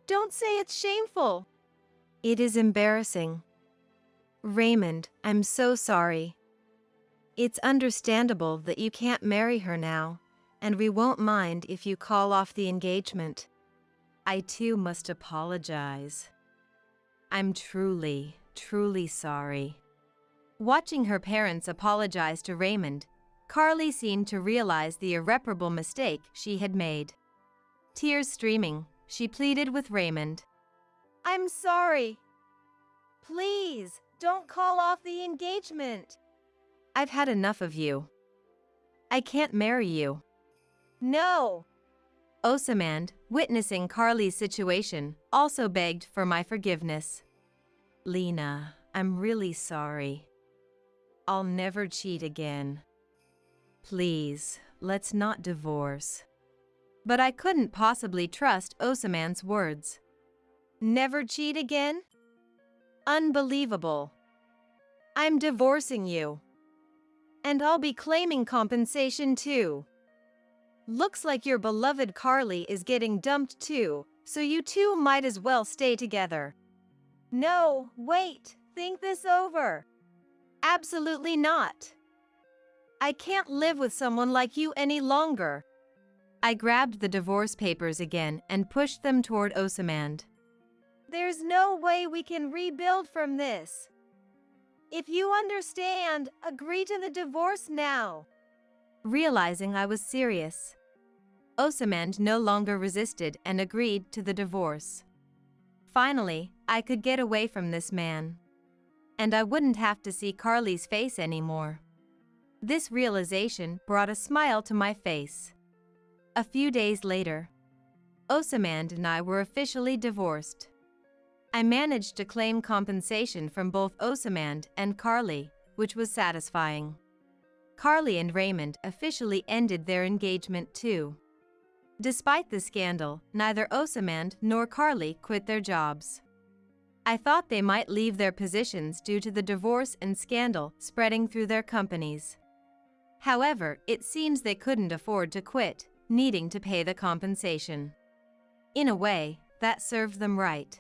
Don't say it's shameful. It is embarrassing. Raymond, I'm so sorry. It's understandable that you can't marry her now, and we won't mind if you call off the engagement. I too must apologize. I'm truly sorry. Watching her parents apologize to Raymond, Carly seemed to realize the irreparable mistake she had made. Tears streaming, she pleaded with Raymond. I'm sorry. Please, don't call off the engagement. I've had enough of you. I can't marry you. No. Osaman, witnessing Carly's situation, also begged for my forgiveness. Lena, I'm really sorry. I'll never cheat again. Please, let's not divorce. But I couldn't possibly trust Osaman's words. Never cheat again? Unbelievable. I'm divorcing you. And I'll be claiming compensation too. Looks like your beloved Carly is getting dumped too, so you two might as well stay together. No, wait, think this over. Absolutely not. I can't live with someone like you any longer. I grabbed the divorce papers again and pushed them toward Osaman. There's no way we can rebuild from this. If you understand, agree to the divorce now. Realizing I was serious, Osaman no longer resisted and agreed to the divorce. Finally, I could get away from this man. And I wouldn't have to see Carly's face anymore. This realization brought a smile to my face. A few days later, Osaman and I were officially divorced. I managed to claim compensation from both Osaman and Carly, which was satisfying. Carly and Raymond officially ended their engagement too. Despite the scandal, neither Osaman nor Carly quit their jobs. I thought they might leave their positions due to the divorce and scandal spreading through their companies. However, it seems they couldn't afford to quit, needing to pay the compensation. In a way, that served them right.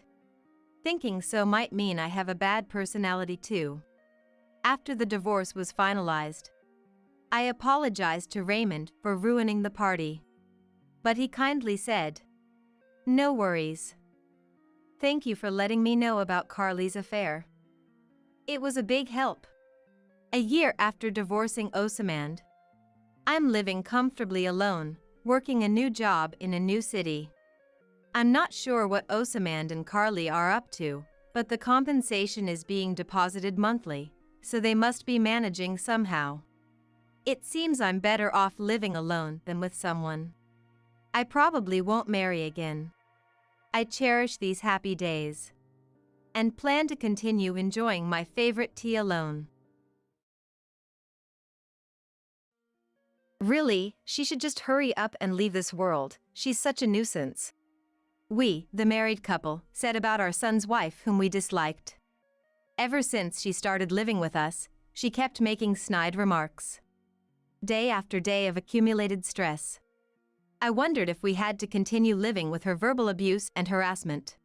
Thinking so might mean I have a bad personality too. After the divorce was finalized, I apologized to Raymond for ruining the party. But he kindly said, "No worries. Thank you for letting me know about Carly's affair. It was a big help." A year after divorcing Osaman, I'm living comfortably alone, working a new job in a new city. I'm not sure what Osaman and Carly are up to, but the compensation is being deposited monthly, so they must be managing somehow. It seems I'm better off living alone than with someone. I probably won't marry again. I cherish these happy days and plan to continue enjoying my favorite tea alone. Really, she should just hurry up and leave this world. She's such a nuisance. We, the married couple, said about our son's wife whom we disliked. Ever since she started living with us, she kept making snide remarks. Day after day of accumulated stress. I wondered if we had to continue living with her verbal abuse and harassment.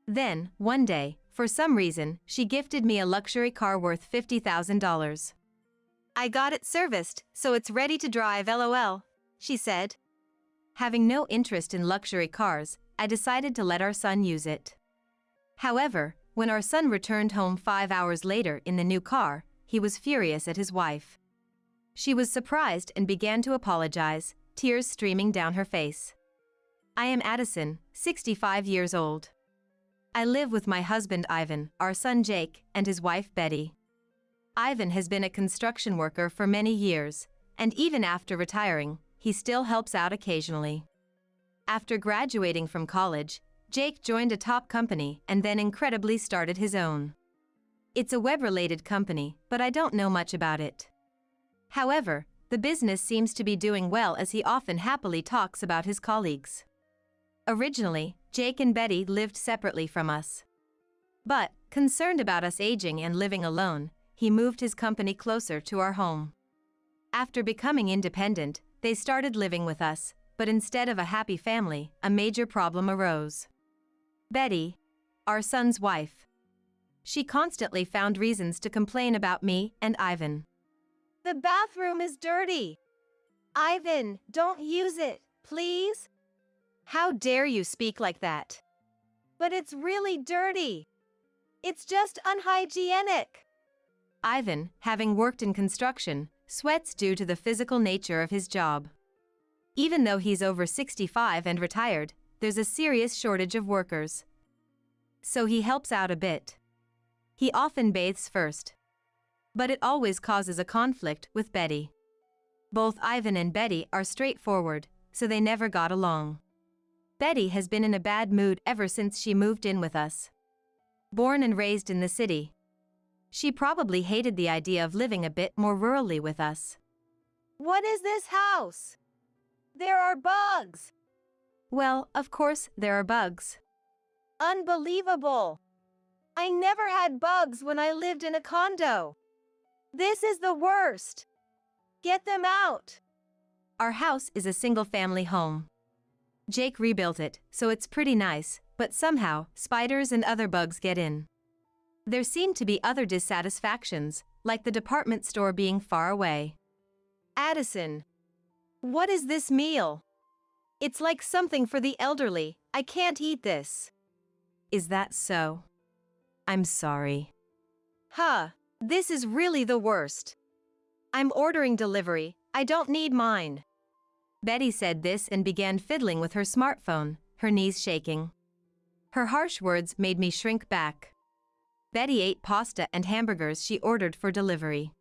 Then, one day, for some reason, she gifted me a luxury car worth $50,000. I got it serviced, so it's ready to drive, LOL, she said. Having no interest in luxury cars, I decided to let our son use it. However, when our son returned home 5 hours later in the new car, he was furious at his wife. She was surprised and began to apologize, tears streaming down her face. I am Addison, 65 years old. I live with my husband Ivan, our son Jake, and his wife Betty. Ivan has been a construction worker for many years, and even after retiring, he still helps out occasionally. After graduating from college, Jake joined a top company and then incredibly started his own. It's a web-related company, but I don't know much about it. However, the business seems to be doing well as he often happily talks about his colleagues. Originally, Jake and Betty lived separately from us. But, concerned about us aging and living alone, he moved his company closer to our home. After becoming independent, they started living with us, but instead of a happy family, a major problem arose. Betty, our son's wife. She constantly found reasons to complain about me and Ivan. The bathroom is dirty. Ivan, don't use it, please. How dare you speak like that? But it's really dirty. It's just unhygienic. Ivan, having worked in construction, sweats due to the physical nature of his job. Even though he's over 65 and retired, there's a serious shortage of workers. So he helps out a bit. He often bathes first. But it always causes a conflict with Betty. Both Ivan and Betty are straightforward, so they never got along. Betty has been in a bad mood ever since she moved in with us. Born and raised in the city, she probably hated the idea of living a bit more rurally with us. What is this house? There are bugs. Well, of course, there are bugs. Unbelievable. I never had bugs when I lived in a condo. This is the worst. Get them out. Our house is a single-family home. Jake rebuilt it, so it's pretty nice, but somehow, spiders and other bugs get in. There seem to be other dissatisfactions, like the department store being far away. Addison, what is this meal? It's like something for the elderly. I can't eat this. Is that so? I'm sorry. Huh, this is really the worst. I'm ordering delivery. I don't need mine. Betty said this and began fiddling with her smartphone, her knees shaking. Her harsh words made me shrink back. Betty ate pasta and hamburgers she ordered for delivery.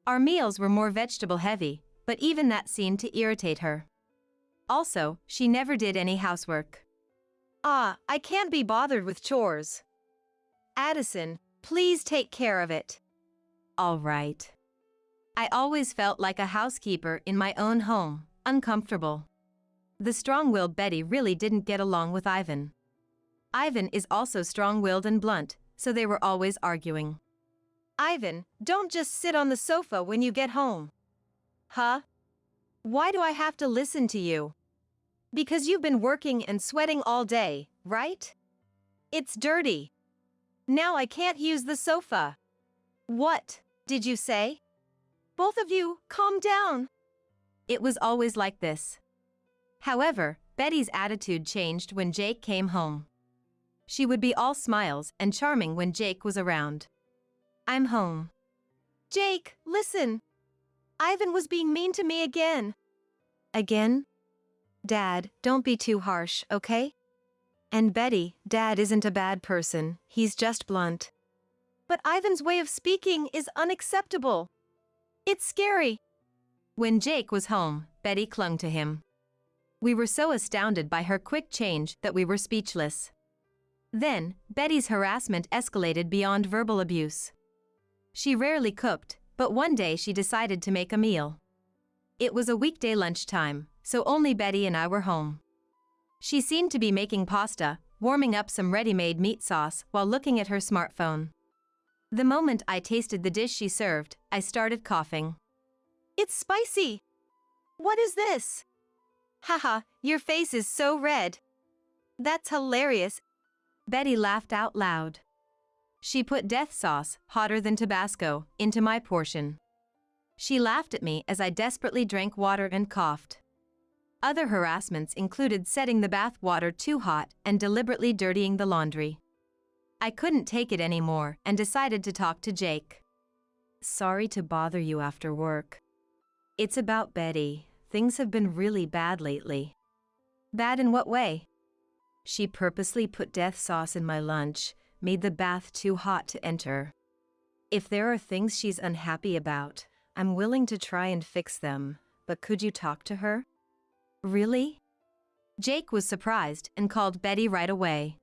Our meals were more vegetable-heavy, but even that seemed to irritate her. Also, she never did any housework. I can't be bothered with chores. Addison, please take care of it. All right. I always felt like a housekeeper in my own home, uncomfortable. The strong-willed Betty really didn't get along with Ivan. Ivan is also strong-willed and blunt, so they were always arguing. Ivan, don't just sit on the sofa when you get home. Huh? Why do I have to listen to you? Because you've been working and sweating all day, right? It's dirty. Now I can't use the sofa. What did you say? Both of you, calm down. It was always like this. However, Betty's attitude changed when Jake came home. She would be all smiles and charming when Jake was around. I'm home. Jake, listen. Ivan was being mean to me again. Again? Dad, don't be too harsh, okay? And Betty, Dad isn't a bad person, he's just blunt. But Ivan's way of speaking is unacceptable. It's scary. When Jake was home, Betty clung to him. We were so astounded by her quick change that we were speechless. Then, Betty's harassment escalated beyond verbal abuse. She rarely cooked, but one day she decided to make a meal. It was a weekday lunchtime, so only Betty and I were home. She seemed to be making pasta, warming up some ready-made meat sauce while looking at her smartphone. The moment I tasted the dish she served, I started coughing. It's spicy. What is this? Haha, your face is so red. That's hilarious. Betty laughed out loud. She put death sauce, hotter than Tabasco, into my portion. She laughed at me as I desperately drank water and coughed. Other harassments included setting the bath water too hot and deliberately dirtying the laundry. I couldn't take it anymore and decided to talk to Jake. Sorry to bother you after work. It's about Betty. Things have been really bad lately. Bad in what way? She purposely put death sauce in my lunch, made the bath too hot to enter. If there are things she's unhappy about, I'm willing to try and fix them, but could you talk to her? Really? Jake was surprised and called Betty right away.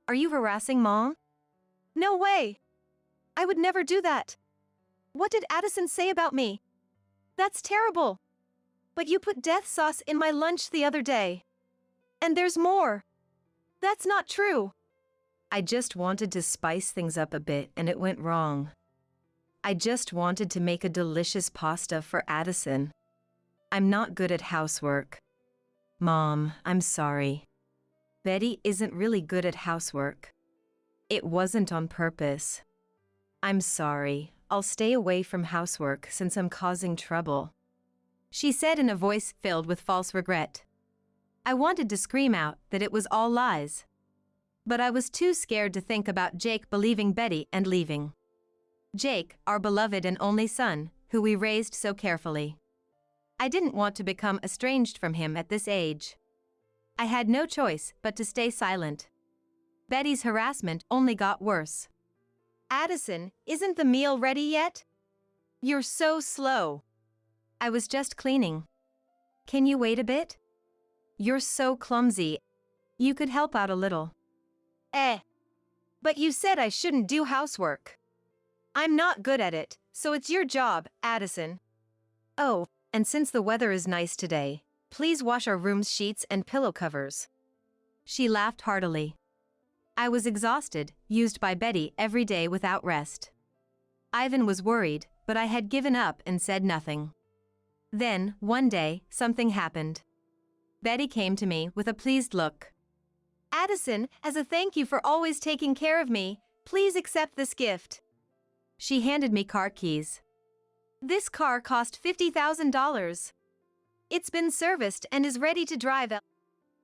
Are you harassing Mom? No way! I would never do that. What did Addison say about me? That's terrible. But you put death sauce in my lunch the other day. And there's more. That's not true. I just wanted to spice things up a bit and it went wrong. I just wanted to make a delicious pasta for Addison. I'm not good at housework. Mom, I'm sorry. Betty isn't really good at housework. It wasn't on purpose. I'm sorry. I'll stay away from housework since I'm causing trouble, she said in a voice filled with false regret. I wanted to scream out that it was all lies. But I was too scared to think about Jake believing Betty and leaving. Jake, our beloved and only son, who we raised so carefully. I didn't want to become estranged from him at this age. I had no choice but to stay silent. Betty's harassment only got worse. Addison, isn't the meal ready yet? You're so slow. I was just cleaning. Can you wait a bit? You're so clumsy. You could help out a little. But you said I shouldn't do housework. I'm not good at it, so it's your job, Addison. Oh, and since the weather is nice today, please wash our room's sheets and pillow covers. She laughed heartily. I was exhausted, used by Betty every day without rest. Ivan was worried, but I had given up and said nothing. Then, one day, something happened. Betty came to me with a pleased look. Addison, as a thank you for always taking care of me, please accept this gift. She handed me car keys. This car cost $50,000. It's been serviced and is ready to drive.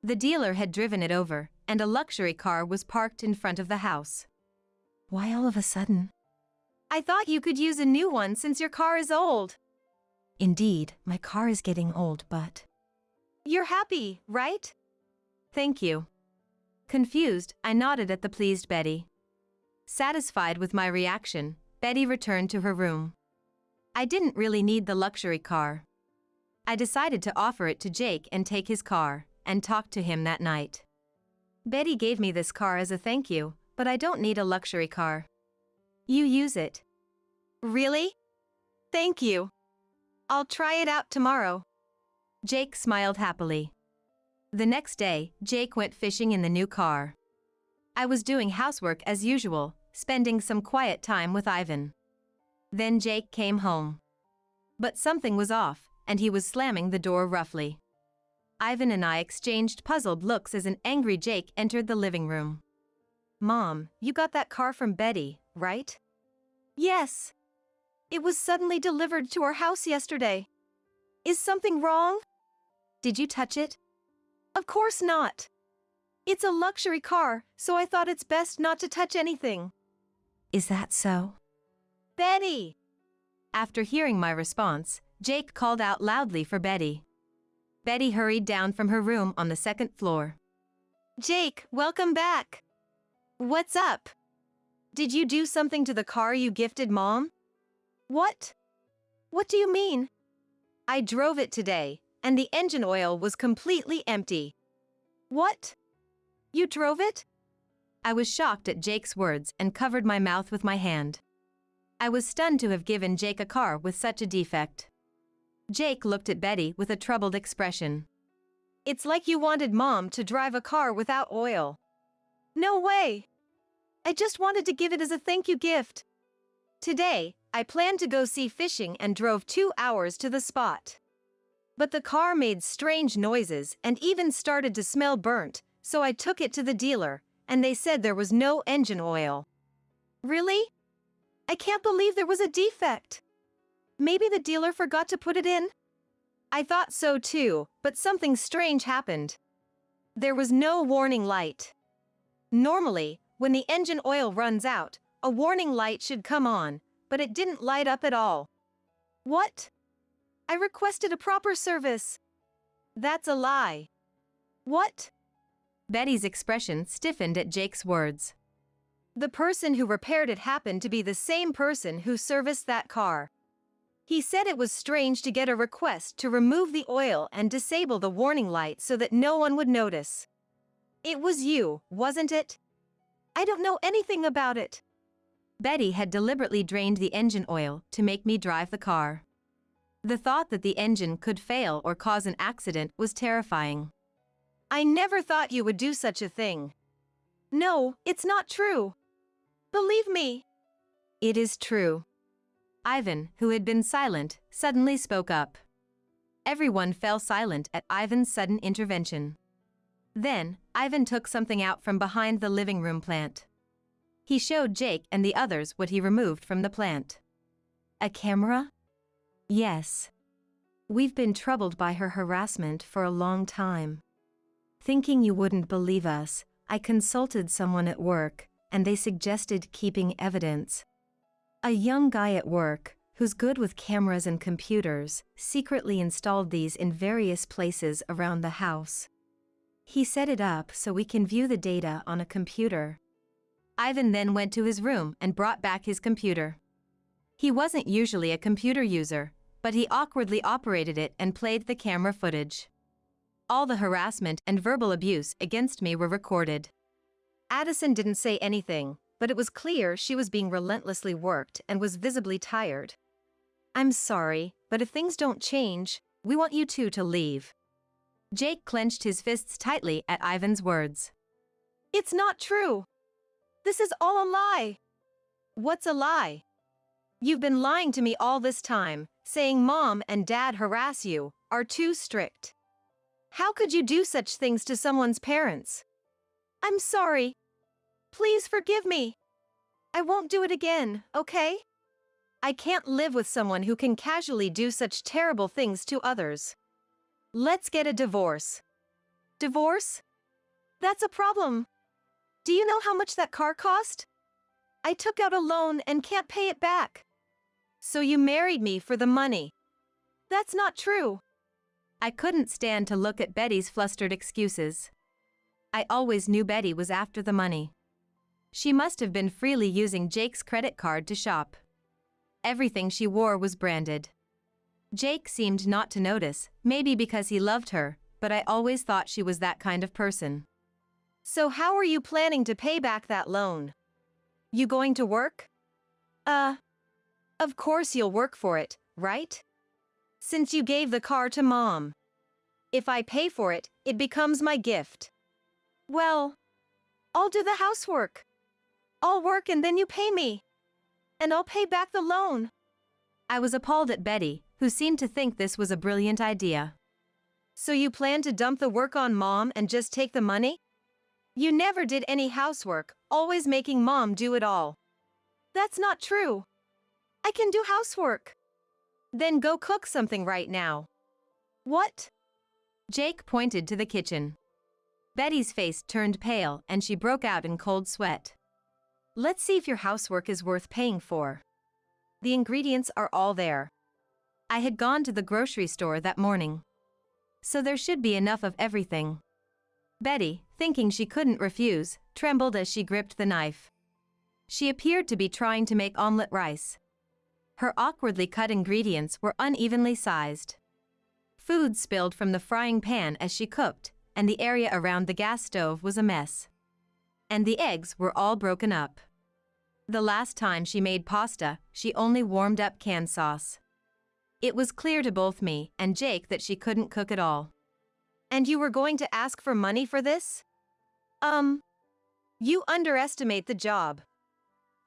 The dealer had driven it over, and a luxury car was parked in front of the house. Why all of a sudden? I thought you could use a new one since your car is old. Indeed, my car is getting old, but... You're happy, right? Thank you. Confused, I nodded at the pleased Betty. Satisfied with my reaction, Betty returned to her room. I didn't really need the luxury car. I decided to offer it to Jake and take his car, and talk to him that night. Betty gave me this car as a thank you, but I don't need a luxury car. You use it. Really? Thank you. I'll try it out tomorrow. Jake smiled happily. The next day, Jake went fishing in the new car. I was doing housework as usual, spending some quiet time with Ivan. Then Jake came home. But something was off, and he was slamming the door roughly. Ivan and I exchanged puzzled looks as an angry Jake entered the living room. Mom, you got that car from Betty, right? Yes. It was suddenly delivered to our house yesterday. Is something wrong? Did you touch it? Of course not. It's a luxury car, so I thought it's best not to touch anything. Is that so? Betty! After hearing my response, Jake called out loudly for Betty. Betty hurried down from her room on the second floor. Jake, welcome back. What's up? Did you do something to the car you gifted Mom? What? What do you mean? I drove it today, and the engine oil was completely empty. What? You drove it? I was shocked at Jake's words and covered my mouth with my hand. I was stunned to have given Jake a car with such a defect. Jake looked at Betty with a troubled expression. It's like you wanted Mom to drive a car without oil. No way! I just wanted to give it as a thank you gift. Today, I planned to go see fishing and drove 2 hours to the spot. But the car made strange noises and even started to smell burnt, so I took it to the dealer, and they said there was no engine oil. Really? I can't believe there was a defect. Maybe the dealer forgot to put it in? I thought so too, but something strange happened. There was no warning light. Normally, when the engine oil runs out, a warning light should come on, but it didn't light up at all. What? I requested a proper service. That's a lie. What? Betty's expression stiffened at Jake's words. The person who repaired it happened to be the same person who serviced that car. He said it was strange to get a request to remove the oil and disable the warning light so that no one would notice. It was you, wasn't it? I don't know anything about it. Betty had deliberately drained the engine oil to make me drive the car. The thought that the engine could fail or cause an accident was terrifying. I never thought you would do such a thing. No, it's not true. Believe me. It is true. Ivan, who had been silent, suddenly spoke up. Everyone fell silent at Ivan's sudden intervention. Then, Ivan took something out from behind the living room plant. He showed Jake and the others what he removed from the plant. A camera? Yes. We've been troubled by her harassment for a long time. Thinking you wouldn't believe us, I consulted someone at work, and they suggested keeping evidence. A young guy at work, who's good with cameras and computers, secretly installed these in various places around the house. He set it up so we can view the data on a computer. Ivan then went to his room and brought back his computer. He wasn't usually a computer user, but he awkwardly operated it and played the camera footage. All the harassment and verbal abuse against me were recorded. Addison didn't say anything, but it was clear she was being relentlessly worked and was visibly tired. I'm sorry, but if things don't change, we want you two to leave. Jake clenched his fists tightly at Ivan's words. It's not true. This is all a lie. What's a lie? You've been lying to me all this time, saying Mom and Dad harass you, are too strict. How could you do such things to someone's parents? I'm sorry. Please forgive me. I won't do it again, okay? I can't live with someone who can casually do such terrible things to others. Let's get a divorce. Divorce? That's a problem. Do you know how much that car cost? I took out a loan and can't pay it back. So you married me for the money. That's not true. I couldn't stand to look at Betty's flustered excuses. I always knew Betty was after the money. She must have been freely using Jake's credit card to shop. Everything she wore was branded. Jake seemed not to notice, maybe because he loved her, but I always thought she was that kind of person. So how are you planning to pay back that loan? You going to work? Of course you'll work for it, right? Since you gave the car to Mom. If I pay for it, it becomes my gift. Well, I'll do the housework. I'll work and then you pay me. And I'll pay back the loan. I was appalled at Betty, who seemed to think this was a brilliant idea. So you plan to dump the work on Mom and just take the money? You never did any housework, always making Mom do it all. That's not true. I can do housework. Then go cook something right now. What? Jake pointed to the kitchen. Betty's face turned pale and she broke out in cold sweat. Let's see if your housework is worth paying for. The ingredients are all there. I had gone to the grocery store that morning. So there should be enough of everything. Betty, thinking she couldn't refuse, trembled as she gripped the knife. She appeared to be trying to make omelette rice. Her awkwardly cut ingredients were unevenly sized. Food spilled from the frying pan as she cooked, and the area around the gas stove was a mess. And the eggs were all broken up. The last time she made pasta, she only warmed up canned sauce. It was clear to both me and Jake that she couldn't cook at all. And you were going to ask for money for this? You underestimate the job.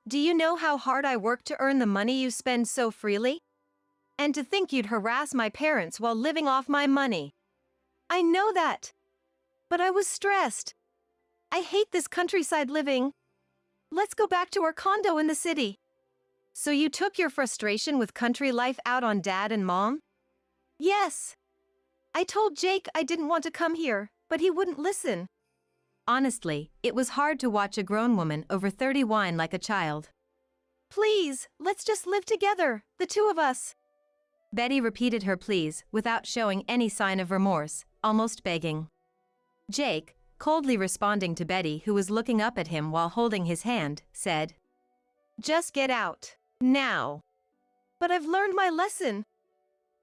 Do you know how hard I work to earn the money you spend so freely? And to think you'd harass my parents while living off my money. I know that. But I was stressed. I hate this countryside living. Let's go back to our condo in the city. So you took your frustration with country life out on Dad and Mom? Yes. I told Jake I didn't want to come here, but he wouldn't listen. Honestly, it was hard to watch a grown woman over 30 whine like a child. Please, let's just live together, the two of us. Betty repeated her pleas without showing any sign of remorse, almost begging. Jake, coldly responding to Betty, who was looking up at him while holding his hand, said, Just get out, now. But I've learned my lesson.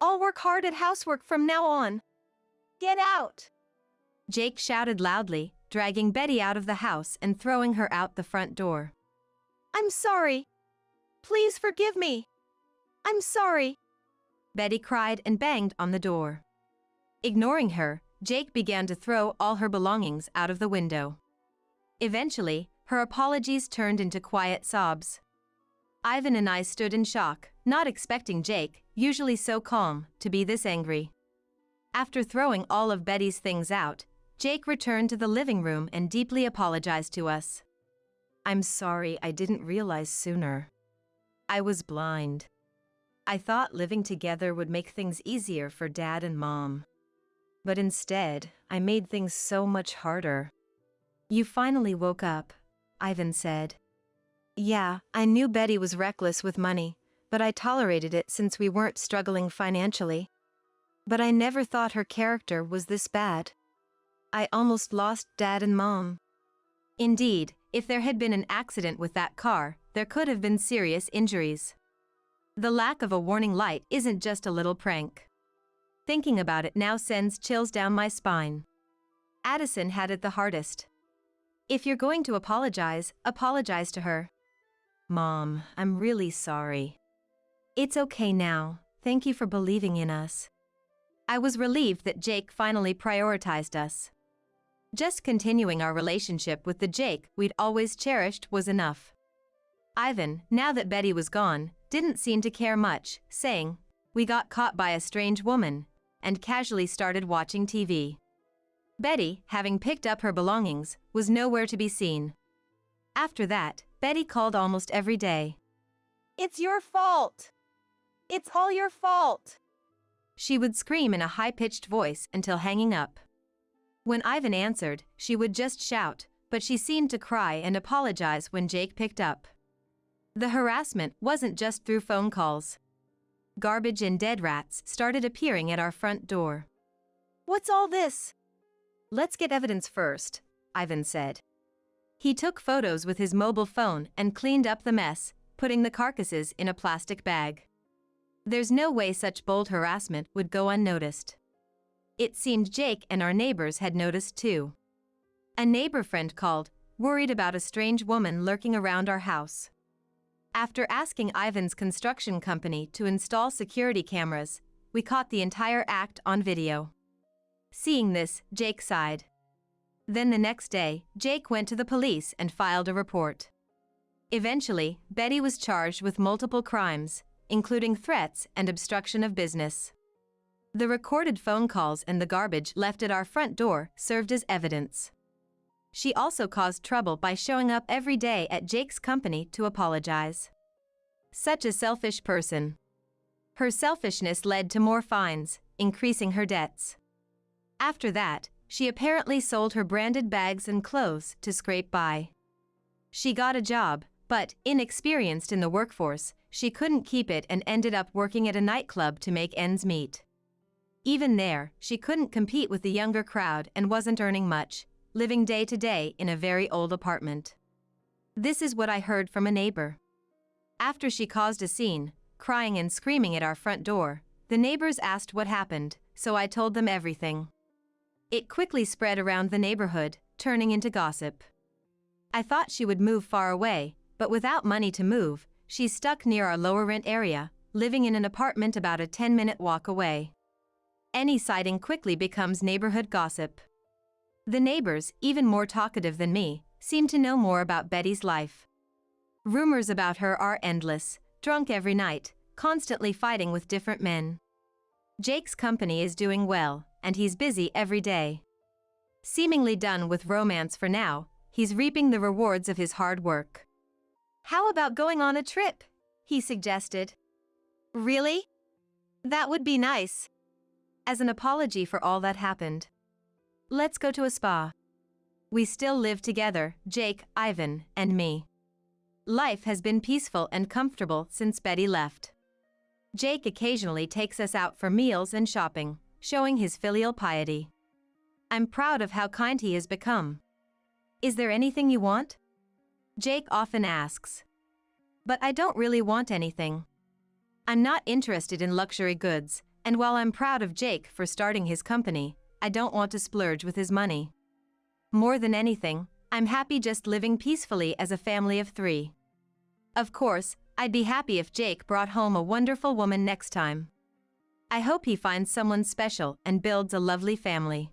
I'll work hard at housework from now on. Get out! Jake shouted loudly, dragging Betty out of the house and throwing her out the front door. I'm sorry. Please forgive me. I'm sorry. Betty cried and banged on the door. Ignoring her, Jake began to throw all her belongings out of the window. Eventually, her apologies turned into quiet sobs. Ivan and I stood in shock, not expecting Jake, usually so calm, to be this angry. After throwing all of Betty's things out, Jake returned to the living room and deeply apologized to us. I'm sorry I didn't realize sooner. I was blind. I thought living together would make things easier for Dad and Mom. But instead, I made things so much harder. You finally woke up, Ivan said. Yeah, I knew Betty was reckless with money, but I tolerated it since we weren't struggling financially. But I never thought her character was this bad. I almost lost Dad and Mom. Indeed, if there had been an accident with that car, there could have been serious injuries. The lack of a warning light isn't just a little prank. Thinking about it now sends chills down my spine. Addison had it the hardest. If you're going to apologize to her. Mom, I'm really sorry. It's okay now, thank you for believing in us. I was relieved that Jake finally prioritized us. Just continuing our relationship with the Jake we'd always cherished was enough. Ivan, now that Betty was gone, didn't seem to care much, saying, "We got caught by a strange woman," and casually started watching TV. Betty, having picked up her belongings, was nowhere to be seen. After that, Betty called almost every day. It's your fault. It's all your fault. She would scream in a high-pitched voice until hanging up. When Ivan answered, she would just shout, but she seemed to cry and apologize when Jake picked up. The harassment wasn't just through phone calls. Garbage and dead rats started appearing at our front door. What's all this? Let's get evidence first, Ivan said. He took photos with his mobile phone and cleaned up the mess, putting the carcasses in a plastic bag. There's no way such bold harassment would go unnoticed. It seemed Jake and our neighbors had noticed too. A neighbor friend called, worried about a strange woman lurking around our house. After asking Ivan's construction company to install security cameras, we caught the entire act on video. Seeing this, Jake sighed. Then the next day, Jake went to the police and filed a report. Eventually, Betty was charged with multiple crimes, including threats and obstruction of business. The recorded phone calls and the garbage left at our front door served as evidence. She also caused trouble by showing up every day at Jake's company to apologize. Such a selfish person. Her selfishness led to more fines, increasing her debts. After that, she apparently sold her branded bags and clothes to scrape by. She got a job, but, inexperienced in the workforce, she couldn't keep it and ended up working at a nightclub to make ends meet. Even there, she couldn't compete with the younger crowd and wasn't earning much, living day to day in a very old apartment. This is what I heard from a neighbor. After she caused a scene, crying and screaming at our front door, the neighbors asked what happened, so I told them everything. It quickly spread around the neighborhood, turning into gossip. I thought she would move far away, but without money to move, she's stuck near our lower rent area, living in an apartment about a 10-minute walk away. Any sighting quickly becomes neighborhood gossip. The neighbors, even more talkative than me, seem to know more about Betty's life. Rumors about her are endless, drunk every night, constantly fighting with different men. Jake's company is doing well, and he's busy every day. Seemingly done with romance for now, he's reaping the rewards of his hard work. How about going on a trip? He suggested. Really? That would be nice. As an apology for all that happened. Let's go to a spa. We still live together, Jake, Ivan, and me. Life has been peaceful and comfortable since Betty left. Jake occasionally takes us out for meals and shopping, showing his filial piety. I'm proud of how kind he has become. Is there anything you want? Jake often asks. But I don't really want anything. I'm not interested in luxury goods, and while I'm proud of Jake for starting his company, I don't want to splurge with his money. More than anything, I'm happy just living peacefully as a family of 3. Of course, I'd be happy if Jake brought home a wonderful woman next time. I hope he finds someone special and builds a lovely family.